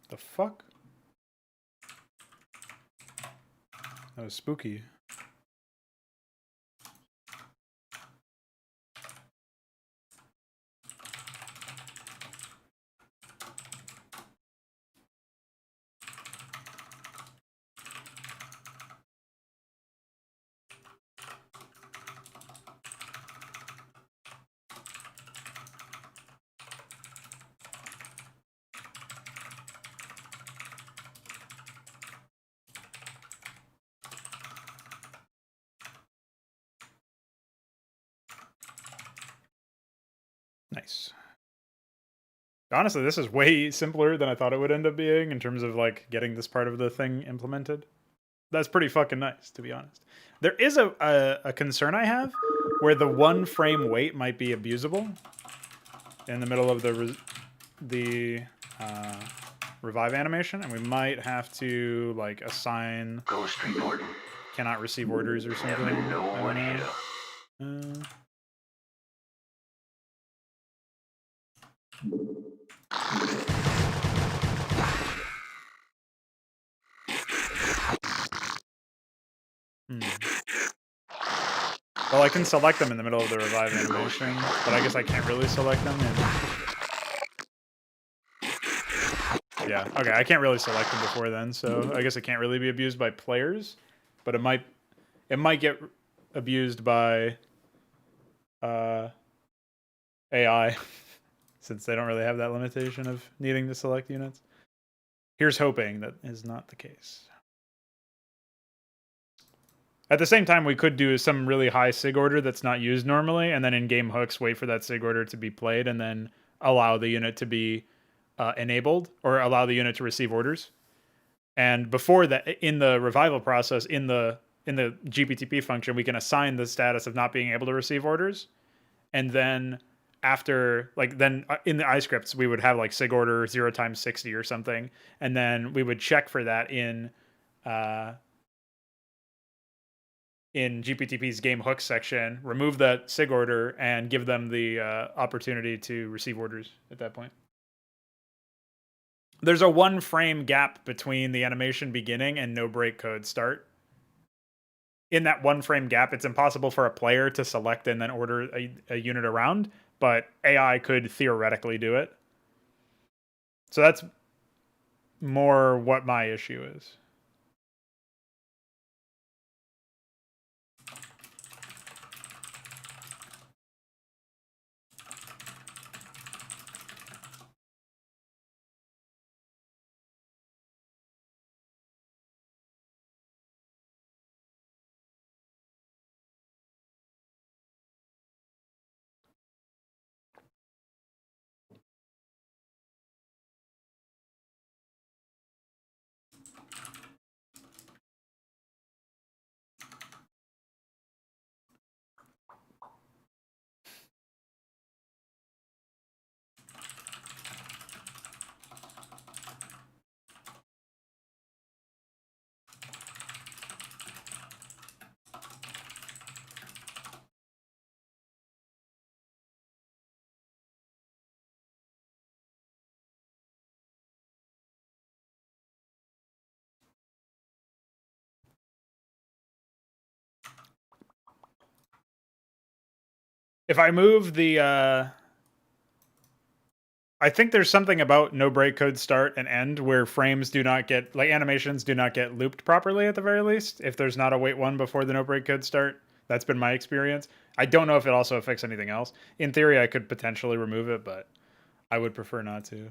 S1: The fuck? That was spooky. Nice. Honestly, this is way simpler than I thought it would end up being in terms of like getting this part of the thing implemented. That's pretty fucking nice, to be honest. There is a concern I have where the 1 frame wait might be abusable in the middle of the revive animation, and we might have to like assign
S2: Ghost report.
S1: cannot receive orders or something.
S2: Never know
S1: I
S2: what
S1: don't
S2: hit
S1: know.
S2: 'em.
S1: Well, I can select them in the middle of the revive animation, but I guess I can't really select them. Yeah, okay, I can't really select them before then, so I guess it can't really be abused by players, but it might get abused by AI, since they don't really have that limitation of needing to select units. Here's hoping that is not the case. At the same time, we could do some really high SIG order that's not used normally, and then in game hooks, wait for that SIG order to be played, and then allow the unit to be enabled, or allow the unit to receive orders. And before that, in the revival process, in the GPTP function, we can assign the status of not being able to receive orders, and then after, like, then in the iScripts, we would have like SIG order 0 times 60 or something, and then we would check for that in GPTP's game hooks section, remove that SIG order, and give them the opportunity to receive orders at that point. There's a 1 frame gap between the animation beginning and no break code start. In that 1 frame gap, it's impossible for a player to select and then order a unit around, but AI could theoretically do it. So that's more what my issue is. If I move the I think there's something about no break code start and end where frames do not get, like, animations do not get looped properly at the very least if there's not a wait 1 before the no break code start. That's been my experience. I don't know if it also affects anything else. In theory, I could potentially remove it, but I would prefer not to.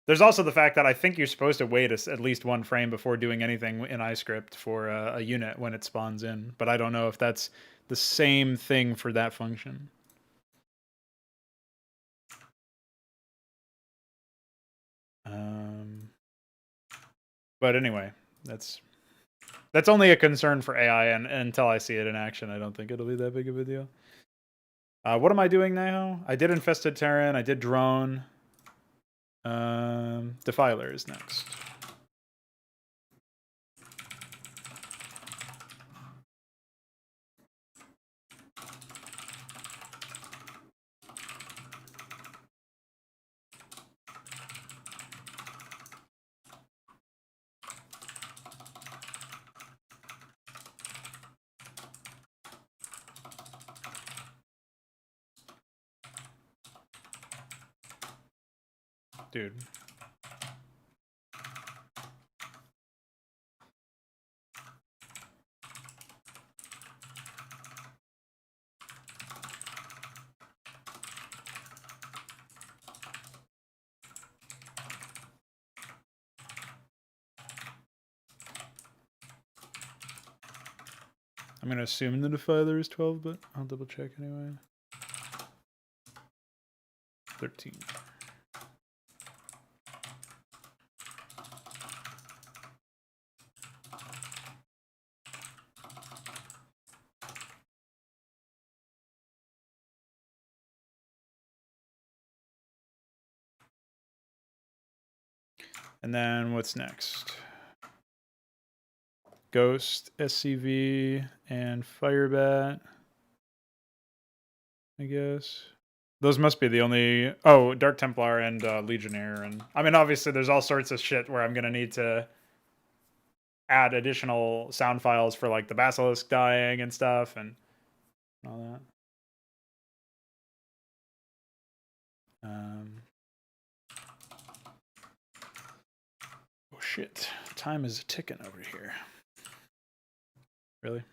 S1: There's also the fact that I think you're supposed to wait at least 1 frame before doing anything in iScript for a unit when it spawns in, but I don't know if that's the same thing for that function. But anyway, that's only a concern for AI, and until I see it in action, I don't think it'll be that big of a deal. What am I doing now? I did Infested Terran, I did Drone. Defiler is next. Dude. I'm going to assume the defiler is 12, but I'll double check anyway. 13. And then what's next? Ghost, SCV, and Firebat, I guess. Those must be the only... Oh, Dark Templar and Legionnaire. And I mean, obviously, there's all sorts of shit where I'm going to need to add additional sound files for, like, the Basilisk dying and stuff and all that. Oh, shit. Time is ticking over here. Really?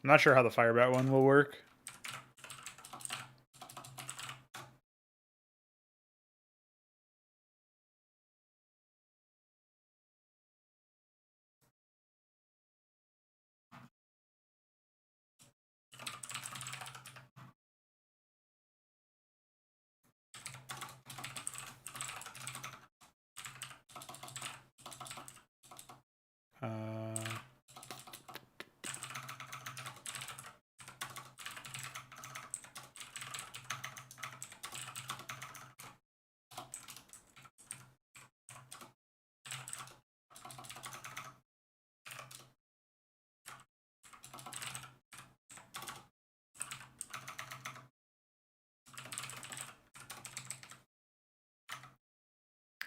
S1: I'm not sure how the Firebat one will work.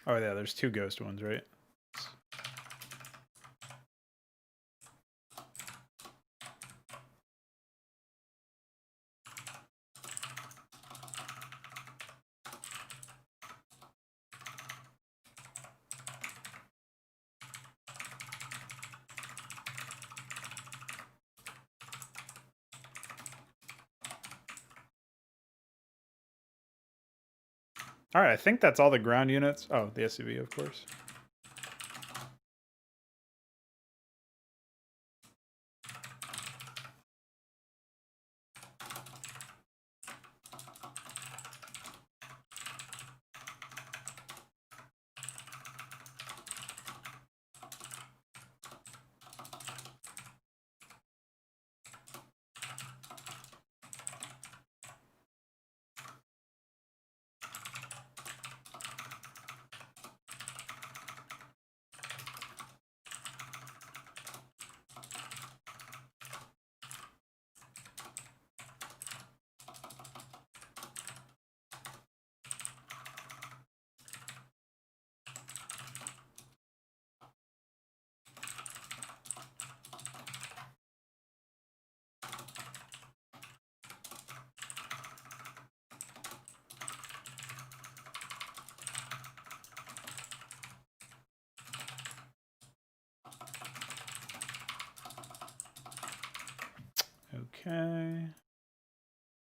S1: Oh, yeah, there's two ghost ones, right? All right, I think that's all the ground units. Oh, the SCV, of course. Okay.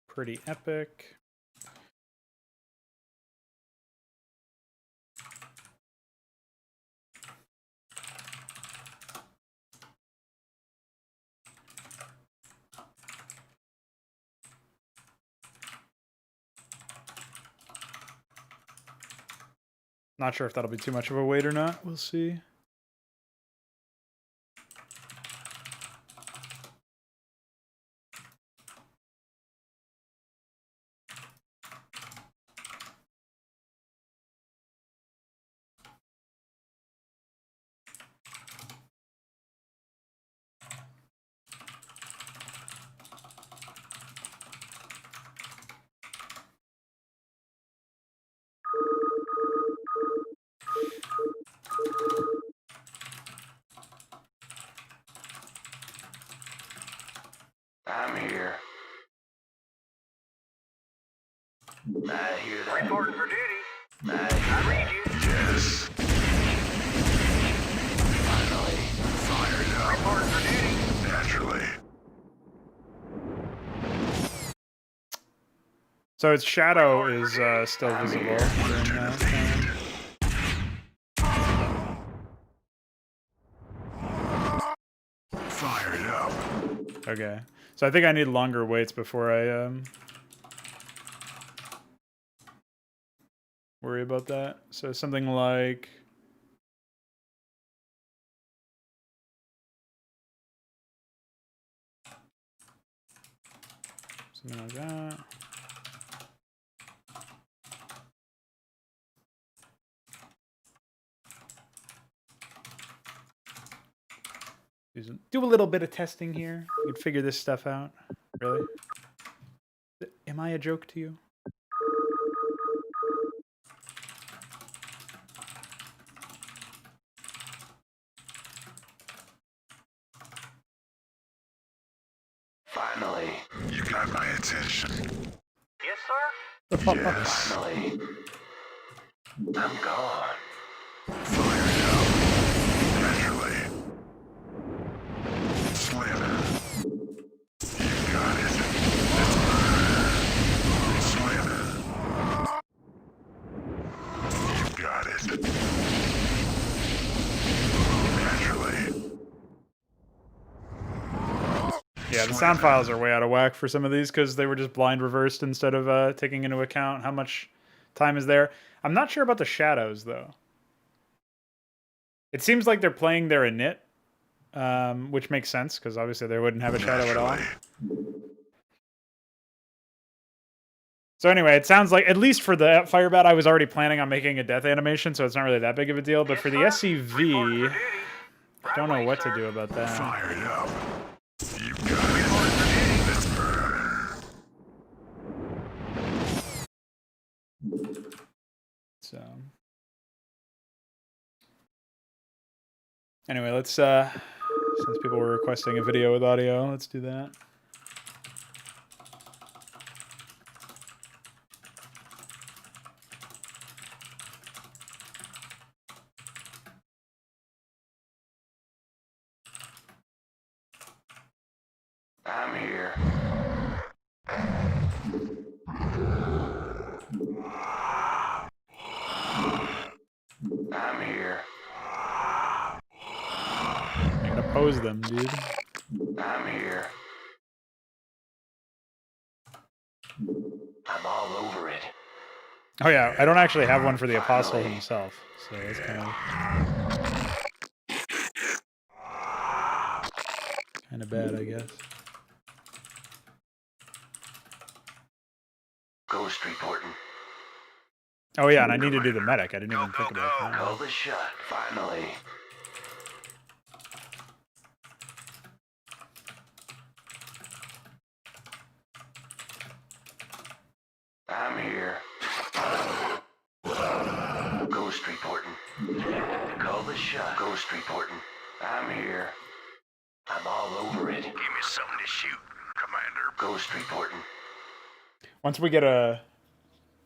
S1: Pretty epic. Not sure if that'll be too much of a wait or not. We'll see.
S2: I'm here. I hear that. Reporting for duty. I read you. Yes. Finally. Fired up. Reporting for duty. Naturally.
S1: So its shadow is still visible during that time.
S2: Fired up.
S1: Okay. So I think I need longer waits before I worry about that. So something like that. Do a little bit of testing here. You can figure this stuff out. Really? Am I a joke to you?
S2: Finally. You got my attention. Yes, sir? Yes. Finally. I'm gone. Fired up. Naturally. Slammer. You got it. Let's burn. Slammer. You got it. Naturally.
S1: Yeah, the sound files are way out of whack for some of these because they were just blind reversed instead of taking into account how much time is there. I'm not sure about the shadows, though. It seems like they're playing their init, which makes sense because obviously they wouldn't have a shadow at all. So anyway, it sounds like, at least for the Firebat, I was already planning on making a death animation, so it's not really that big of a deal. But for the SCV, I don't know what to do about that.
S2: Fired up. You got it. Let's burn.
S1: So anyway, let's since people were requesting a video with audio, let's do that.
S2: I'm here. I'm here.
S1: I'm gonna pose them, dude.
S2: I'm here. I'm all over it.
S1: Oh yeah, I don't actually have one for the Apostle himself, so it's kind of bad, I guess.
S2: Ghost reporting.
S1: Oh yeah, and I need to do the medic. I didn't even think about that.
S2: Call the shot, finally. I'm here. Ghost reporting. Call the shot. Ghost reporting. I'm here. I'm all over it. Give me something to shoot, Commander. Ghost reporting.
S1: Once we get a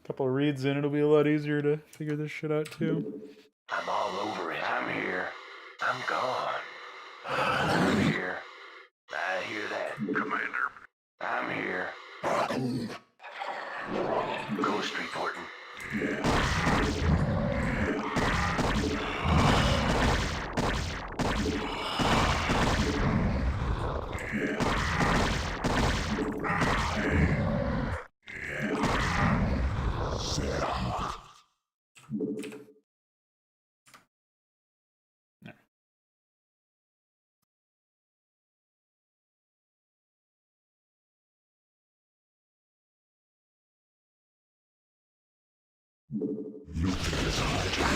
S1: couple of reads in, it'll be a lot easier to figure this shit out too.
S2: I'm all over it. I'm here. I'm gone. I'm here. I hear that, Commander.
S3: Nucleus HYDRA.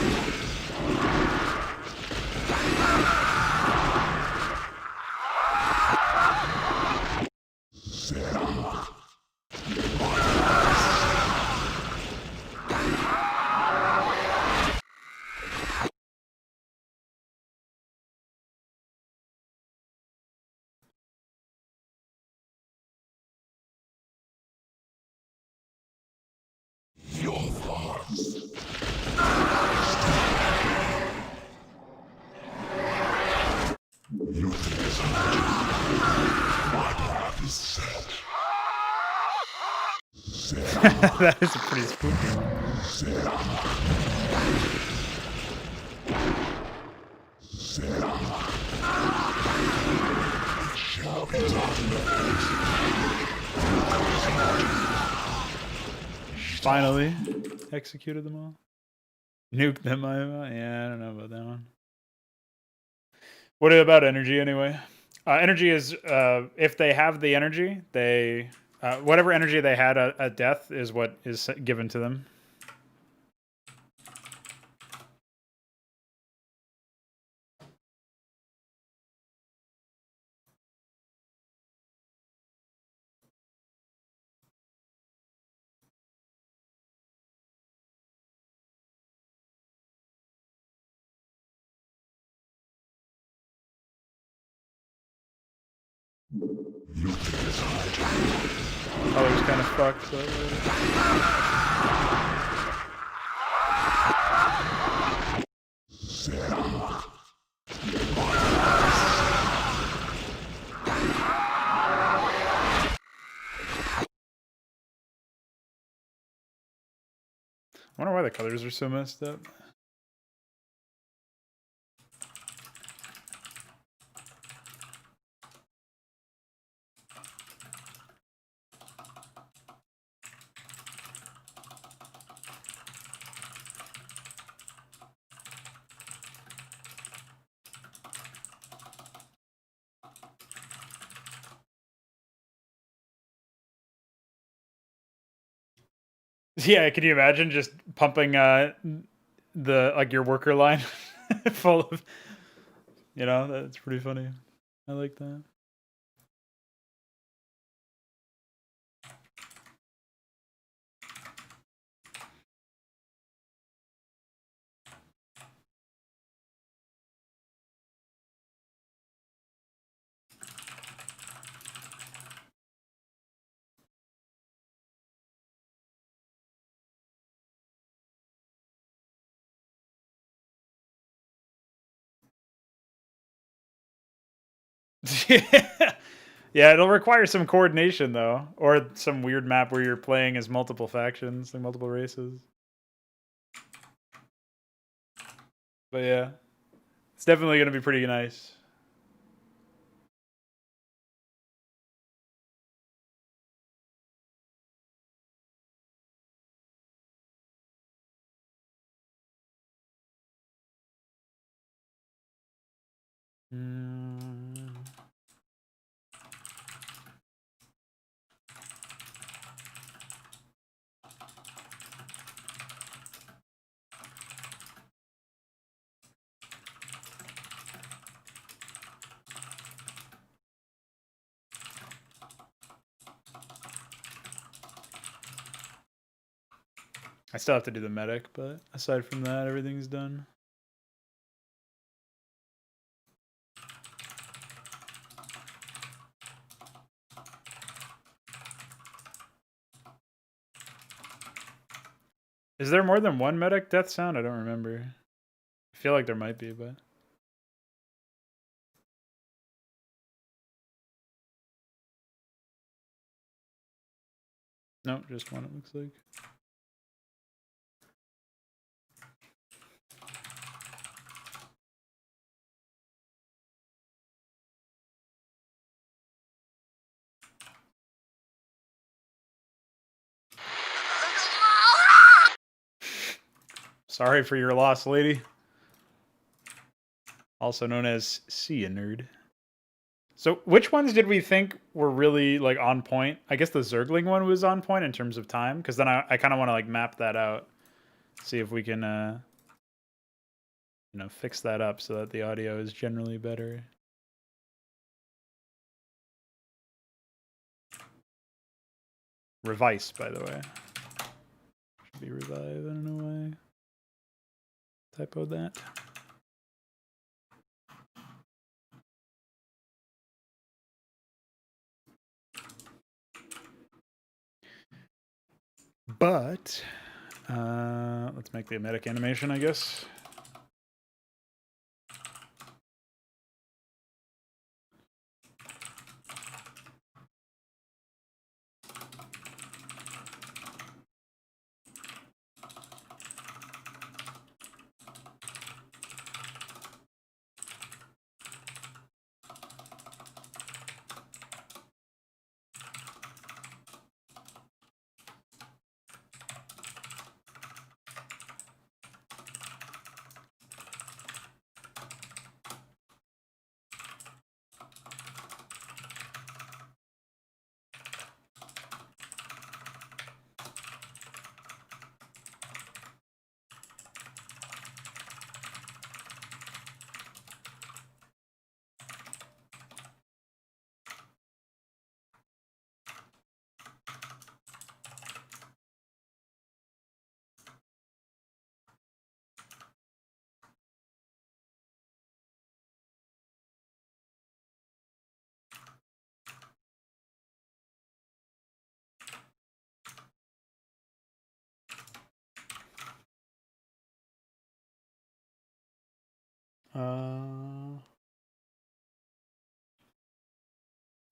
S3: Zerg. Your thoughts. Nucleus HYDRA. My path is set. Zerg.
S1: That is a pretty spooky one.
S3: Zerg. Zerg. It shall be done.
S1: Finally executed them all. Nuked them. Yeah, I don't know about that one. What about energy anyway? Energy is if they have the energy, they whatever energy they had at death is what is given to them.
S3: Nucleus HYDRA.
S1: Color's kind of fucked. But
S3: Zerg.
S1: I wonder why the colors are so messed up. Yeah, can you imagine just pumping the like your worker line full of, you know, that's pretty funny. I like that. Yeah, it'll require some coordination though, or some weird map where you're playing as multiple factions, like multiple races. But yeah, it's definitely going to be pretty nice. Mm. I still have to do the medic, but aside from that, everything's done. Is there more than one medic death sound? I don't remember. I feel like there might be, but... No, just one it looks like. Sorry for your loss, lady. Also known as See a Nerd. So which ones did we think were really like on point? I guess the Zergling one was on point in terms of time, because then I kind of want to like map that out. see if we can, you know, fix that up so that the audio is generally better. Revice, by the way. Should be revive, I don't know why. Typoed that. But, let's make the emetic animation, I guess.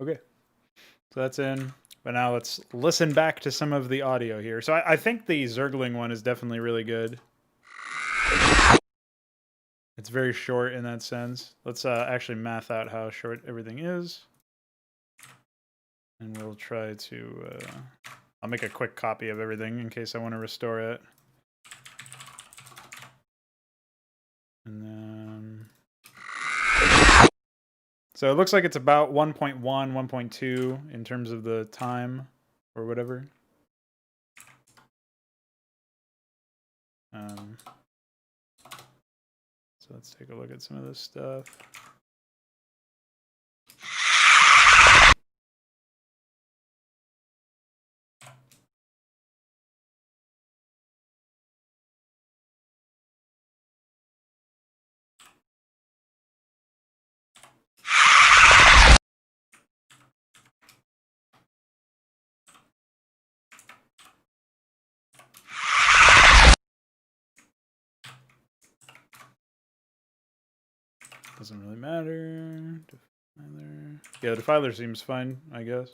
S1: Okay, so that's in. But now let's listen back to some of the audio here. So I think the Zergling one is definitely really good. It's very short in that sense. Let's actually math out how short everything is. And we'll try to... I'll make a quick copy of everything in case I want to restore it. And then... So it looks like it's about 1.1, 1.2 in terms of the time or whatever. So let's take a look at some of this stuff. Doesn't really matter. Defiler. Yeah, the defiler seems fine, I guess.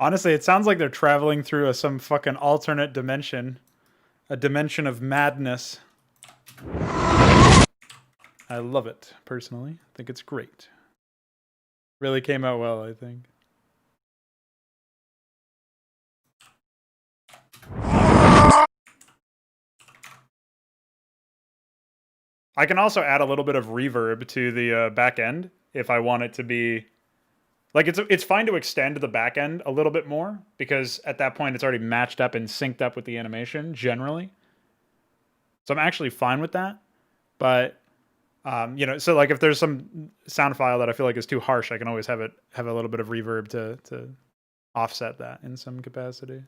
S1: Honestly, it sounds like they're traveling through some fucking alternate dimension. A dimension of madness. I love it, personally. I think it's great. Really came out well, I think. I can also add a little bit of reverb to the back end if I want it to be... Like, it's fine to extend the back end a little bit more, because at that point it's already matched up and synced up with the animation, generally. So I'm actually fine with that. But, you know, so like if there's some sound file that I feel like is too harsh, I can always have a little bit of reverb to offset that in some capacity.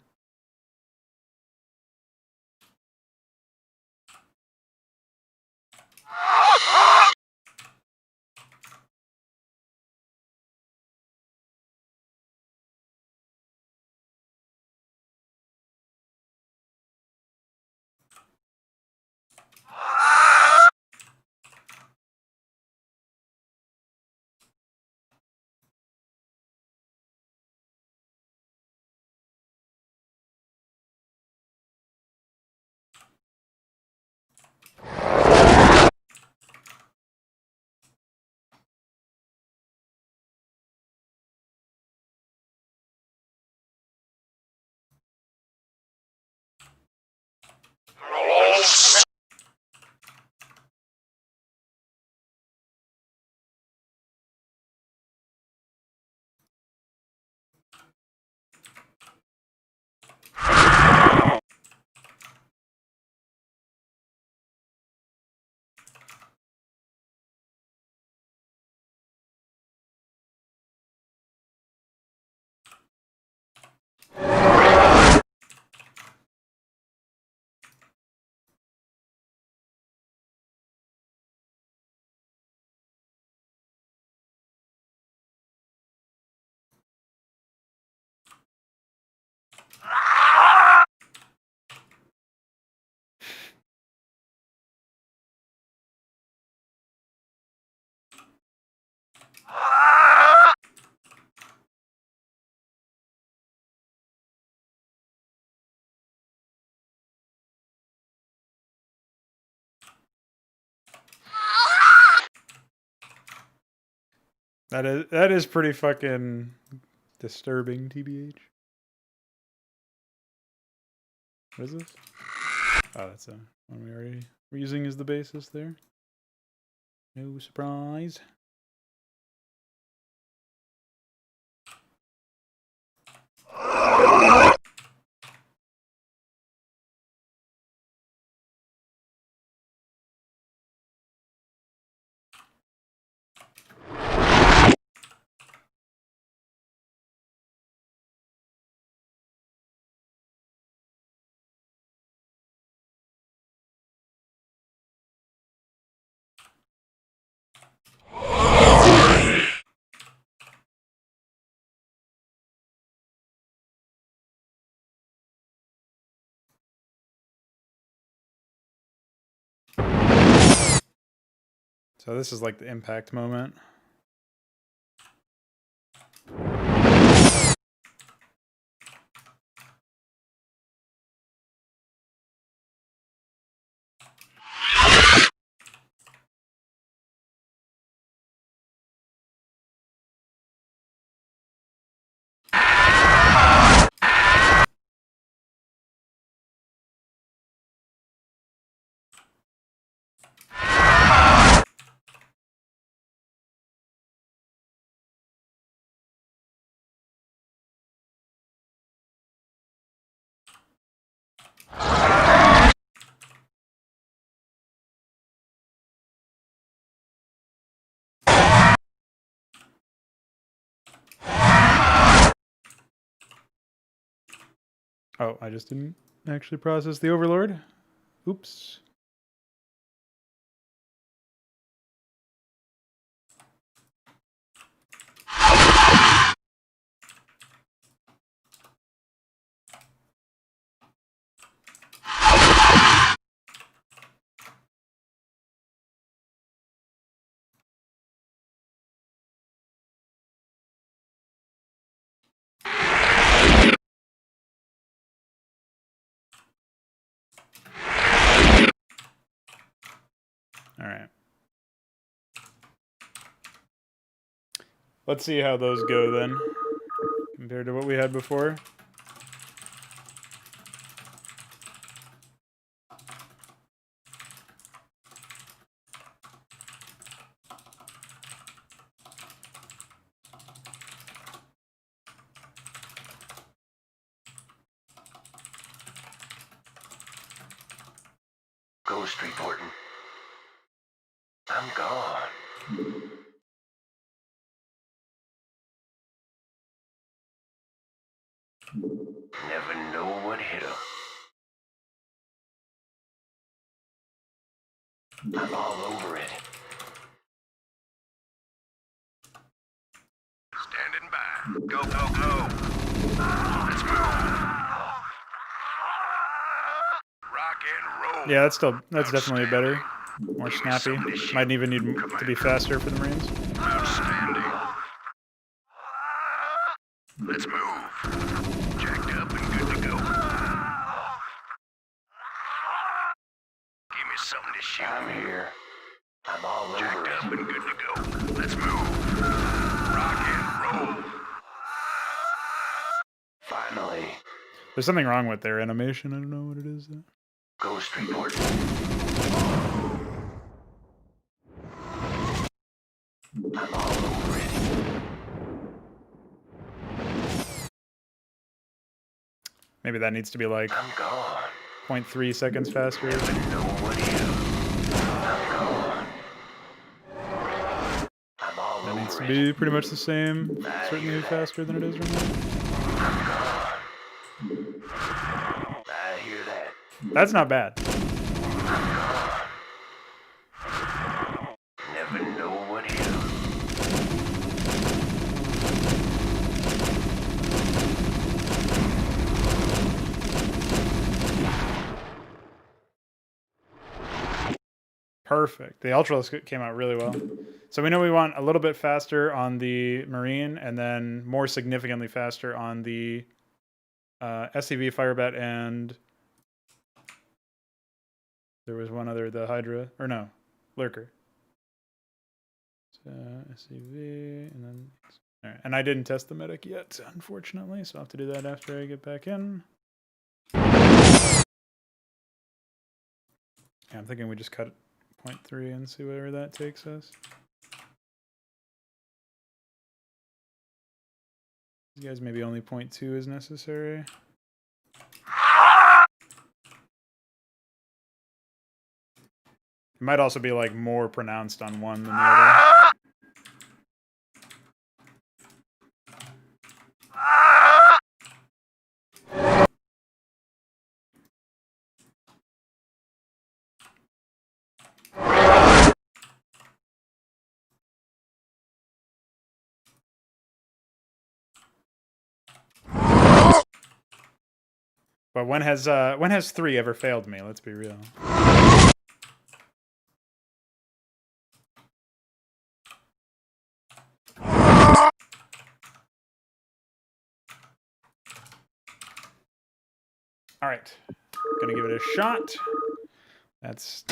S1: That is pretty fucking disturbing, TBH. What is this? Oh, that's a one we already were using as the basis there. No surprise. So this is like the impact moment. Oh, I just didn't actually process the overlord. Oops. All right. Let's see how those go then, compared to what we had before.
S2: Ghost reporting. I'm gone. Never know what hit him. I'm all over it. Standing by. Go, go, go. Let's move. Rock and roll.
S1: Yeah, that's definitely better. More snappy. Might even need to be faster for the Marines.
S2: Outstanding. Let's move. Jacked up and good to go. Give me something to shoot. I'm here. I'm all over it. Jacked up and good to go. Let's move. Rock and roll. Finally.
S1: There's something wrong with their animation. I don't know what it is.
S2: Ghost report. I'm all over it.
S1: Maybe that needs to be like
S2: I'm gone.
S1: 0.3 seconds faster.
S2: Never know what hit him. I'm gone. I'm all
S1: That
S2: over
S1: needs to
S2: it.
S1: be pretty much the same. Certainly faster than it is right now.
S2: I'm gone. I hear that.
S1: That's not bad.
S2: Never know what hit him.
S1: Perfect. The Ultralisk came out really well. So we know we want a little bit faster on the Marine and then more significantly faster on the SCV, Firebat, and there was one other, the Hydra, or no, Lurker. So SCV, and then... All right. And I didn't test the medic yet, unfortunately, so I'll have to do that after I get back in. Yeah, I'm thinking we just cut 0.3 and see where that takes us. You guys, maybe only 0.2 is necessary. It might also be like more pronounced on one than the other. But when has 3 ever failed me? Let's be real. All right, gonna give it a shot. That's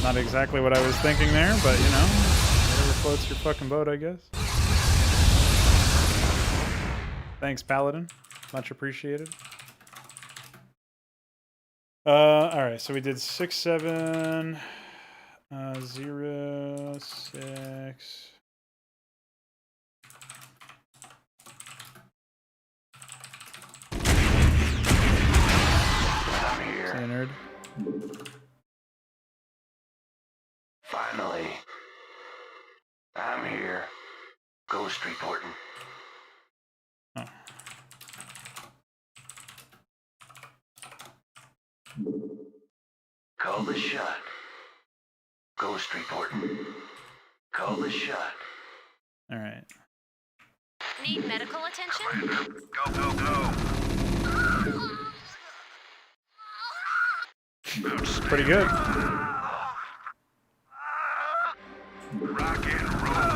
S1: not exactly what I was thinking there, but you know, whatever floats your fucking boat, I guess. Thanks, Paladin. Much appreciated. All right, so we did 6, 7, 0, 6.
S2: I'm here.
S1: Centered.
S2: Finally. I'm here. Ghost reporting.
S1: Oh.
S2: Call the shot. Ghost reporting. Call the shot.
S1: All right.
S4: Need medical attention?
S2: Go, go, go.
S1: Pretty good.
S2: Rock and roll.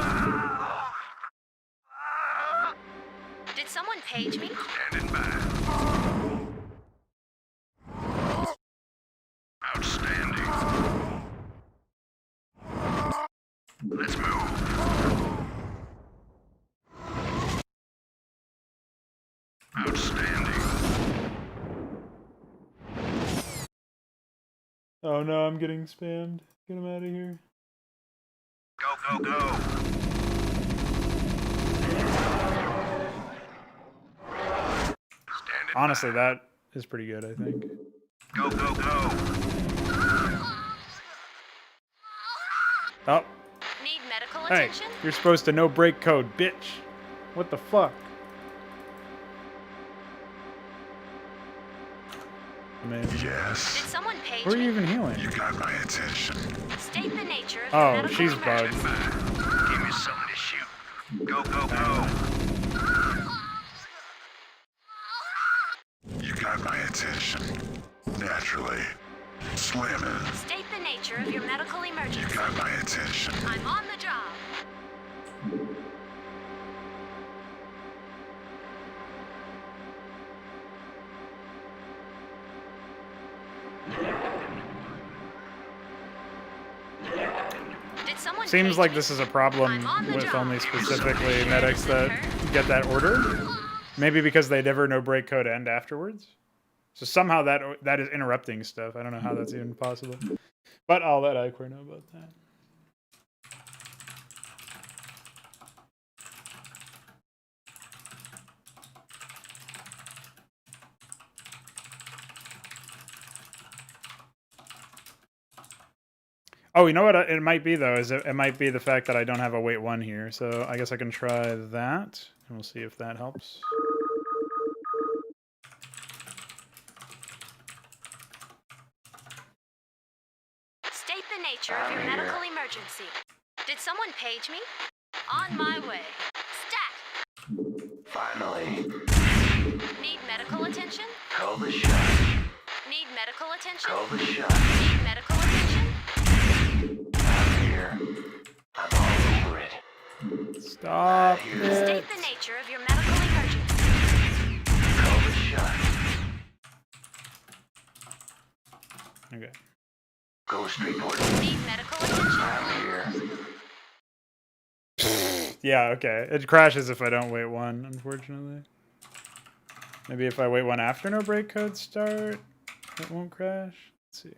S4: Did someone page me?
S2: Standing by. Outstanding. Let's move. Outstanding.
S1: Oh no, I'm getting spammed. Get him out of here.
S2: Go, go, go. Standing
S1: Honestly, that is pretty good, I think.
S2: Go, go, go.
S1: Oh,
S4: Need medical
S1: hey,
S4: attention?
S1: you're supposed to know break code, bitch. What the fuck? I mean,
S4: Did
S3: Yes.
S4: someone page
S1: who are you
S4: me?
S1: even healing?
S3: You got my attention.
S4: State the nature of
S1: Oh,
S4: your medical
S1: she's bugged.
S4: emergency.
S2: Give me something to shoot. Go, go, go.
S3: You got my attention. Naturally. Slamming.
S4: State the nature of your medical
S3: You
S4: emergency.
S3: got my attention.
S4: I'm on the job. Did someone
S1: Seems
S4: page
S1: like
S4: me?
S1: this is a problem
S4: I'm on the
S1: with
S4: job.
S1: only specifically
S4: Sure,
S1: medics that
S4: doesn't
S1: get that order. Maybe because they never know break code end afterwards. So somehow that is interrupting stuff. I don't know how that's even possible. But I'll let Icor know about that. Oh, you know what it might be, though? Is it might be the fact that I don't have a wait 1 here. So I guess I can try that. And we'll see if that helps.
S4: State the nature of your medical emergency. Did someone page me? On my way. Stat!
S2: Finally.
S4: Need medical attention?
S2: Call the shot.
S4: Need medical attention?
S2: Call the shot.
S4: Need medical attention?
S2: I'm here. I'm all over it.
S1: Stop
S2: Here.
S1: it.
S4: State the nature of your medical emergency.
S2: Call the shot.
S1: Okay.
S2: Go, Ghost report.
S4: Need medical attention?
S2: I'm here.
S1: Yeah, okay. It crashes if I don't wait one, unfortunately. Maybe if I wait one after no break code start, it won't crash. Let's see.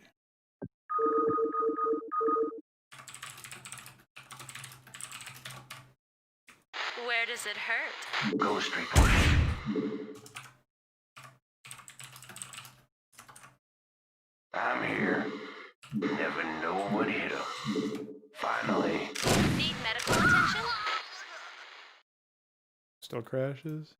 S4: Where does it hurt?
S2: Ghost report. I'm here. Never know what hit 'em. Finally.
S4: Need medical attention?
S1: Still crashes.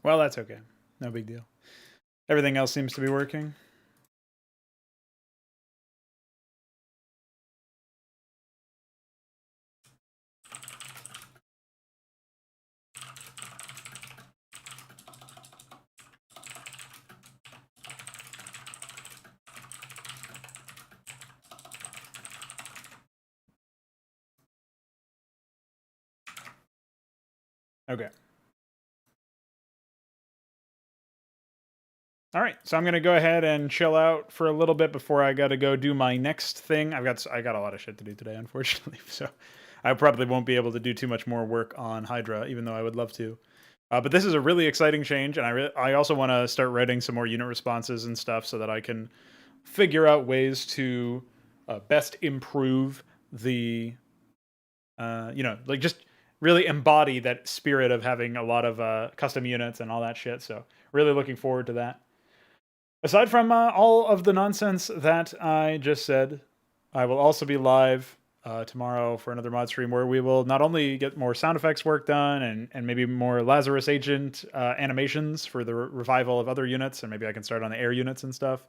S1: Well, that's okay. No big deal. Everything else seems to be working. Okay. All right, so I'm gonna go ahead and chill out for a little bit before I gotta go do my next thing. I got a lot of shit to do today, unfortunately, so I probably won't be able to do too much more work on Hydra, even though I would love to. But this is a really exciting change, and I also want to start writing some more unit responses and stuff so that I can figure out ways to best improve the, like just really embody that spirit of having a lot of custom units and all that shit. So really looking forward to that. Aside from all of the nonsense that I just said, I will also be live tomorrow for another mod stream where we will not only get more sound effects work done and maybe more Lazarus Agent animations for the revival of other units, and maybe I can start on the air units and stuff.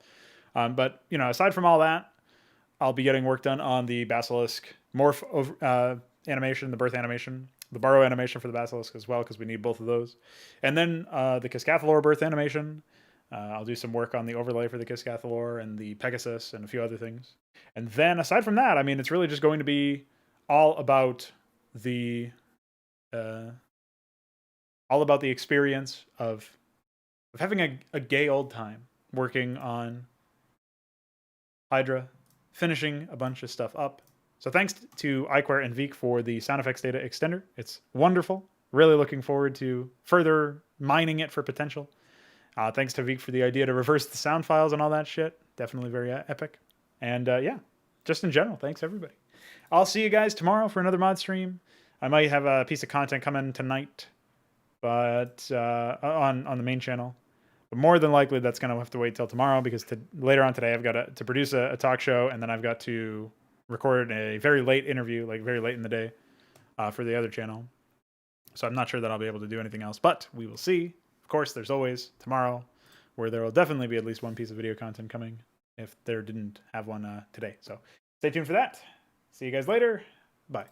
S1: But, aside from all that, I'll be getting work done on the Basilisk morph animation, the birth animation, the burrow animation for the Basilisk as well, because we need both of those. And then the Keskathalor birth animation. I'll do some work on the overlay for the Keskathalor and the Pegasus and a few other things. And then aside from that, I mean, it's really just going to be all about the experience of having a gay old time working on HYDRA, finishing a bunch of stuff up. So thanks to iQuare and Veek for the sound effects data extender. It's wonderful. Really looking forward to further mining it for potential. Thanks to Veek for the idea to reverse the sound files and all that shit. Definitely very epic. And yeah, just in general, thanks everybody. I'll see you guys tomorrow for another mod stream. I might have a piece of content coming tonight, but on the main channel. But more than likely, that's going to have to wait till tomorrow because later on today, I've got to produce a talk show, and then I've got to record a very late interview, like very late in the day, for the other channel. So I'm not sure that I'll be able to do anything else, but we will see. Of course, there's always tomorrow, where there will definitely be at least one piece of video content coming if there didn't have one today. So stay tuned for that. See you guys later. Bye.